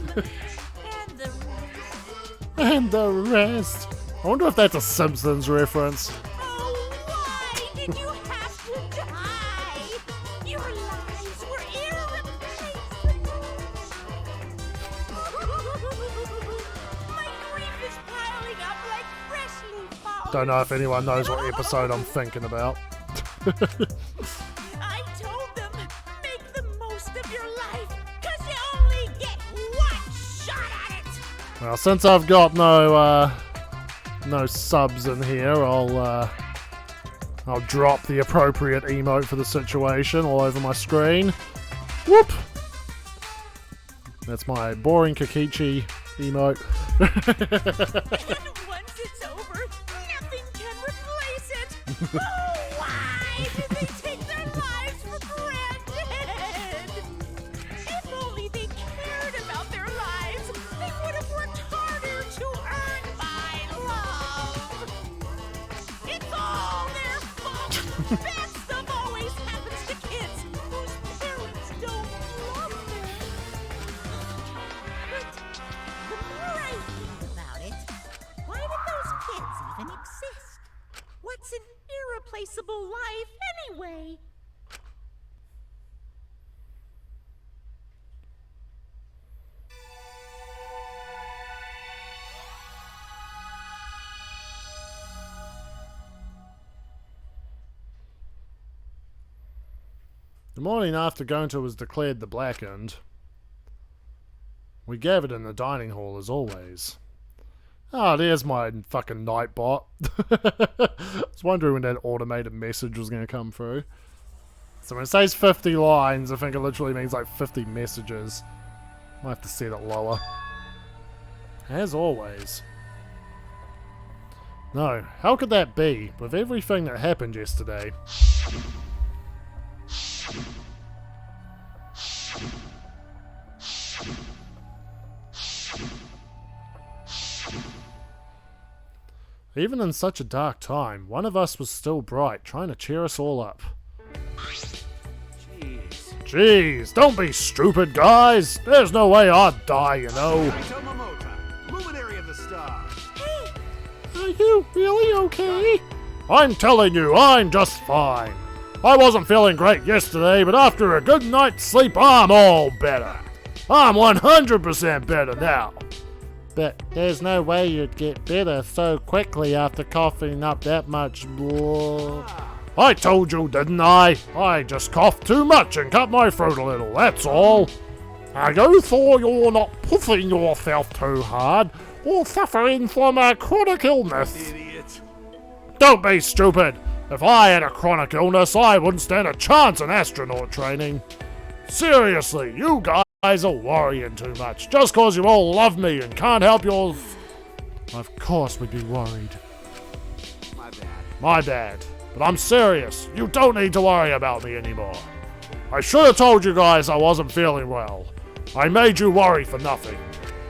And the rest. I wonder if that's a Simpsons reference. Oh, why did you have to die? Your lives were irreplaceable. My grief is piling up like freshly fallen. Don't know if anyone knows what episode I'm thinking about. I told them, make the most of your life, cause you only get one shot at it. Well, since I've got no subs in here, I'll drop the appropriate emote for the situation all over my screen. Whoop! That's my boring Kokichi emote. And once it's over, nothing can replace it. Oh, why did they take their lives for granted? If only they cared about their lives, they would have worked harder to earn my love. It's all their fault. Bad stuff always happens to kids whose parents don't love them. But the more I think about it, why did those kids even exist? What's an irreplaceable life anyway? The morning after Gonta was declared the Blackened, we gathered in the dining hall as always. Oh, there's my fucking Nightbot. I was wondering when that automated message was going to come through. So when it says 50 lines, I think it literally means like 50 messages. Might have to set it lower. As always. No, how could that be, with everything that happened yesterday? Even in such a dark time, one of us was still bright, trying to cheer us all up. Jeez, don't be stupid, guys. There's no way I'd die, you know. Luminary of the stars. Are you really okay? I'm telling you, I'm just fine. I wasn't feeling great yesterday, but after a good night's sleep, I'm all better. I'm 100% better now. But there's no way you'd get better so quickly after coughing up that much blood. I told you, didn't I? I just coughed too much and cut my throat a little, that's all. I go for you're not puffing yourself too hard or suffering from a chronic illness. Idiot. Don't be stupid. If I had a chronic illness, I wouldn't stand a chance in astronaut training. Seriously, you guys are worrying too much. Just cause you all love me and can't help your... Of course we'd be worried. My bad. My bad. But I'm serious. You don't need to worry about me anymore. I should have told you guys I wasn't feeling well. I made you worry for nothing.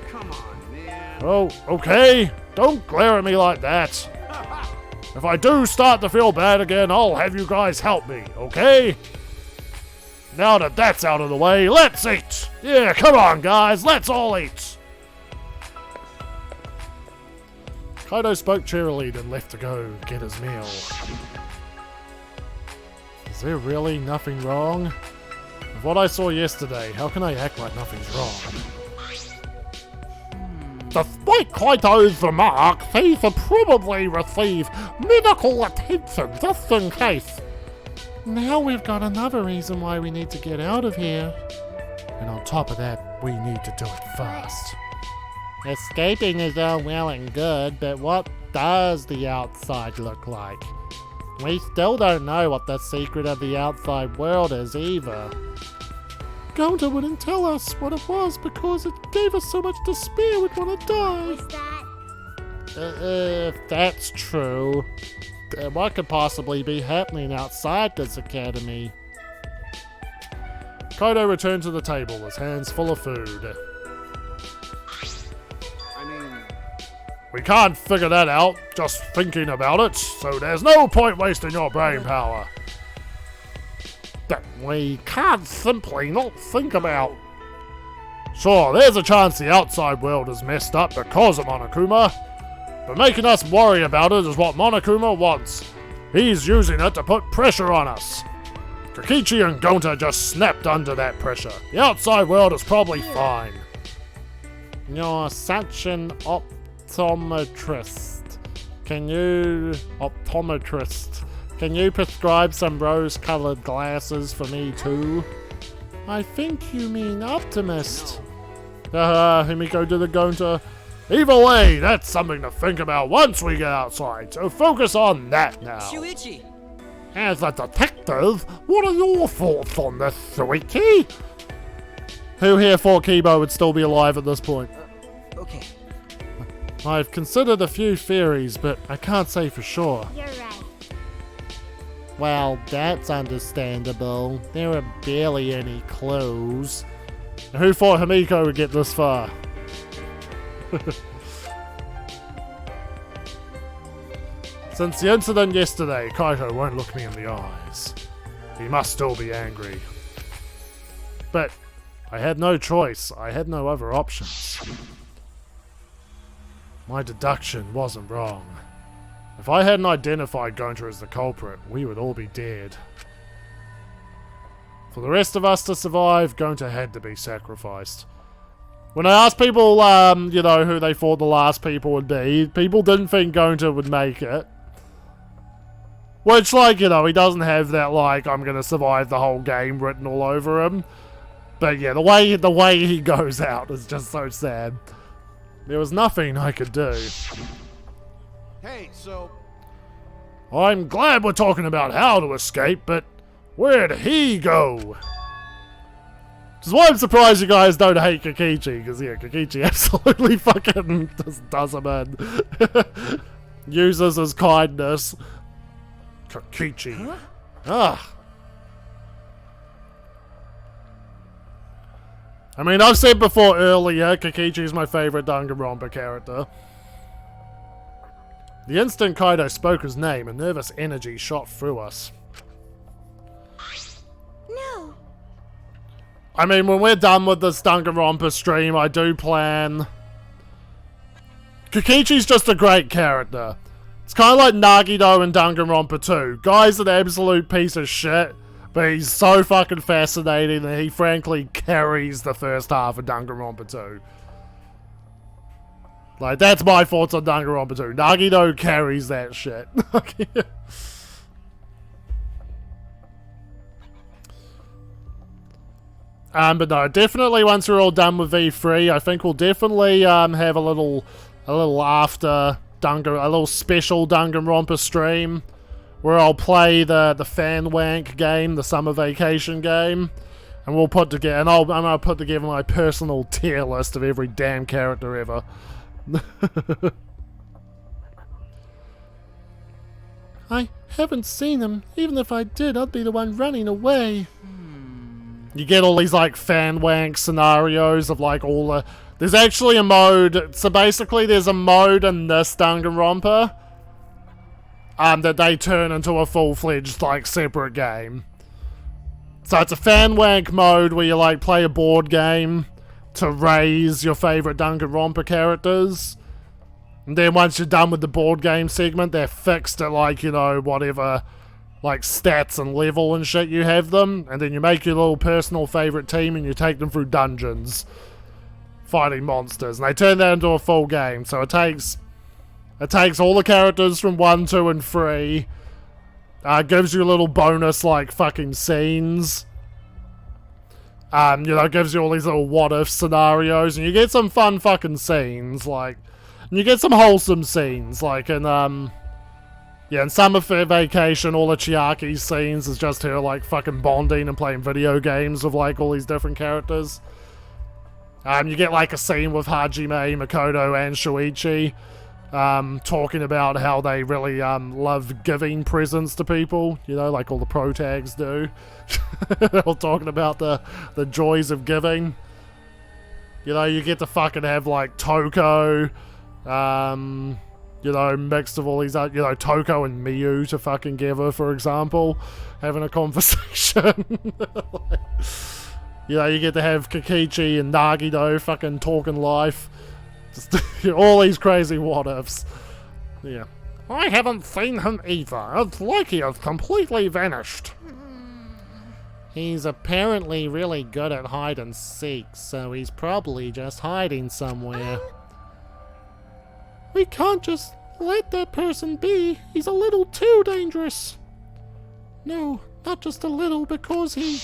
Come on, man. Oh, okay. Don't glare at me like that. If I do start to feel bad again, I'll have you guys help me, okay? Now that that's out of the way, let's eat! Yeah, come on, guys, let's all eat! Kaido spoke cheerily, then left to go get his meal. Is there really nothing wrong? With what I saw yesterday, how can I act like nothing's wrong? Despite Kaito's remark, they should probably receive medical attention just in case. Now we've got another reason why we need to get out of here. And on top of that, we need to do it fast. Escaping is all well and good, but what does the outside look like? We still don't know what the secret of the outside world is either. Gonta wouldn't tell us what it was because it gave us so much despair we'd want to die. Was that? If that's true, then what could possibly be happening outside this academy? Kaido returned to the table, his hands full of food. I mean... We can't figure that out just thinking about it, so there's no point wasting your brain power. That we can't simply not think about. Sure, there's a chance the outside world is messed up because of Monokuma, but making us worry about it is what Monokuma wants. He's using it to put pressure on us. Kokichi and Gonta just snapped under that pressure. The outside world is probably fine. You're such an optometrist. Can you prescribe some rose-colored glasses for me too? I think you mean optimist. Himiko to the Gonta. Either way, that's something to think about once we get outside, so focus on that now. Shuichi! As a detective, what are your thoughts on this, Shuichi? Who here thought Kibo would still be alive at this point? Okay. I've considered a few theories, but I can't say for sure. You're right. Well, that's understandable. There are barely any clues. Who thought Himiko would get this far? Since the incident yesterday, Kaito won't look me in the eyes. He must still be angry. But I had no choice. I had no other options. My deduction wasn't wrong. If I hadn't identified Gonta as the culprit, we would all be dead. For the rest of us to survive, Gonta had to be sacrificed. When I asked people, who they thought the last people would be, people didn't think Gonta would make it. Which, he doesn't have that, I'm gonna survive the whole game written all over him. But yeah, the way he goes out is just so sad. There was nothing I could do. Hey, so... I'm glad we're talking about how to escape, but where'd he go? Which is why I'm surprised you guys don't hate Kokichi, because yeah, Kokichi absolutely fucking just does him in. Uses his kindness. Kokichi. Huh? Ah. I mean, I've said before earlier, Kokichi's my favorite Danganronpa character. The instant Kaido spoke his name, a nervous energy shot through us. No. I mean, when we're done with this Danganronpa stream, I do plan... Kokichi's just a great character. It's kind of like Nagito in Danganronpa 2. Guy's an absolute piece of shit, but he's so fucking fascinating that he frankly carries the first half of Danganronpa 2. Like, that's my thoughts on Danganronpa 2. Nagito carries that shit. But no, definitely once we're all done with V3, I think we'll definitely have a little after a little special Danganronpa stream where I'll play the fan wank game, the summer vacation game, and we'll put together, and I'm gonna put together my personal tier list of every damn character ever. I haven't seen him. Even if I did, I'd be the one running away. You get all these like fan wank scenarios of like all the... There's actually a mode, so basically there's a mode in this Danganronpa that they turn into a full-fledged like separate game. So it's a fan wank mode where you like play a board game to raise your favourite Danganronpa characters. And then once you're done with the board game segment, they're fixed at like, you know, whatever like stats and level and shit you have them. And then you make your little personal favourite team and you take them through dungeons fighting monsters, and they turn that into a full game. So it takes all the characters from 1, 2, and 3, gives you a little bonus like fucking scenes, you know, gives you all these little what if scenarios, and you get some fun fucking scenes, like, and you get some wholesome scenes, like in in Summer Vacation, all the Chiaki scenes is just her like fucking bonding and playing video games with like all these different characters. You get like a scene with Hajime, Makoto, and Shuichi talking about how they really love giving presents to people, you know, like all the pro tags do. They're all talking about the joys of giving. You know, you get to fucking have like Toko, you know, mixed of all these, you know, Toko and Miyu to fucking together, for example, having a conversation. Like, you know, you get to have Kokichi and Nagito fucking talking life. Just all these crazy what-ifs. Yeah. I haven't seen him either. It's like he has completely vanished. He's apparently really good at hide and seek, so he's probably just hiding somewhere. We can't just let that person be. He's a little too dangerous. No, not just a little, because he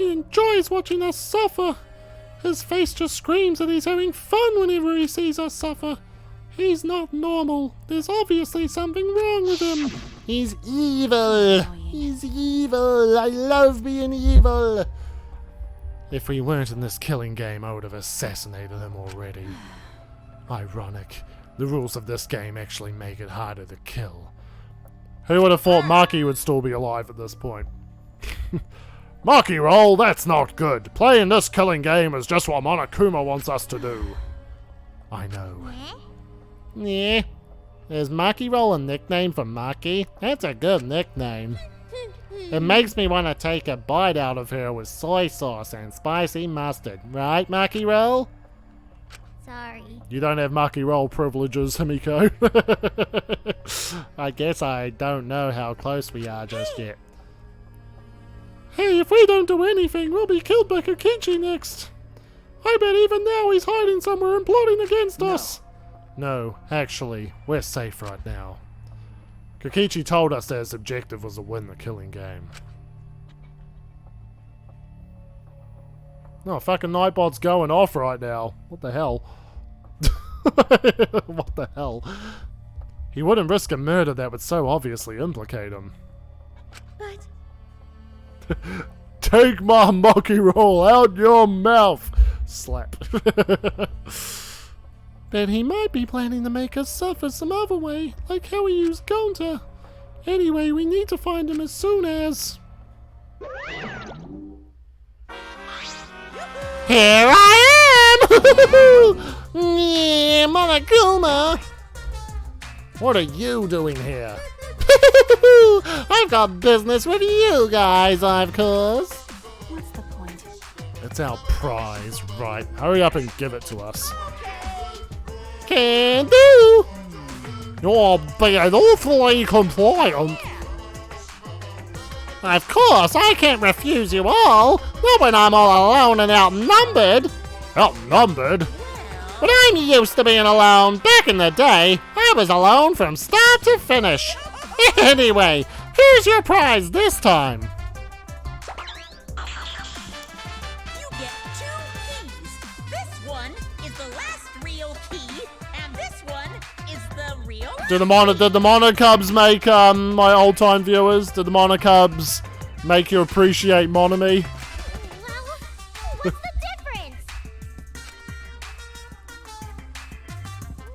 enjoys watching us suffer. His face just screams that he's having fun whenever he sees us suffer. He's not normal. There's obviously something wrong with him. He's evil. He's evil. I love being evil. If we weren't in this killing game, I would have assassinated him already. Ironic. The rules of this game actually make it harder to kill. Who would have thought Maki would still be alive at this point? Maki roll, that's not good. Playing this killing game is just what Monokuma wants us to do. I know. Yeah. Is Maki roll a nickname for Maki? That's a good nickname. It makes me want to take a bite out of her with soy sauce and spicy mustard. Right, Maki roll? Sorry. You don't have Maki roll privileges, Himiko. I guess I don't know how close we are just yet. Hey, if we don't do anything, we'll be killed by Kokichi next. I bet even now he's hiding somewhere and plotting against us. No, actually, we're safe right now. Kokichi told us that his objective was to win the killing game. No, fucking Nightbot's going off right now. What the hell? What the hell? He wouldn't risk a murder that would so obviously implicate him. But... Take my Maki roll out your mouth! Slap. But he might be planning to make us suffer some other way, like how he used Gonta. Anyway, we need to find him as soon as... Here I am! Yeah. Hey, Monokuma! What are you doing here? I've got business with you guys, of course. What's the point? It's our prize, right? Hurry up and give it to us. Can do! You're being awfully compliant. Of course, I can't refuse you all. Not when I'm all alone and outnumbered. Outnumbered? But I'm used to being alone. Back in the day, I was alone from start to finish. Anyway, here's your prize this time. You get 2 keys. This one is the last real key, and this one is the real. Did the Monocubs make my old-time viewers? Did the Monocubs make you appreciate Monomy? Well, what's the difference?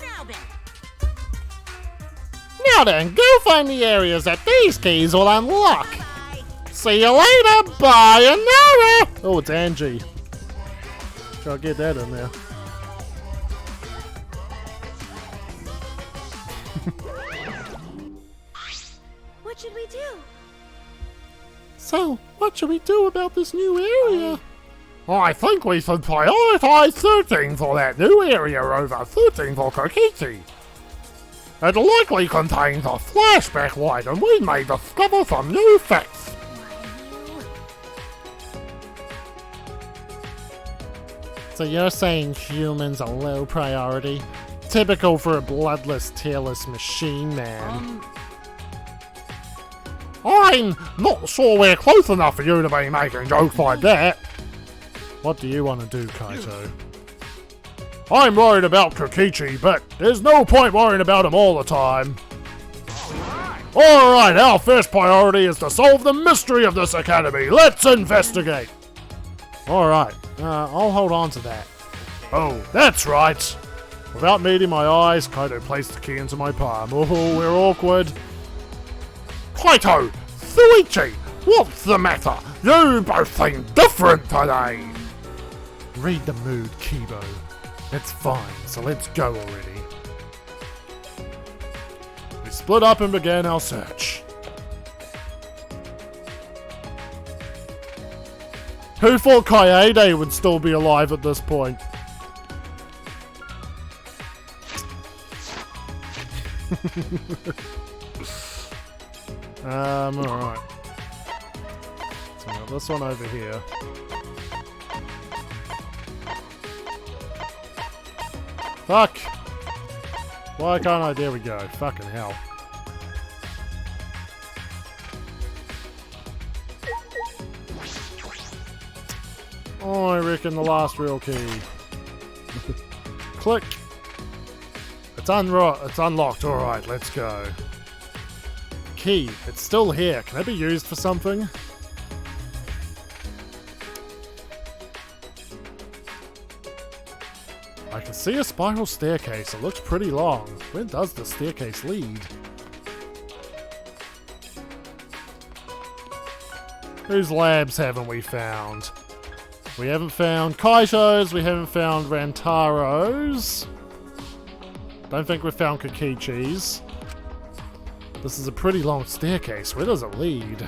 Now then, Now then, go find the areas that these keys will unlock. See you later, sayonara! Oh, it's Angie. Try to get that in there. What should we do? So, what should we do about this new area? I think we should prioritize 13 for that new area over 13 for Kokichi. It likely contains a flashback item we may discover some new facts. So you're saying humans are low priority? Typical for a bloodless, tailless machine man. I'm not sure we're close enough for you to be making jokes like that. What do you want to do, Kaito? I'm worried about Kokichi, but there's no point worrying about him all the time. Alright, our first priority is to solve the mystery of this academy. Let's investigate. Alright, I'll hold on to that. Oh, that's right. Without meeting my eyes, Kaito placed the key into my palm. Oh, we're awkward. Kaito! Suichi! What's the matter? You both seem different today! Read the mood, Kibo. It's fine, so let's go already. We split up and began our search. Who thought Kaede would still be alive at this point? Alright. So we got this one over here. Fuck! Why can't I? There we go. Fucking hell. Oh, I reckon the last real key. Click. It's unlocked. Alright, let's go. Key. It's still here. Can it be used for something? I can see a spiral staircase. It looks pretty long. Where does the staircase lead? Whose labs haven't we found? We haven't found Kaito's. We haven't found Rantaro's. Don't think we've found Kokichi's. This is a pretty long staircase. Where does it lead?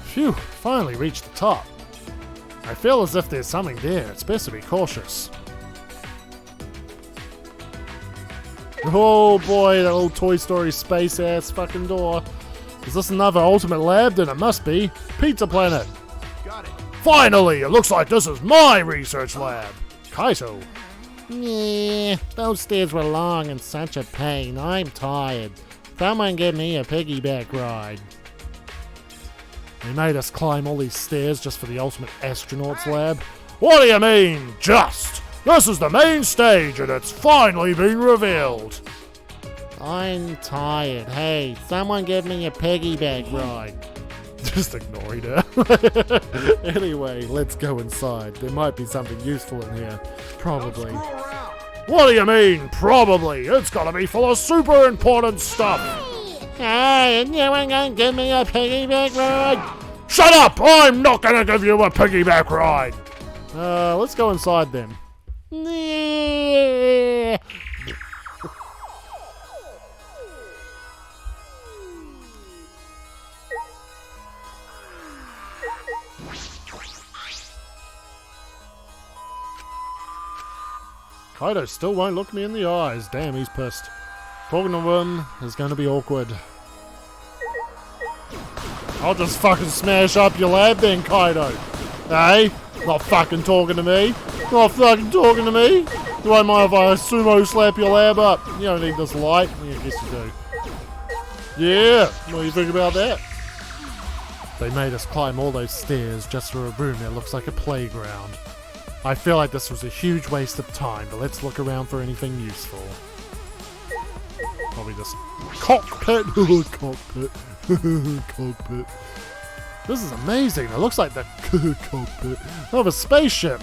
Phew, finally reached the top. I feel as if there's something there. It's best to be cautious. Oh boy, that old Toy Story space ass fucking door. Is this another ultimate lab? Then it must be. Pizza Planet. Got it. Finally, it looks like this is my research lab. Kaito. Yeah, those stairs were long and such a pain. I'm tired. Someone give me a piggyback ride. They made us climb all these stairs just for the ultimate astronaut's lab. What do you mean, just? This is the main stage and it's finally been revealed. I'm tired. Hey, someone give me a piggyback ride. Just ignoring her. Anyway, let's go inside. There might be something useful in here. Probably. Around. What do you mean, probably? It's gotta be full of super important stuff. Hey, Hey, is anyone gonna give me a piggyback ride? Shut up! I'm not gonna give you a piggyback ride! Let's go inside then. Kaido still won't look me in the eyes. Damn, he's pissed. Talking to him is going to be awkward. I'll just fucking smash up your lab then, Kaido. Hey? Not fucking talking to me. Not fucking talking to me. Do I mind if I sumo slap your lab up? You don't need this light. Yeah, I guess you do. Yeah, what do you think about that? They made us climb all those stairs just for a room that looks like a playground. I feel like this was a huge waste of time, but let's look around for anything useful. Probably this cockpit. Cockpit. Cockpit. This is amazing. It looks like the cockpit of a spaceship.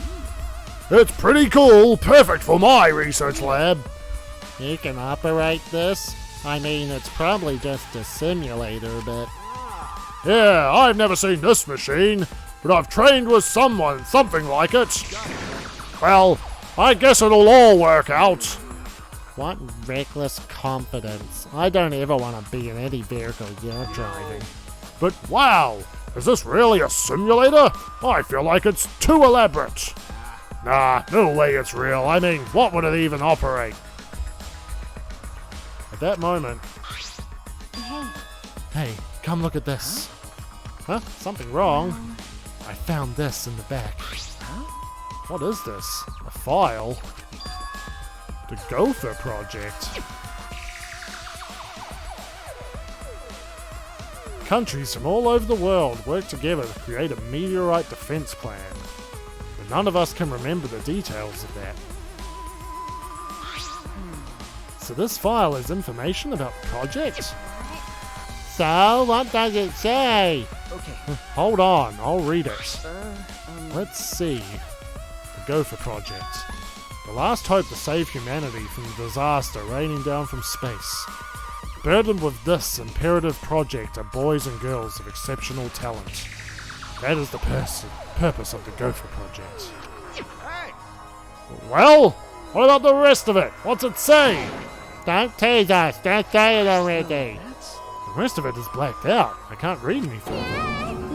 It's pretty cool. Perfect for my research lab. You can operate this? I mean, it's probably just a simulator, but... Yeah, I've never seen this machine, but I've trained with something like it. Well, I guess it'll all work out. What reckless confidence. I don't ever want to be in any vehicle you're driving. But wow, is this really a simulator? I feel like it's too elaborate. Nah, no way it's real. I mean, what would it even operate? At that moment... Hey, come look at this. Huh? Something wrong? I found this in the back. What is this? A file? The Gopher Project. Countries from all over the world work together to create a meteorite defense plan. But none of us can remember the details of that. So this file has information about the project? So, what does it say? Okay. Hold on, I'll read it. Let's see. The Gopher Project. The last hope to save humanity from the disaster raining down from space. Burdened with this imperative project are boys and girls of exceptional talent. That is the purpose of the Gopher Project. Hey! Well, what about the rest of it? What's it say? Don't tease us, don't say it already. The rest of it is blacked out. I can't read any further.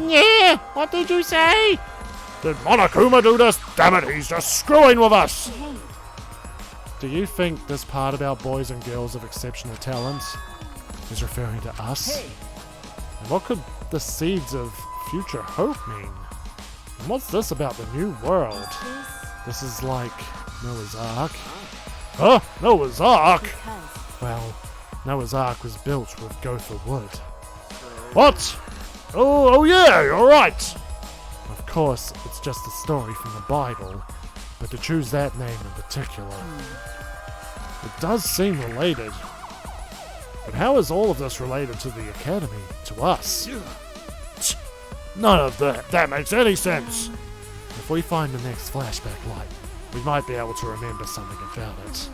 Yeah, what did you say? Did Monokuma do this? Damn it, he's just screwing with us! Do you think this part about boys and girls of exceptional talent is referring to us? Hey. And what could the seeds of future hope mean? And what's this about the new world? This is like Noah's Ark. Huh? Noah's Ark? Well, Noah's Ark was built with gopher wood. What? Oh yeah, you're right! Of course, it's just a story from the Bible, but to choose that name in particular, it does seem related. But how is all of this related to the Academy, to us? None of that makes any sense! If we find the next flashback light, we might be able to remember something about it.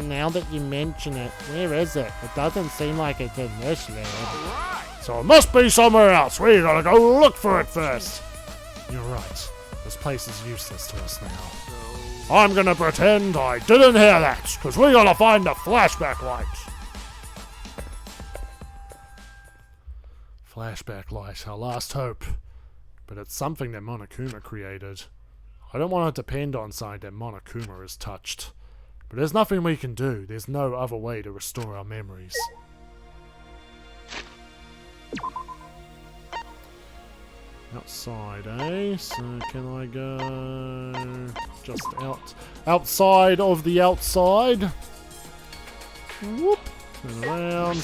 Now that you mention it, where is it? It doesn't seem like it's in this lab. So it must be somewhere else. We gotta go look for it first. You're right. This place is useless to us now. I'm gonna pretend I didn't hear that, because we gotta find the flashback light. Flashback light, our last hope. But it's something that Monokuma created. I don't want to depend on something that Monokuma has touched. But there's nothing we can do. There's no other way to restore our memories. Outside, eh? So can I go just outside of the outside? Whoop! Turn around.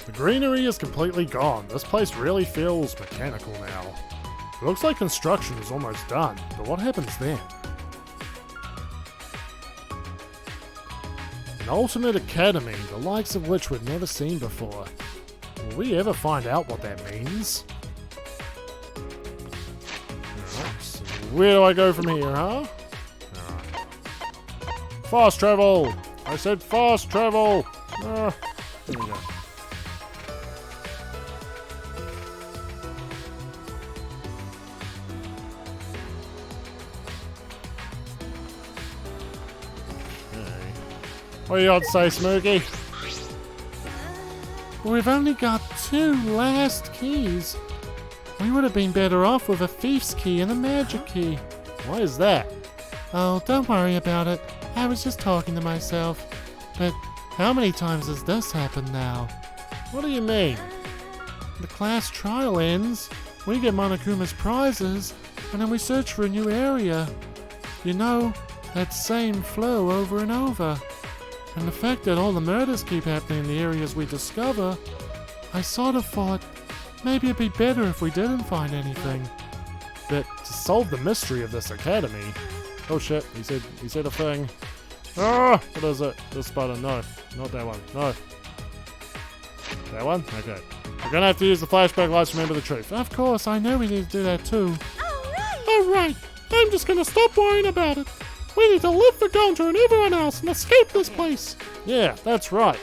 The greenery is completely gone. This place really feels mechanical now. It looks like construction is almost done, but what happens then? An ultimate academy, the likes of which we've never seen before. Will we ever find out what that means? Alright, so Where do I go from here, huh? Fast travel! I said fast travel! There we go. What do you got to say, Smokey? We've only got 2 last keys. We would have been better off with a thief's key and a magic key. Why is that? Oh, don't worry about it. I was just talking to myself. But how many times has this happened now? What do you mean? The class trial ends, we get Monokuma's prizes, and then we search for a new area. You know, that same flow over and over. And the fact that all the murders keep happening in the areas we discover, I sort of thought maybe it'd be better if we didn't find anything. But to solve the mystery of this academy... Oh shit, he said a thing. Ah, what is it? This button, no. Not that one, no. That one? Okay. We're gonna have to use the flashback lights to remember the truth. Of course, I know we need to do that too. Alright, I'm just gonna stop worrying about it. We need to live for Gonta and everyone else and escape this place. Yeah, that's right.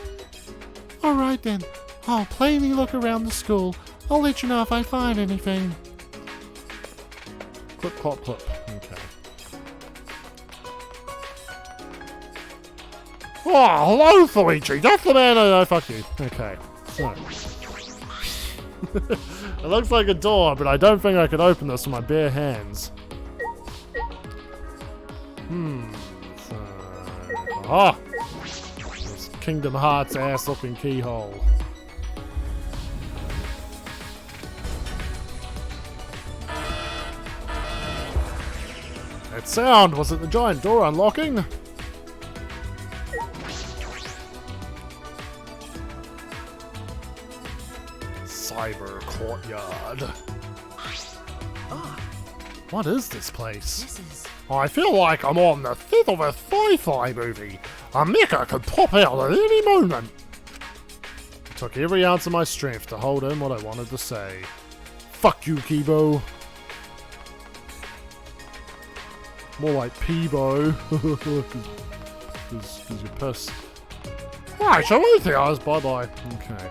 Alright then, I'll plainly look around the school. I'll let you know if I find anything. Clip, clop, clip. Okay. Oh, hello, Felici. That's the man. No, fuck you. Okay. So. It looks like a door, but I don't think I could open this with my bare hands. So. Ah! This Kingdom Hearts ass-looking keyhole. That sound! Was it the giant door unlocking? Cyber Courtyard. What is this place? I feel like I'm on the set of a sci-fi movie. A mecha could pop out at any moment. It took every ounce of my strength to hold in what I wanted to say. Fuck you, Kibo. More like Peebo. Because you're pissed. Right, so Luthio's bye-bye. Okay.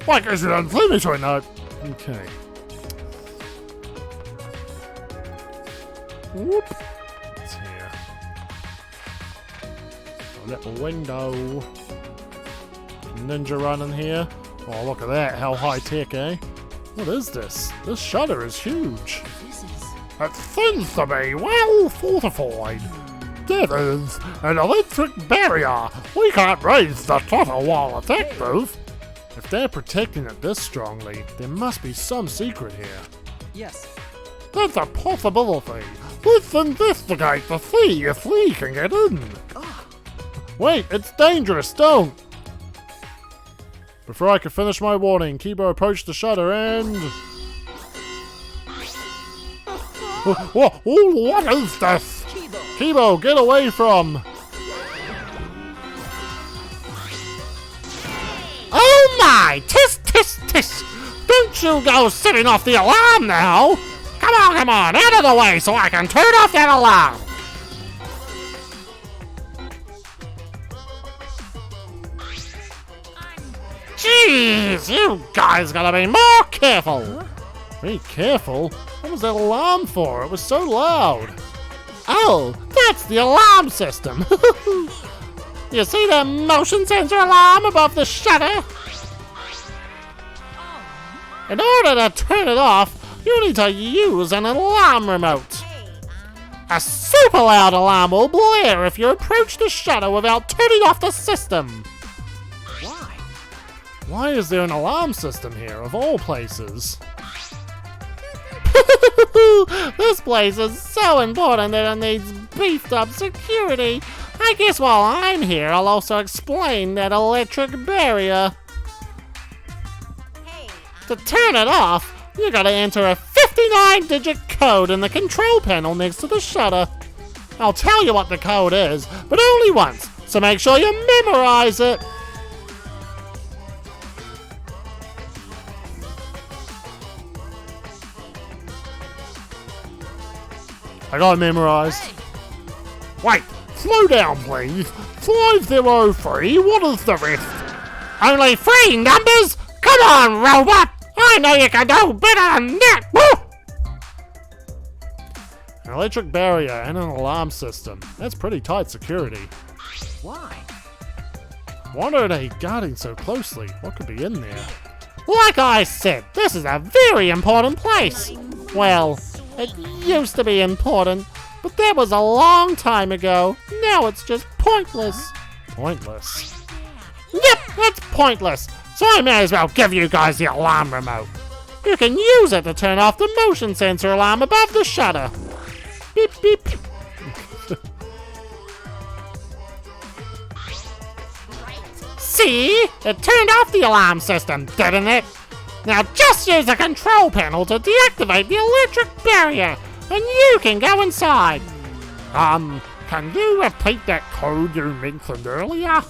Why, guess you don't see me right now. Okay. Whoop. It's here. A little window. Ninja running here. Oh, look at that. How high-tech, eh? What is this? This shutter is huge. It seems to be well fortified. That is an electric barrier. We can't raise the shutter while it's active. If they're protecting it this strongly, there must be some secret here. Yes. There's a possibility. Let's investigate to see if we can get in. Wait, it's dangerous, don't! Before I could finish my warning, Kibo approached the shutter and... What is this? Kibo, get away from... Oh my! Tisk, tisk, tisk! Don't you go setting off the alarm now! Come on, out of the way so I can turn off that alarm! Jeez, you guys gotta be more careful! Be careful? What was that alarm for? It was so loud! Oh, that's the alarm system! You see that motion sensor alarm above the shutter? In order to turn it off, you need to use an alarm remote. A super loud alarm will blare if you approach the shutter without turning off the system. Why? Why is there an alarm system here, of all places? This place is so important that it needs beefed up security. I guess while I'm here, I'll also explain that electric barrier. To turn it off, you gotta enter a 59-digit code in the control panel next to the shutter. I'll tell you what the code is, but only once, so make sure you memorize it. I got it memorized. Wait, slow down please. 503, what is the rest? Only 3 numbers? Come on, robot! I know you can do better than that! Woo! An electric barrier and an alarm system. That's pretty tight security. Why? Why are they guarding so closely? What could be in there? Like I said, this is a very important place. Well, it used to be important, but that was a long time ago. Now it's just pointless. Pointless? Yep, it's pointless. So I may as well give you guys the alarm remote. You can use it to turn off the motion sensor alarm above the shutter. Beep, beep. See? It turned off the alarm system, didn't it? Now just use the control panel to deactivate the electric barrier, and you can go inside. Can you repeat that code you mentioned earlier?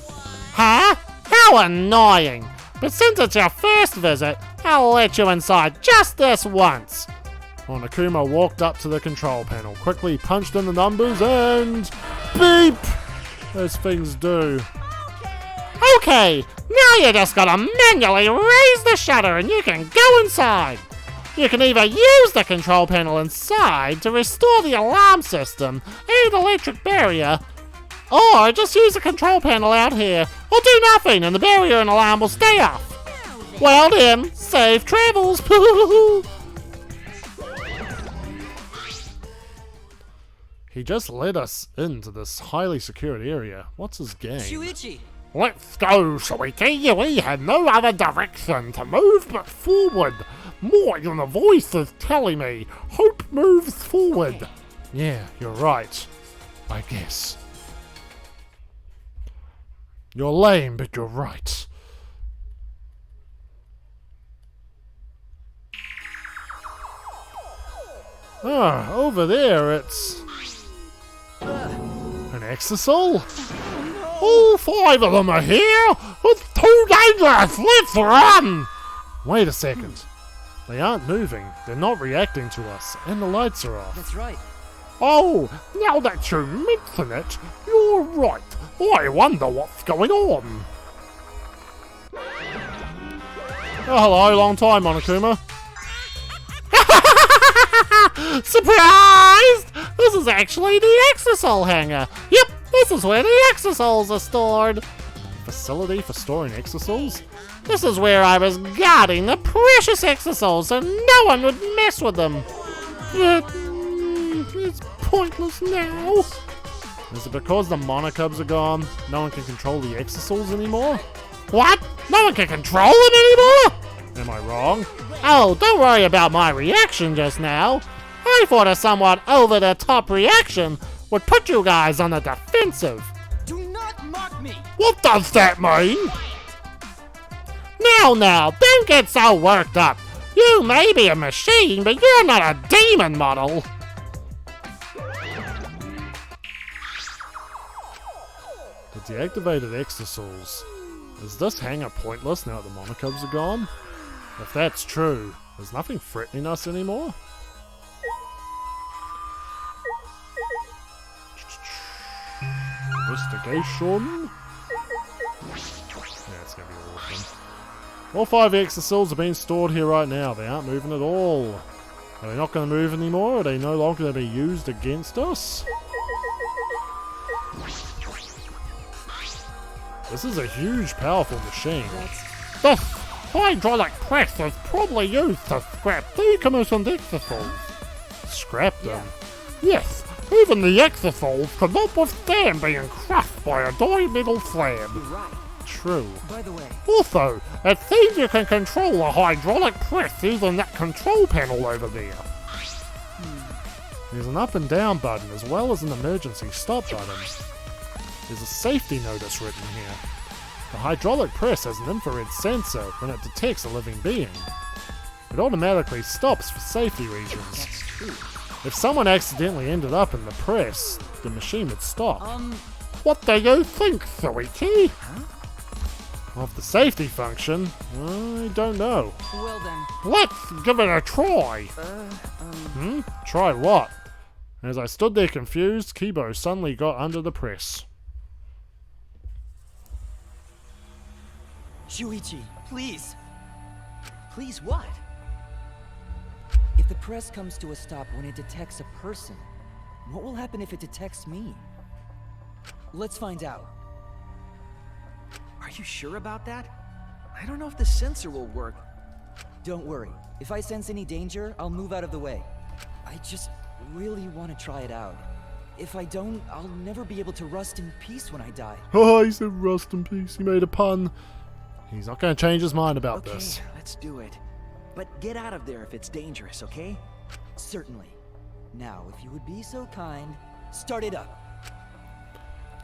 Huh? How annoying! But since it's your first visit, I'll let you inside just this once. Well, Nakuma walked up to the control panel, quickly punched in the numbers, and beep! As things do. Okay, now you just gotta manually raise the shutter and you can go inside. You can either use the control panel inside to restore the alarm system and electric barrier, or just use the control panel out here, or do nothing and the barrier and alarm will stay off. Well then, safe travels! He just led us into this highly secured area. What's his game? Shuichi! Let's go, sweetie. We have no other direction to move but forward. More than the voice is telling me. Hope moves forward. Yeah, you're right. I guess. You're lame, but you're right. Ah, over there it's... an exisal? All 5 of them are here? It's too dangerous! Let's run! Wait a second. They aren't moving, they're not reacting to us, and the lights are off. That's right. Oh, now that you mention it, you're right. I wonder what's going on. Oh, hello, long time, Monokuma. Surprised! This is actually the exisal hangar. Yep, this is where the exisals are stored. Facility for storing exisals? This is where I was guarding the precious exisals so no one would mess with them. But it's pointless now. Is it because the monocubs are gone? No one can control the exisals anymore? What? No one can control them anymore? Am I wrong? Oh, don't worry about my reaction just now. I thought a somewhat over-the-top reaction would put you guys on the defensive. Do not mock me! What does that mean? Now, don't get so worked up. You may be a machine, but you're not a demon model. The deactivated exisals. Is this hangar pointless now that the monocubs are gone? If that's true, is nothing threatening us anymore? Investigation. Yeah, it's gonna be awesome. All 5 exisals are being stored here right now. They aren't moving at all. Are they not going to move anymore? Are they no longer going to be used against us? This is a huge, powerful machine. This hydraulic press is probably used to scrap decommissioned exisals. Scrap them? Yes. Even the exisals could not withstand being crushed by a diametal slab. Right. True. By the way, Also, it seems you can control the hydraulic press using that control panel over there. There's an up and down button as well as an emergency stop button. There's a safety notice written here. The hydraulic press has an infrared sensor when it detects a living being. It automatically stops for safety reasons. that's true. If someone accidentally ended up in the press, the machine would stop. What do you think, sweetie? Of the safety function, I don't know. Well then. Let's give it a try. Try what? As I stood there confused, Kibo suddenly got under the press. Shuichi, please! Please what? If the press comes to a stop when it detects a person, what will happen if it detects me? Let's find out. Are you sure about that? I don't know if the sensor will work. Don't worry. If I sense any danger, I'll move out of the way. I just really want to try it out. If I don't, I'll never be able to rust in peace when I die. Oh, he said rust in peace. He made a pun. He's not going to change his mind about Okay, this. let's do it. But get out of there if it's dangerous, okay? Certainly. Now, if you would be so kind, start it up.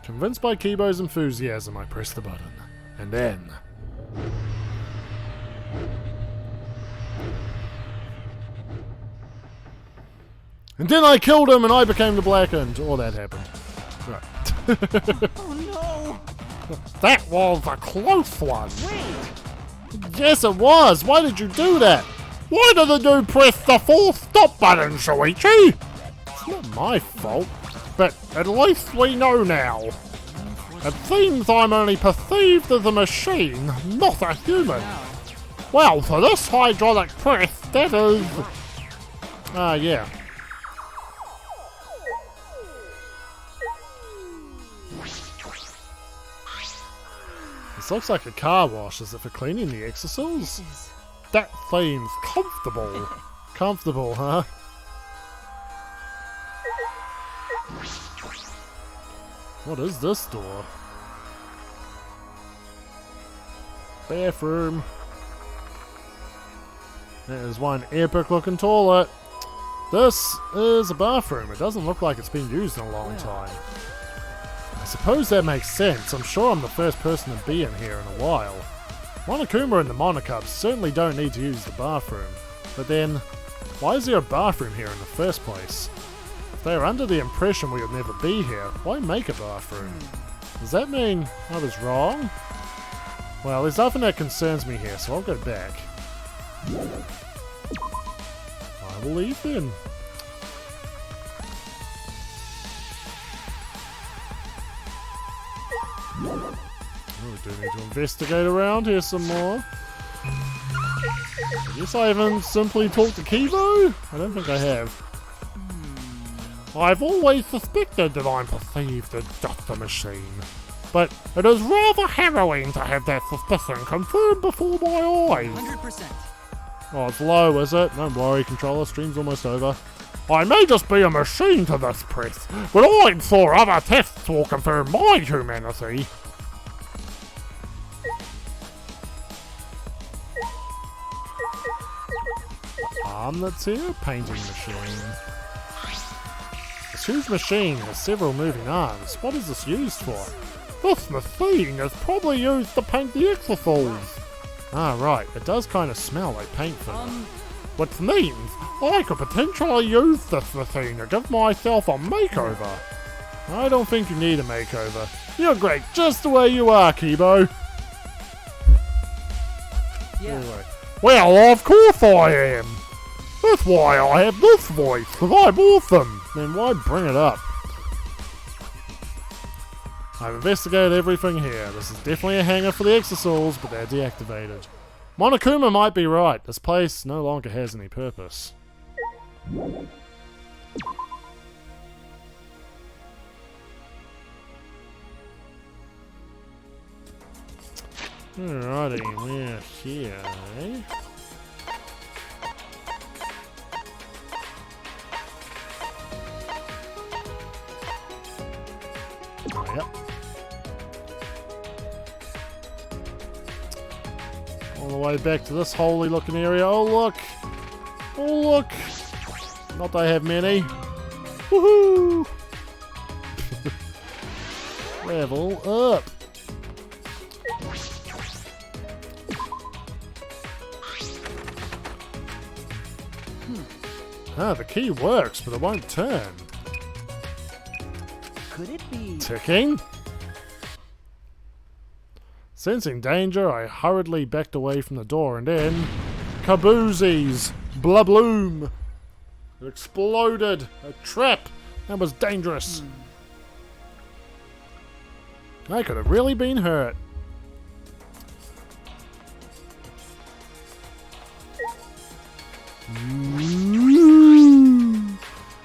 Convinced by Kibo's enthusiasm, I pressed the button. And then... And then I killed him and I became the Blackened. Or that happened. Right. Oh no! That was a close one. Wait! Yes, it was. Why did you do that? Why did the dude press the full stop button, Shuichi? It's not my fault. But at least we know now. It seems I'm only perceived as a machine, not a human. Well, for this hydraulic press, that is... yeah. This looks like a car wash. Is it for cleaning the exosols? That seems comfortable. Comfortable, huh? What is this door? Bathroom. That is one epic looking toilet. This is a bathroom. It doesn't look like it's been used in a long time. I suppose that makes sense. I'm sure I'm the first person to be in here in a while. Monokuma and the Monokubs certainly don't need to use the bathroom. But then, why is there a bathroom here in the first place? If they are under the impression we would never be here, why make a bathroom? Does that mean I was wrong? Well, there's nothing that concerns me here, so I'll go back. I will leave then. Oh, we do need to investigate around here some more. I guess I haven't simply talked to Kibo? I don't think I have. I've always suspected that I'm perceived as just a machine. But it is rather harrowing to have that suspicion confirmed before my eyes. 100%. Oh, it's low, is it? Don't worry, controller, stream's almost over. I may just be a machine to this press, but I'm sure other tests will confirm my humanity. Arm that's here? Painting machine. This huge machine has several moving arms. What is this used for? This machine is probably used to paint the exosols. Ah, right. It does kind of smell like paint thinner. Which means I could potentially use this machine to give myself a makeover. I don't think you need a makeover. You're great just the way you are, Kibo. Yeah. Anyway. Well, of course I am. That's why I have this voice, because I'm awesome. Then why bring it up? I've investigated everything here. This is definitely a hangar for the exosols, but they're deactivated. Monokuma might be right. This place no longer has any purpose. Alrighty, we're here, eh? Oh, yep. All the way back to this holy looking area. Oh look! Oh look! Not that I have many. Woohoo! Level up! Ah, the key works, but it won't turn. Could it be... Ticking? Sensing danger, I hurriedly backed away from the door and then... Kaboozies! Blabloom! It exploded! A trap! That was dangerous. I could have really been hurt.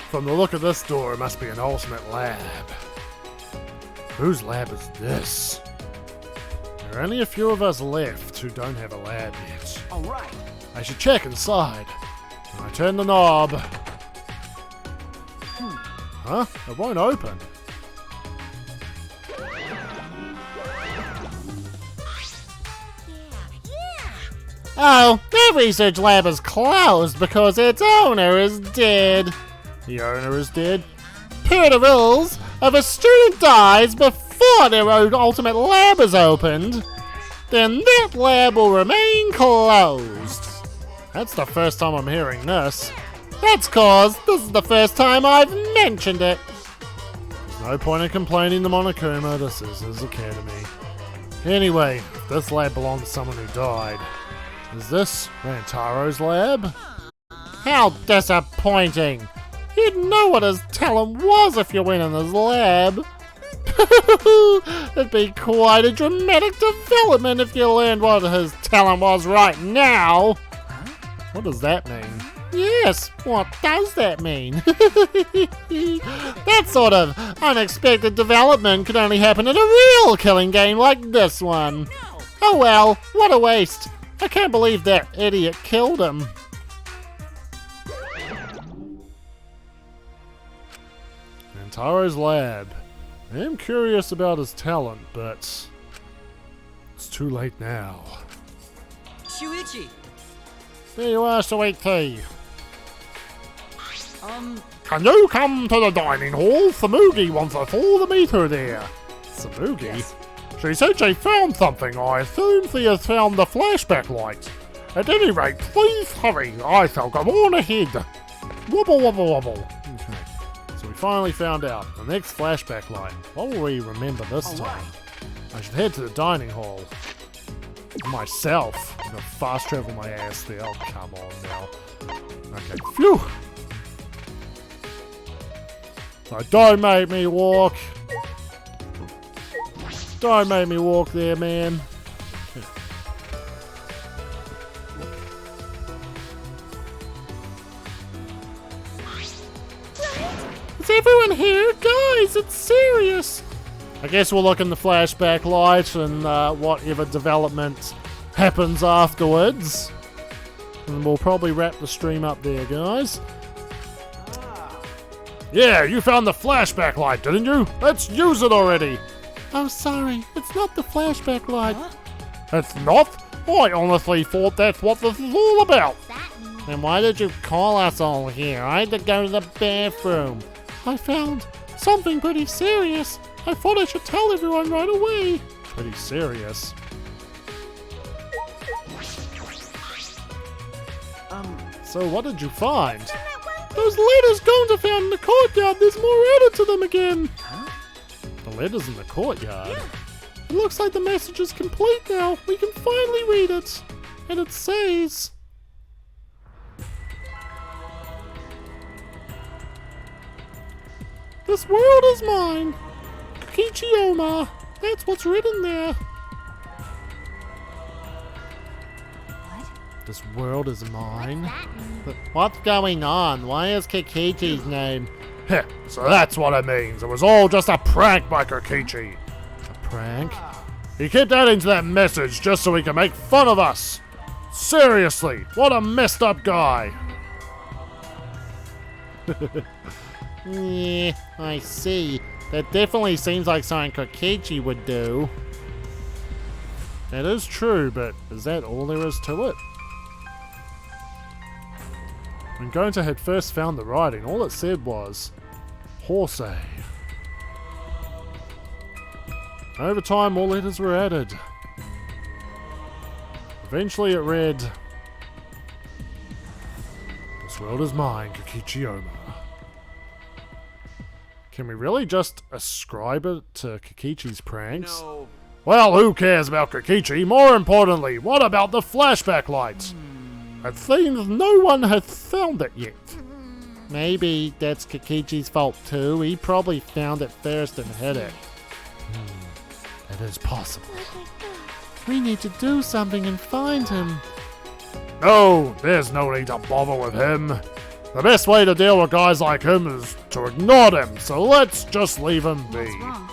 From the look of this door, it must be an ultimate lab. Whose lab is this? There are only a few of us left who don't have a lab yet. Alright. I should check inside. When I turn the knob... Huh? It won't open. Oh, that research lab is closed because its owner is dead. The owner is dead? Per the rules, if a student dies before their own ultimate lab is opened, then that lab will remain closed. That's the first time I'm hearing this. That's cause this is the first time I've mentioned it. There's no point in complaining to Monokuma, this is his academy. Anyway, if this lab belongs to someone who died, is this Rantaro's lab? How disappointing! You'd know what his talent was if you went in his lab. It'd be quite a dramatic development if you learned what his talent was right now. What does that mean? Yes, what does that mean? That sort of unexpected development could only happen in a real killing game like this one. Oh well, what a waste. I can't believe that idiot killed him. Rantaro's lab. I am curious about his talent, but it's too late now. Shuichi! There you are, Sweet Tea. Can you come to the dining hall? Samugi wants us all to meet her there. Samugi? Yes. She said she found something. I assume she has found the flashback light. At any rate, please hurry. I shall go on ahead. Wobble, wobble, wobble. Okay. So we finally found out. The next flashback light. What will we remember this time? I should head to the dining hall. Myself. I'm gonna fast travel my ass there. Oh, come on now. Okay. Phew! So don't make me walk. Don't make me walk there, man. Is everyone here? Guys, it's serious. I guess we'll look in the flashback light and whatever development happens afterwards. And we'll probably wrap the stream up there, guys. Yeah, you found the flashback light, didn't you? Let's use it already. Oh, sorry. It's not the flashback light. Huh? It's not? I honestly thought that's what this is all about. Then why did you call us all here? I had to go to the bathroom. I found something pretty serious. I thought I should tell everyone right away. Pretty serious? So what did you find? Those letters Gonta found in the courtyard. There's more added to them again. Huh? The letters in the courtyard? Yeah. It looks like the message is complete now. We can finally read it. And it says... This world is mine. Kokichi-oma. That's what's written there. What? This world is mine? What's going on? Why is Kokichi's name? Heh, so that's what it means. It was all just a prank by Kokichi. A prank? He kept adding to that message just so he could make fun of us. Seriously, what a messed up guy. Yeah, I see. That definitely seems like something Kokichi would do. That is true, but is that all there is to it? When Gonta had first found the writing, all it said was, Horsey. Over time, more letters were added. Eventually it read, This world is mine, Kokichi-oma. Can we really just ascribe it to Kokichi's pranks? No. Well, who cares about Kokichi? More importantly, what about the flashback lights? It seems no one has found it yet. Maybe that's Kokichi's fault too. He probably found it first and hid it. It is possible. We need to do something and find him. No, there's no need to bother with him. The best way to deal with guys like him is to ignore them, so let's just leave him be. What's wrong?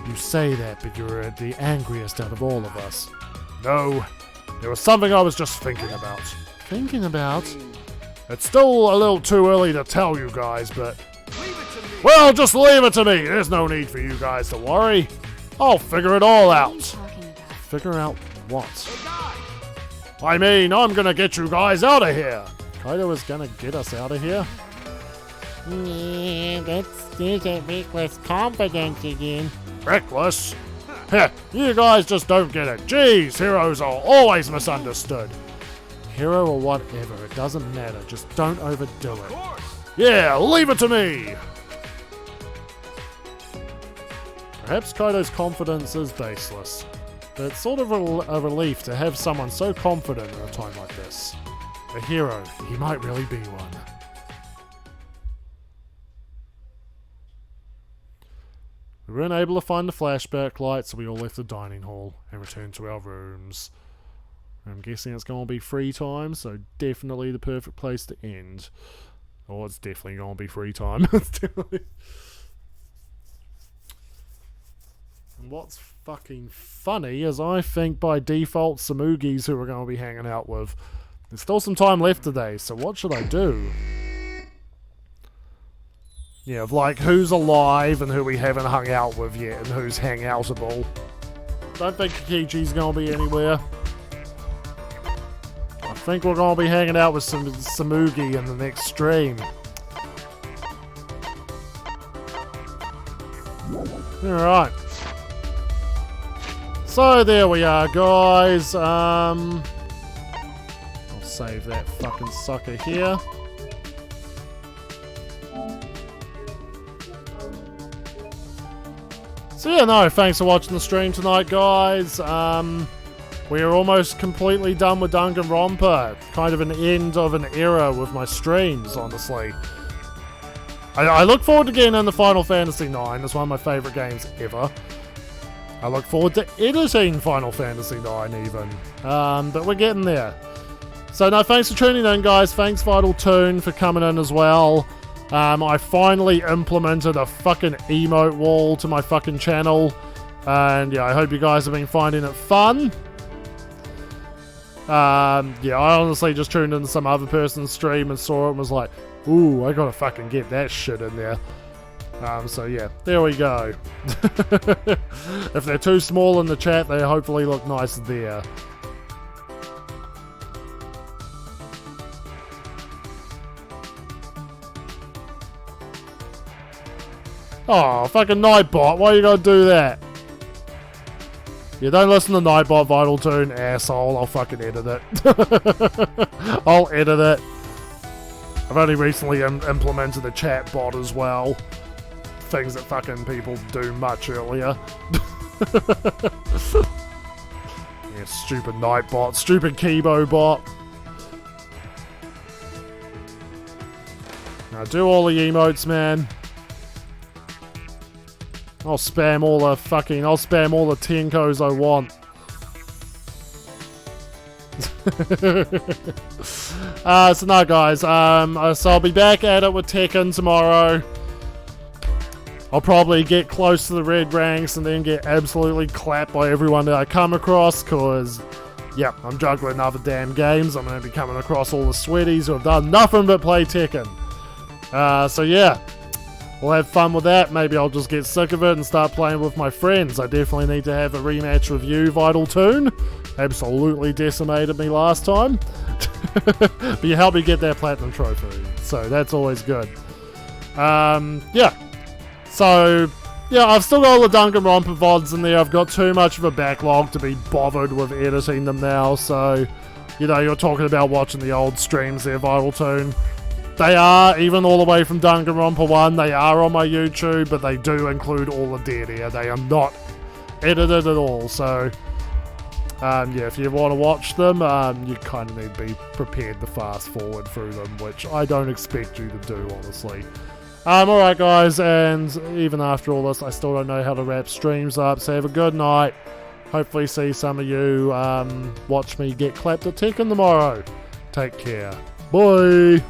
You say that, but you're the angriest out of all of us. No, there was something I was just thinking about. Thinking about? It's still a little too early to tell you guys, but... Leave it to me. Well, just leave it to me. There's no need for you guys to worry. I'll figure it all What are you out. talking about? Figure out what? Hey, guys. I mean, I'm gonna get you guys out of here. Kaido is gonna get us out of here? Yeah, that's that reckless confidence again. Reckless? Heh, you guys just don't get it. Jeez, heroes are always misunderstood. Hero or whatever, it doesn't matter. Just don't overdo Of it. course. Yeah, leave it to me! Perhaps Kaido's confidence is baseless, but it's sort of a relief to have someone so confident in a time like this. A hero, he might really be one. We weren't able to find the flashback light, so we all left the dining hall and returned to our rooms. I'm guessing it's going to be free time, so definitely the perfect place to end. Oh, it's definitely going to be free time. It's definitely... And what's fucking funny is I think by default Samugi's who we're going to be hanging out with. There's still some time left today, so what should I do? Yeah, of like who's alive and who we haven't hung out with yet and who's hangoutable. Don't think Kokichi's going to be anywhere. I think we're going to be hanging out with some Samugi in the next stream. Alright. So there we are, guys. I'll save that fucking sucker here. So yeah, no, thanks for watching the stream tonight, guys. We are almost completely done with Danganronpa. Kind of an end of an era with my streams, honestly. I look forward to getting into Final Fantasy IX. It's one of my favourite games ever. I look forward to editing Final Fantasy IX even. But we're getting there. So no, thanks for tuning in, guys. Thanks, Vital Toon, for coming in as well. I finally implemented a fucking emote wall to my fucking channel. And yeah, I hope you guys have been finding it fun. Yeah, I honestly just tuned into some other person's stream and saw it and was like, ooh, I gotta fucking get that shit in there. So yeah, there we go. If they're too small in the chat, they hopefully look nice there. Oh, fucking Nightbot, why you gotta do that? Yeah, don't listen to Nightbot, Vital Toon, asshole. I'll fucking edit it. I'll edit it. I've only recently implemented a chat bot as well. Things that fucking people do much earlier. Yeah, stupid Nightbot. Stupid Kibo bot. Now do all the emotes, man. I'll spam all the Tenkos I want. So no, guys. So I'll be back at it with Tekken tomorrow. I'll probably get close to the red ranks and then get absolutely clapped by everyone that I come across, cause yep, I'm juggling other damn games. I'm gonna be coming across all the sweaties who have done nothing but play Tekken. So yeah. We'll have fun with that. Maybe I'll just get sick of it and start playing with my friends. I definitely need to have a rematch with you, Vital Toon. Absolutely decimated me last time. But you helped me get that platinum trophy. So that's always good. Yeah. So, yeah, I've still got all the Danganronpa VODs in there. I've got too much of a backlog to be bothered with editing them now. So, you know, you're talking about watching the old streams there, Vital Toon. They are, even all the way from Danganronpa 1, they are on my YouTube, but they do include all the dead air. They are not edited at all, so... Yeah, if you want to watch them, you kind of need to be prepared to fast forward through them, which I don't expect you to do, honestly. Alright guys, and even after all this, I still don't know how to wrap streams up, so have a good night. Hopefully see some of you watch me get clapped at Tekken tomorrow. Take care. Bye!